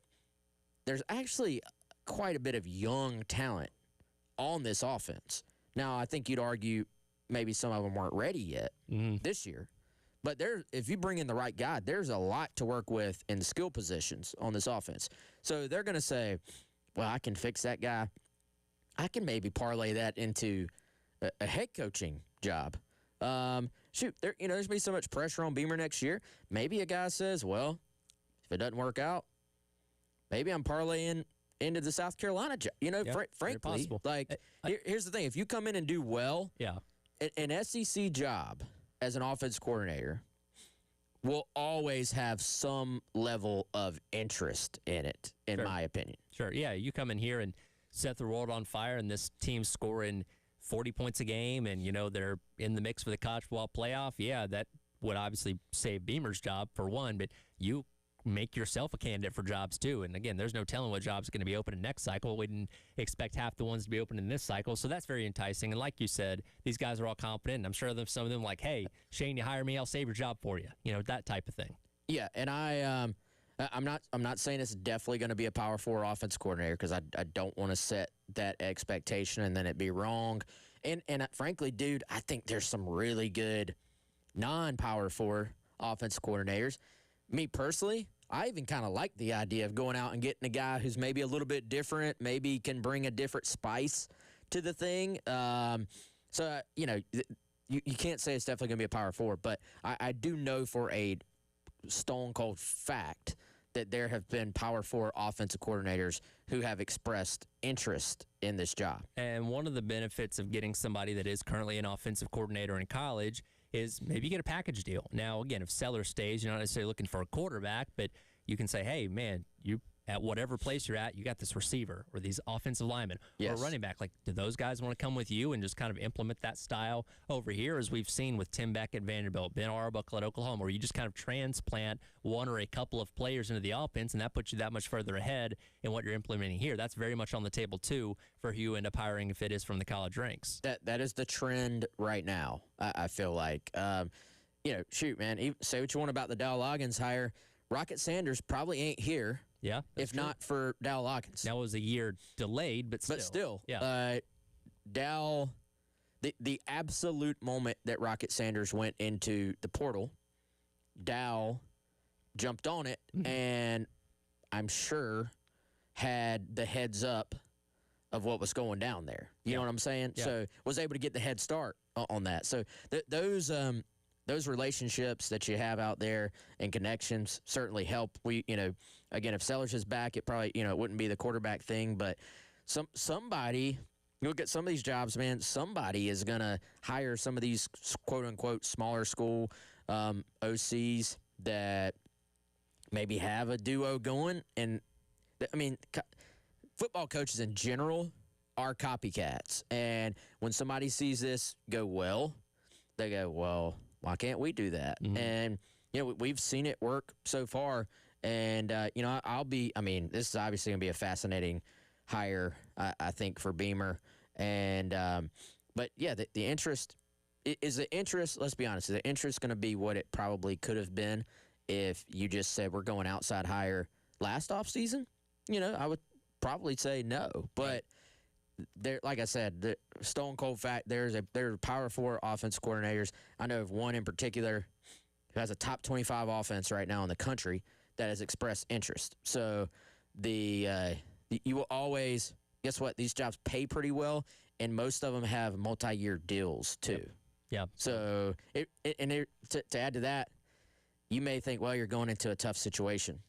there's actually quite a bit of young talent on this offense. Now, I think you'd argue maybe some of them weren't ready yet this year. But if you bring in the right guy, there's a lot to work with in skill positions on this offense. So they're going to say, well, I can fix that guy. I can maybe parlay that into a head coaching job. There's going to be so much pressure on Beamer next year. Maybe a guy says, well, if it doesn't work out, maybe I'm parlaying into the South Carolina job. Frankly, here's the thing. If you come in and do well, an SEC job as an offense coordinator will always have some level of interest in it, in my opinion. Sure, yeah. You come in here and set the world on fire, and this team's scoring 40 points a game, and, they're in the mix for the college football playoff. Yeah, that would obviously save Beamer's job for one, but you make yourself a candidate for jobs too. And again, there's no telling what jobs are going to be open in next cycle. We didn't expect half the ones to be open in this cycle, so that's very enticing. And like you said, these guys are all competent. And I'm sure some of them like, hey, Shane, you hire me, I'll save your job for you. That type of thing. Yeah, and I'm not saying it's definitely going to be a Power 4 offense coordinator, because I don't want to set that expectation and then it be wrong. And frankly, dude, I think there's some really good non-Power 4 offense coordinators. Me personally, I even kind of like the idea of going out and getting a guy who's maybe a little bit different, maybe can bring a different spice to the thing. You can't say it's definitely going to be a Power 4, but I do know for a stone cold fact that there have been Power 4 offensive coordinators who have expressed interest in this job. And one of the benefits of getting somebody that is currently an offensive coordinator in college is maybe you get a package deal. Now, again, if Seller stays, you're not necessarily looking for a quarterback, but you can say, hey, man, you at whatever place you're at, you got this receiver or these offensive linemen or a running back. Like, do those guys want to come with you and just kind of implement that style over here, as we've seen with Tim Beck at Vanderbilt, Ben Arbuckle at Oklahoma, where you just kind of transplant one or a couple of players into the offense, and that puts you that much further ahead in what you're implementing here. That's very much on the table, too, for who you end up hiring if it is from the college ranks. That is the trend right now, I feel like. Shoot, man, say what you want about the Dow Loggins hire. Rocket Sanders probably ain't here. Yeah, if true. not for Dow Loggins. That was a year delayed, but still. Yeah. Dow, the absolute moment that Rocket Sanders went into the portal, Dow jumped on it, and I'm sure had the heads up of what was going down there. You know what I'm saying? Yeah. So was able to get the head start on that. So those relationships that you have out there and connections certainly help. Again, if Sellers is back, it probably, it wouldn't be the quarterback thing, but somebody, you look at some of these jobs, man, somebody is going to hire some of these quote unquote smaller school OCs that maybe have a duo going. And football coaches in general are copycats. And when somebody sees this go well, they go, well, why can't we do that? Mm-hmm. And, we've seen it work so far. And, this is obviously going to be a fascinating hire, I think, for Beamer. And, but, yeah, the interest is the interest, let's be honest, is the interest going to be what it probably could have been if you just said we're going outside hire last offseason? I would probably say no. But there, like I said, the stone cold fact, there are Power 4 offense coordinators. I know of one in particular who has a top 25 offense right now in the country that has expressed interest. So you will always, guess what? These jobs pay pretty well, and most of them have multi-year deals too. Yeah. So to add to that, you may think, well, you're going into a tough situation.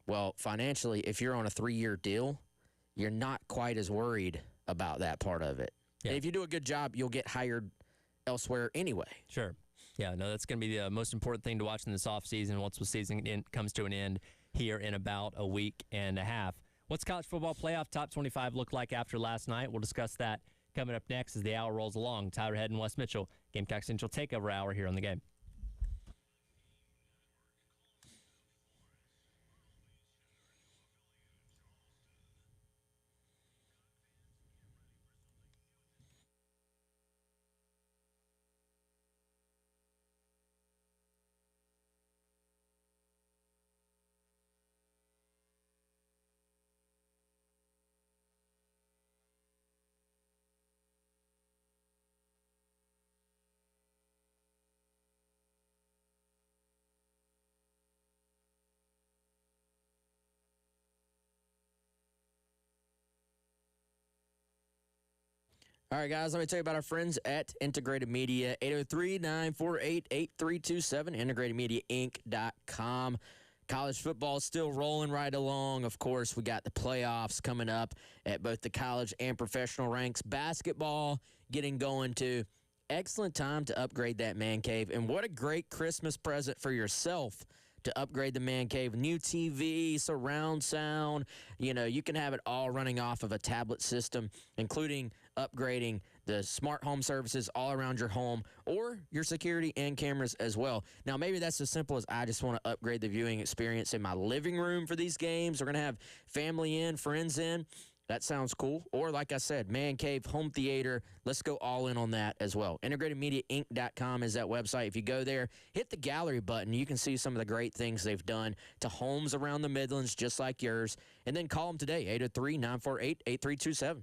Well, financially, if you're on a 3-year deal, you're not quite as worried about that part of it. Yeah. And if you do a good job, you'll get hired elsewhere anyway. Sure. Yeah, no, that's going to be the most important thing to watch in this offseason once the season comes to an end here in about a week and a half. What's college football playoff top 25 look like after last night? We'll discuss that coming up next as the hour rolls along. Tyler Head and Wes Mitchell, Gamecock Central Takeover Hour here on the Game. All right, guys, let me tell you about our friends at Integrated Media, 803-948-8327, integratedmediainc.com. College football is still rolling right along. Of course, we got the playoffs coming up at both the college and professional ranks. Basketball getting going too. Excellent time to upgrade that man cave. And what a great Christmas present for yourself to upgrade the man cave. New TV, surround sound. You know, you can have it all running off of a tablet system, including upgrading the smart home services all around your home or your security and cameras as well. Now, maybe that's as simple as I just want to upgrade the viewing experience in my living room for these games. We're going to have family in, friends in. That sounds cool. Or like I said, man cave, home theater. Let's go all in on that as well. IntegratedMediaInc.com is that website. If you go there, hit the gallery button. You can see some of the great things they've done to homes around the Midlands just like yours. And then call them today, 803-948-8327.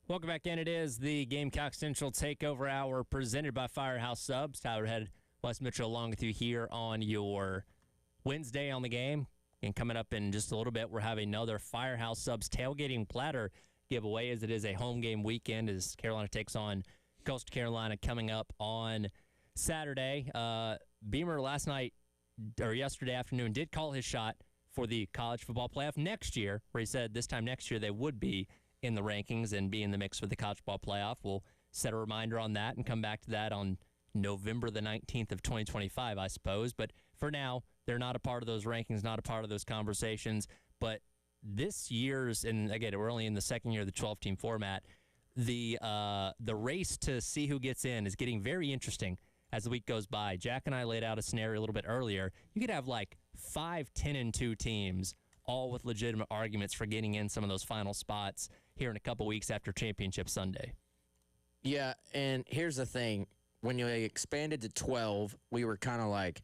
Welcome back in. It is the Gamecock Central Takeover Hour presented by Firehouse Subs. Tyler Head, Wes Mitchell along with you here on your Wednesday on the game. And coming up in just a little bit, we're having another Firehouse Subs tailgating platter giveaway, as it is a home game weekend as Carolina takes on Coastal Carolina coming up on Saturday. Beamer yesterday afternoon did call his shot for the college football playoff next year, where he said this time next year they would be in the rankings and be in the mix for the college football playoff. We'll set a reminder on that and come back to that on November the 19th of 2025, I suppose. But for now, they're not a part of those rankings, not a part of those conversations. But this year's, and again, we're only in the second year of the 12-team format, the race to see who gets in is getting very interesting as the week goes by. Jack and I laid out a scenario a little bit earlier. You could have like 5 10-2 teams, all with legitimate arguments for getting in some of those final spots here in a couple weeks after Championship Sunday. Yeah, and here's the thing. When you expanded to 12, we were kind of like,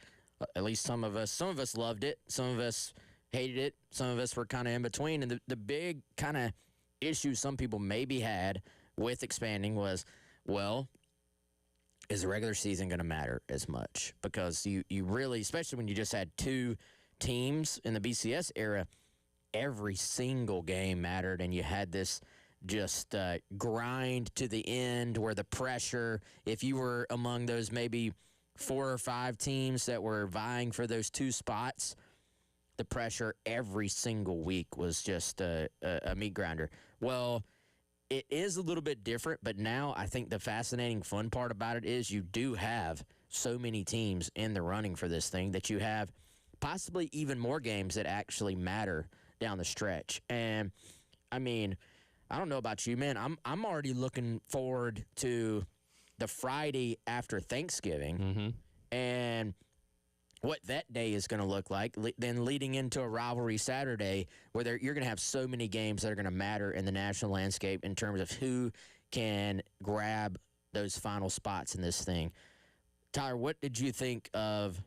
at least some of us loved it. Some of us hated it. Some of us were kind of in between. And the big kind of issue some people maybe had with expanding was, well, is the regular season going to matter as much? Because you really, especially when you just had 2 teams in the BCS era, every single game mattered, and you had this just grind to the end where the pressure, if you were among those maybe 4 or 5 teams that were vying for those 2 spots, the pressure every single week was just a meat grinder. Well, it is a little bit different, but now I think the fascinating, fun part about it is you do have so many teams in the running for this thing that you have possibly even more games that actually matter down the stretch. And, I mean, I don't know about you, man. I'm already looking forward to the Friday after Thanksgiving and what that day is going to look like, then leading into a rivalry Saturday where you're going to have so many games that are going to matter in the national landscape in terms of who can grab those final spots in this thing. Tyler, what did you think of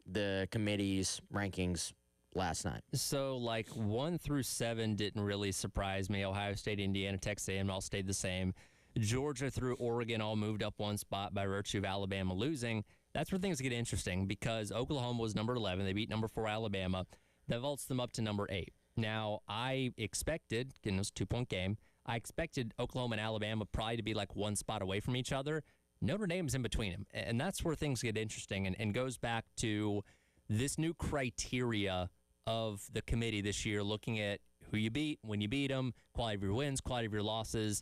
the committee's rankings last night? So, 1 through 7 didn't really surprise me. Ohio State, Indiana, Texas A&M all stayed the same. Georgia through Oregon all moved up 1 spot by virtue of Alabama losing. That's where things get interesting because Oklahoma was number 11. They beat number 4 Alabama. That vaults them up to number 8. Now, I expected, in this 2-point game, I expected Oklahoma and Alabama probably to be 1 spot away from each other. Notre Dame's in between them. And that's where things get interesting and goes back to this new criteria of the committee this year, looking at who you beat, when you beat them, quality of your wins, quality of your losses.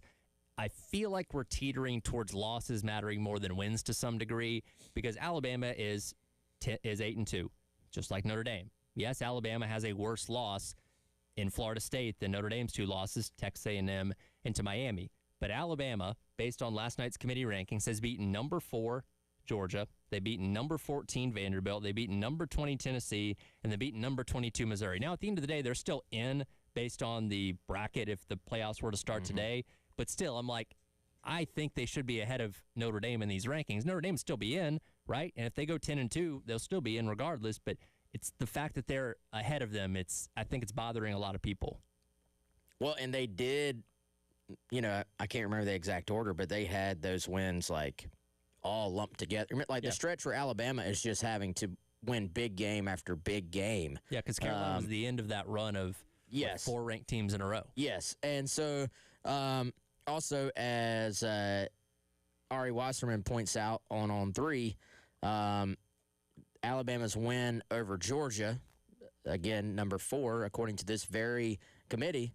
I feel like we're teetering towards losses mattering more than wins to some degree because Alabama is 8-2, just like Notre Dame. Yes, Alabama has a worse loss in Florida State than Notre Dame's 2 losses, Texas A&M and to Miami. But Alabama, based on last night's committee rankings, has beaten number 4 Georgia. They've beaten number 14 Vanderbilt. They've beaten number 20 Tennessee, and they've beaten number 22 Missouri. Now, at the end of the day, they're still in based on the bracket if the playoffs were to start today. But still, I'm like, I think they should be ahead of Notre Dame in these rankings. Notre Dame will still be in, right? And if they go 10-2, they'll still be in regardless. But it's the fact that they're ahead of them. I think it's bothering a lot of people. Well, and they did, I can't remember the exact order, but they had those wins all lumped together. The stretch for Alabama is just having to win big game after big game. Yeah, because Carolina was the end of that run of 4 ranked teams in a row. Yes, and so also as Ari Wasserman points out on 3, Alabama's win over Georgia, again, number 4, according to this very committee,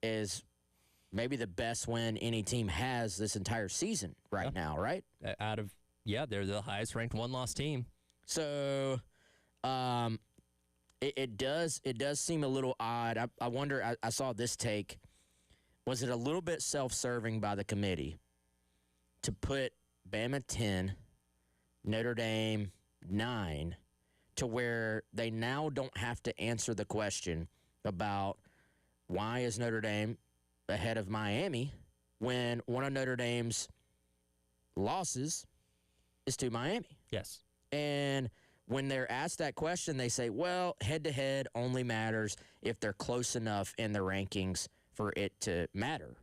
is maybe the best win any team has this entire season now, right? They're the highest ranked 1-loss team. So it does seem a little odd. I wonder, I saw this take. Was it a little bit self-serving by the committee to put Bama 10, Notre Dame 9, to where they now don't have to answer the question about why is Notre Dame ahead of Miami when one of Notre Dame's losses is to Miami? Yes. And when they're asked that question, they say, well, head-to-head only matters if they're close enough in the rankings for it to matter,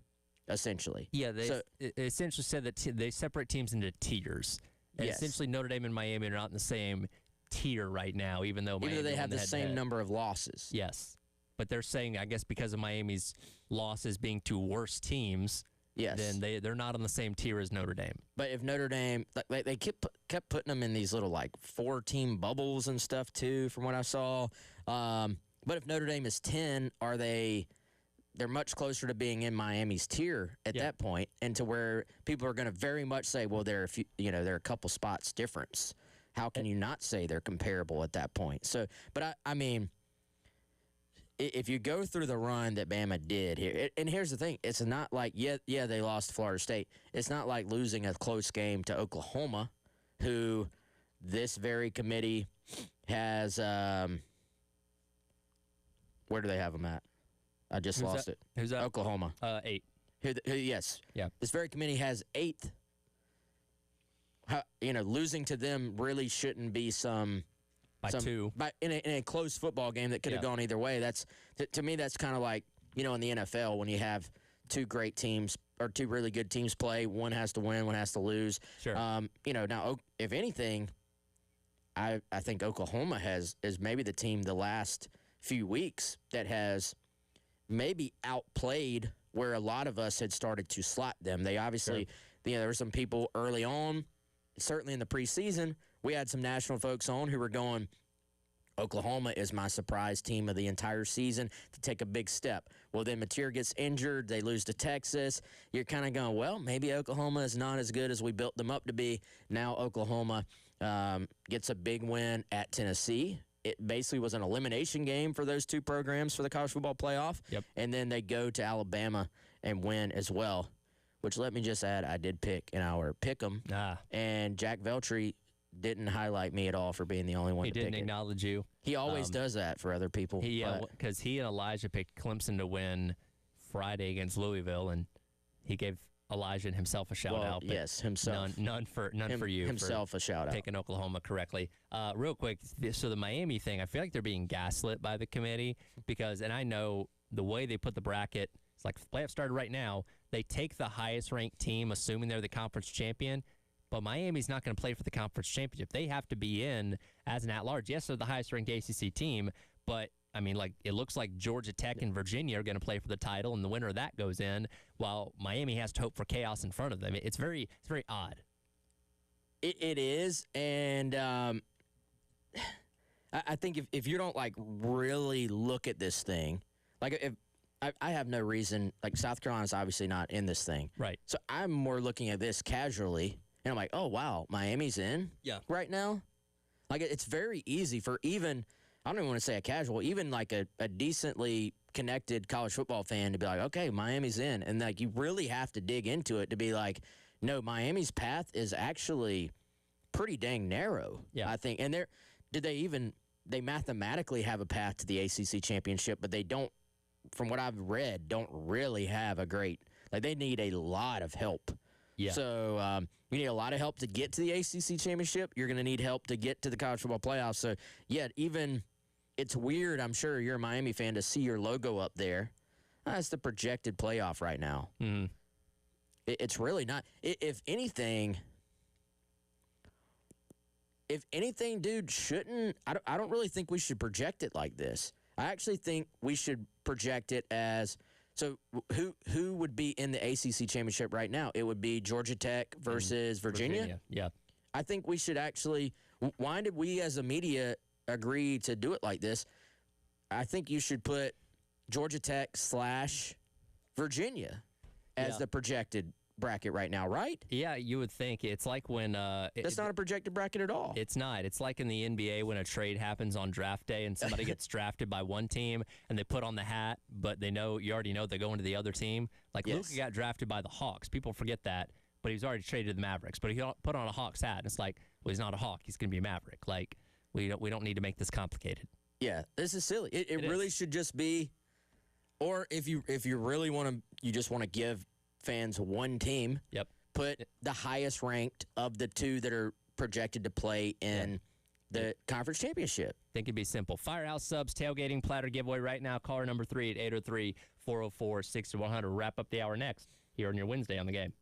essentially. Yeah, they essentially said that they separate teams into tiers. And essentially, Notre Dame and Miami are not in the same tier right now, even though Miami they have the same number of losses. Yes. but they're saying, I guess, because of Miami's losses being to worse teams, Yes. then they're not on the same tier as Notre Dame. But if Notre Dame, like they kept putting them in these little like 4-team bubbles and stuff too, from what I saw. But if Notre Dame is 10, they're much closer to being in Miami's tier at that point, and to where people are going to very much say, well, they're a couple spots difference. How can you not say they're comparable at that point? So, but I mean, if you go through the run that Bama did here, and here's the thing, it's not like, they lost to Florida State. It's not like losing a close game to Oklahoma, who this very committee has, where do they have them at? I just lost it. Who's that? Oklahoma. 8. Yes. Yeah. This very committee has 8th. Losing to them really shouldn't be By 2. in a close football game that could have gone either way. That's to me, that's kind of like, in the NFL when you have 2 great teams or 2 really good teams play, one has to win, one has to lose. Sure. Now if anything, I think Oklahoma is maybe the team the last few weeks that has maybe outplayed where a lot of us had started to slot them. They obviously, there were some people early on, certainly in the preseason, we had some national folks on who were going, Oklahoma is my surprise team of the entire season to take a big step. Well, then Mateer gets injured. They lose to Texas. You're kind of going, well, maybe Oklahoma is not as good as we built them up to be. Now Oklahoma gets a big win at Tennessee. It basically was an elimination game for those 2 programs for the college football playoff. Yep. And then they go to Alabama and win as well, which let me just add, I did pick in our pick'em. And Jack Veltri didn't highlight me at all for being the only one He to didn't pick acknowledge you. He always does that for other people. Because he and Elijah picked Clemson to win Friday against Louisville, and he gave Elijah and himself a shout out. But yes, himself. None for you. Himself for a shout out. Picking Oklahoma correctly. Real quick, so the Miami thing, I feel like they're being gaslit by the committee because, and I know the way they put the bracket, it's like the playoffs started right now. They take the highest ranked team, assuming they're the conference champion. But Miami's not going to play for the conference championship. They have to be in as an at-large. Yes, they're the highest-ranked ACC team, but, I mean, it looks like Georgia Tech and Virginia are going to play for the title, and the winner of that goes in, while Miami has to hope for chaos in front of them. It's very odd. It is, and I think if you don't, really look at this thing, if I have no reason, South Carolina's obviously not in this thing. Right. So I'm more looking at this casually. And I'm like, oh, wow, Miami's in right now? It's very easy for even, I don't even want to say a casual, even a decently connected college football fan to be like, okay, Miami's in. And you really have to dig into it to be like, no, Miami's path is actually pretty dang narrow, I think. And they mathematically have a path to the ACC championship, but they don't, from what I've read, don't really have a great, they need a lot of help. Yeah. So you need a lot of help to get to the ACC championship. You're going to need help to get to the college football playoffs. So, even it's weird, I'm sure you're a Miami fan, to see your logo up there. That's the projected playoff right now. Mm-hmm. It's really not. If anything, dude, I don't really think we should project it like this. I actually think we should project it as, so who would be in the ACC championship right now? It would be Georgia Tech versus Virginia. Yeah. I think we should actually, why did we as a media agree to do it like this? I think you should put Georgia Tech / Virginia as the projected bracket right now, right? Yeah, you would think. It's like when... That's not a projected bracket at all. It's not. It's like in the NBA when a trade happens on draft day and somebody gets drafted by one team and they put on the hat, but you already know they're going to the other team. Luka got drafted by the Hawks. People forget that, but he was already traded to the Mavericks. But he put on a Hawks hat, and it's like, well, he's not a Hawk. He's going to be a Maverick. We don't need to make this complicated. Yeah, this is silly. It really should just be, or if you really want to, you just want to give fans one team. Yep. Put the highest ranked of the 2 that are projected to play in the conference championship. Think it'd be simple. Firehouse Subs tailgating platter giveaway right now. Caller number 3 at 803-404-6100. Wrap up the hour next here on your Wednesday on the Game.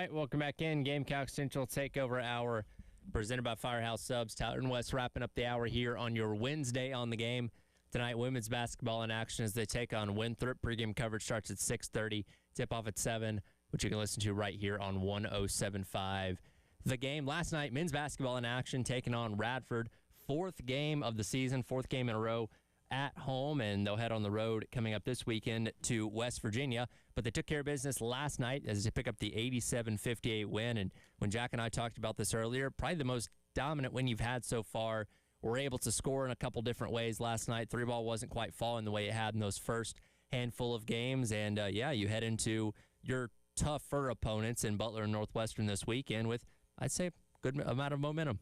right, welcome back in. Gamecock Central Takeover Hour presented by Firehouse Subs. Tyler and Wes wrapping up the hour here on your Wednesday on the game. Tonight, women's basketball in action as they take on Winthrop. Pregame coverage starts at 6:30. Tip-off at 7, which you can listen to right here on 107.5. The game last night, men's basketball in action, taking on Radford. Fourth game of the season, fourth game in a row at home, and they'll head on the road coming up this weekend to West Virginia. But they took care of business last night as they pick up the 87-58 win. And when Jack and I talked about this earlier, probably the most dominant win you've had so far. We're able to score in a couple different ways last night. Three ball wasn't quite falling the way it had in those first handful of games. And, you head into your tougher opponents in Butler and Northwestern this weekend with, I'd say, good amount of momentum.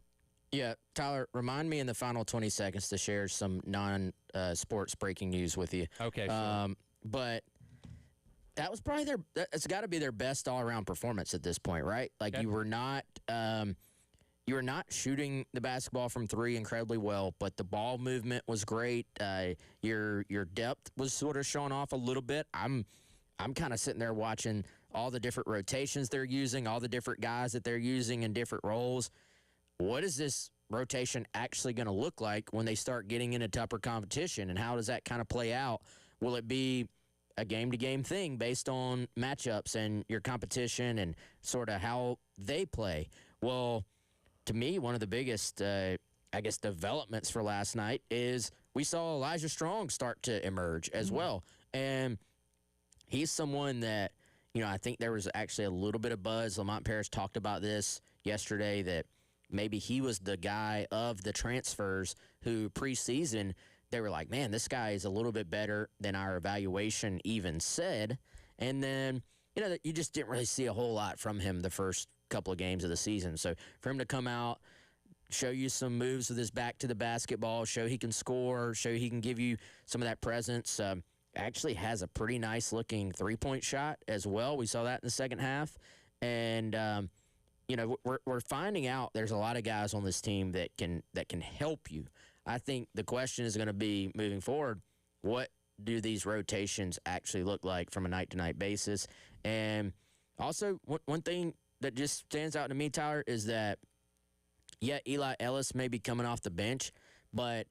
Yeah, Tyler, remind me in the final 20 seconds to share some non-sports breaking news with you. Okay, sure. But that was probably it's got to be their best all-around performance at this point, right? Like, Okay. you were not shooting the basketball from three incredibly well, but the ball movement was great. Your depth was sort of showing off a little bit. I'm kind of sitting there watching all the different rotations they're using, all the different guys that they're using in different roles. What is this rotation actually going to look like when they start getting into tougher competition, and how does that kind of play out? Will it be a game-to-game thing based on matchups and your competition and sort of how they play? Well, to me, one of the biggest, developments for last night is we saw Elijah Strong start to emerge as well. And he's someone that, I think there was actually a little bit of buzz. Lamont Paris talked about this yesterday, that maybe he was the guy of the transfers who preseason they were like, man, this guy is a little bit better than our evaluation even said. And then, you just didn't really see a whole lot from him the first couple of games of the season. So for him to come out, show you some moves with his back to the basketball, show he can score, show he can give you some of that presence, actually has a pretty nice looking three-point shot as well. We saw that in the second half. And, we're finding out there's a lot of guys on this team that can help you. I think the question is going to be moving forward, what do these rotations actually look like from a night-to-night basis? And also, one thing that just stands out to me, Tyler, is that, Eli Ellis may be coming off the bench, but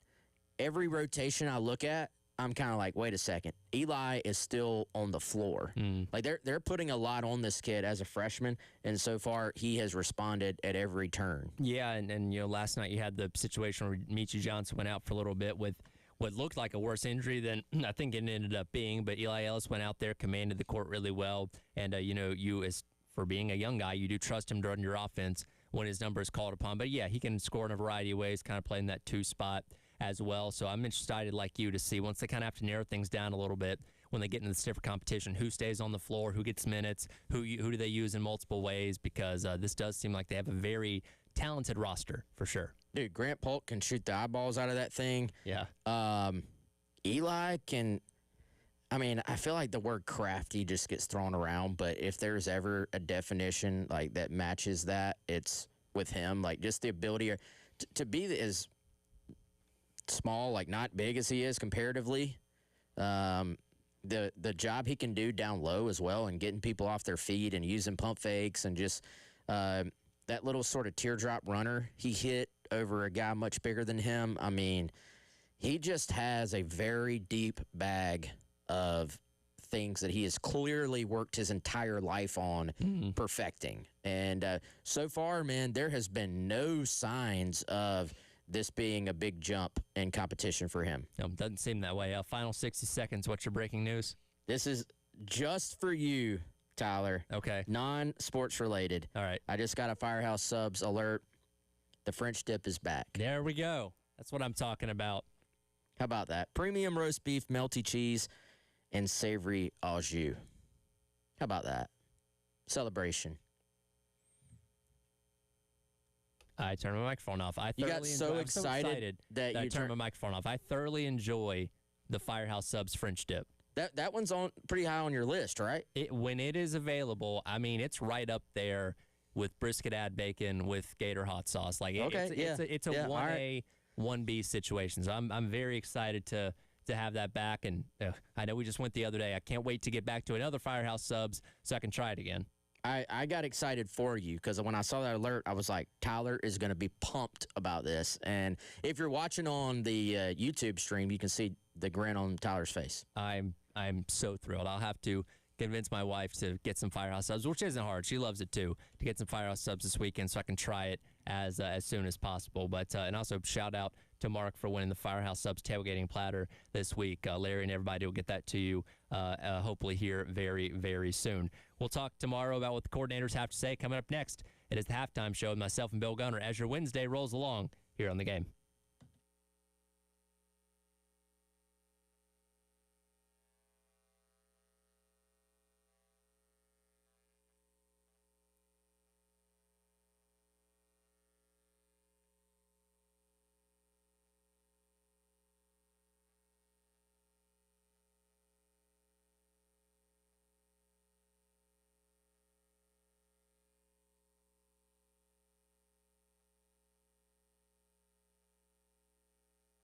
every rotation I look at, I'm kind of like, wait a second. Eli is still on the floor. Like, they're putting a lot on this kid as a freshman, and so far he has responded at every turn. Yeah, and last night you had the situation where Michi Johnson went out for a little bit with what looked like a worse injury than I think it ended up being, but Eli Ellis went out there, commanded the court really well, and, you, as for being a young guy, you do trust him during your offense when his number is called upon. But, yeah, he can score in a variety of ways, kind of playing that two spot as well. So I'm excited, like you, to see once they kind of have to narrow things down a little bit when they get into the stiffer competition, who stays on the floor, who gets minutes, who do they use in multiple ways, because this does seem like they have a very talented roster for sure. Dude, Grant Polk can shoot the eyeballs out of that thing. Yeah. Eli can, I feel like the word crafty just gets thrown around, but if there's ever a definition like that matches that, it's with him. Like, just the ability to be as small, like not big as he is comparatively, the job he can do down low as well, and getting people off their feet and using pump fakes, and just that little sort of teardrop runner he hit over a guy much bigger than him. He just has a very deep bag of things that he has clearly worked his entire life on perfecting. And so far, man, there has been no signs of this being a big jump in competition for him. Doesn't seem that way. Final 60 seconds. What's your breaking news? This is just for you, Tyler. Okay. Non-sports related. All right. I just got a Firehouse Subs alert. The French dip is back. There we go. That's what I'm talking about. How about that? Premium roast beef, melty cheese, and savory au jus. How about that? Celebration. I turned my microphone off. You got so excited that I you turned my microphone off. I thoroughly enjoy the Firehouse Subs French dip. That one's on pretty high on your list, right? When it is available, it's right up there with brisket add bacon with Gator hot sauce. Like, it's a 1A, 1B situation. So I'm very excited to have that back. And I know we just went the other day. I can't wait to get back to another Firehouse Subs so I can try it again. I got excited for you because when I saw that alert, I was like, Tyler is going to be pumped about this. And if you're watching on the YouTube stream, you can see the grin on Tyler's face. I'm so thrilled. I'll have to convince my wife to get some Firehouse subs, which isn't hard. She loves it too, to get some Firehouse subs this weekend so I can try it as soon as possible. But and also shout out to Mark for winning the Firehouse subs tailgating platter this week. Larry and everybody will get that to you hopefully here very, very soon. We'll talk tomorrow about what the coordinators have to say. Coming up next, it is the halftime show with myself and Bill Gunner as your Wednesday rolls along here on The Game.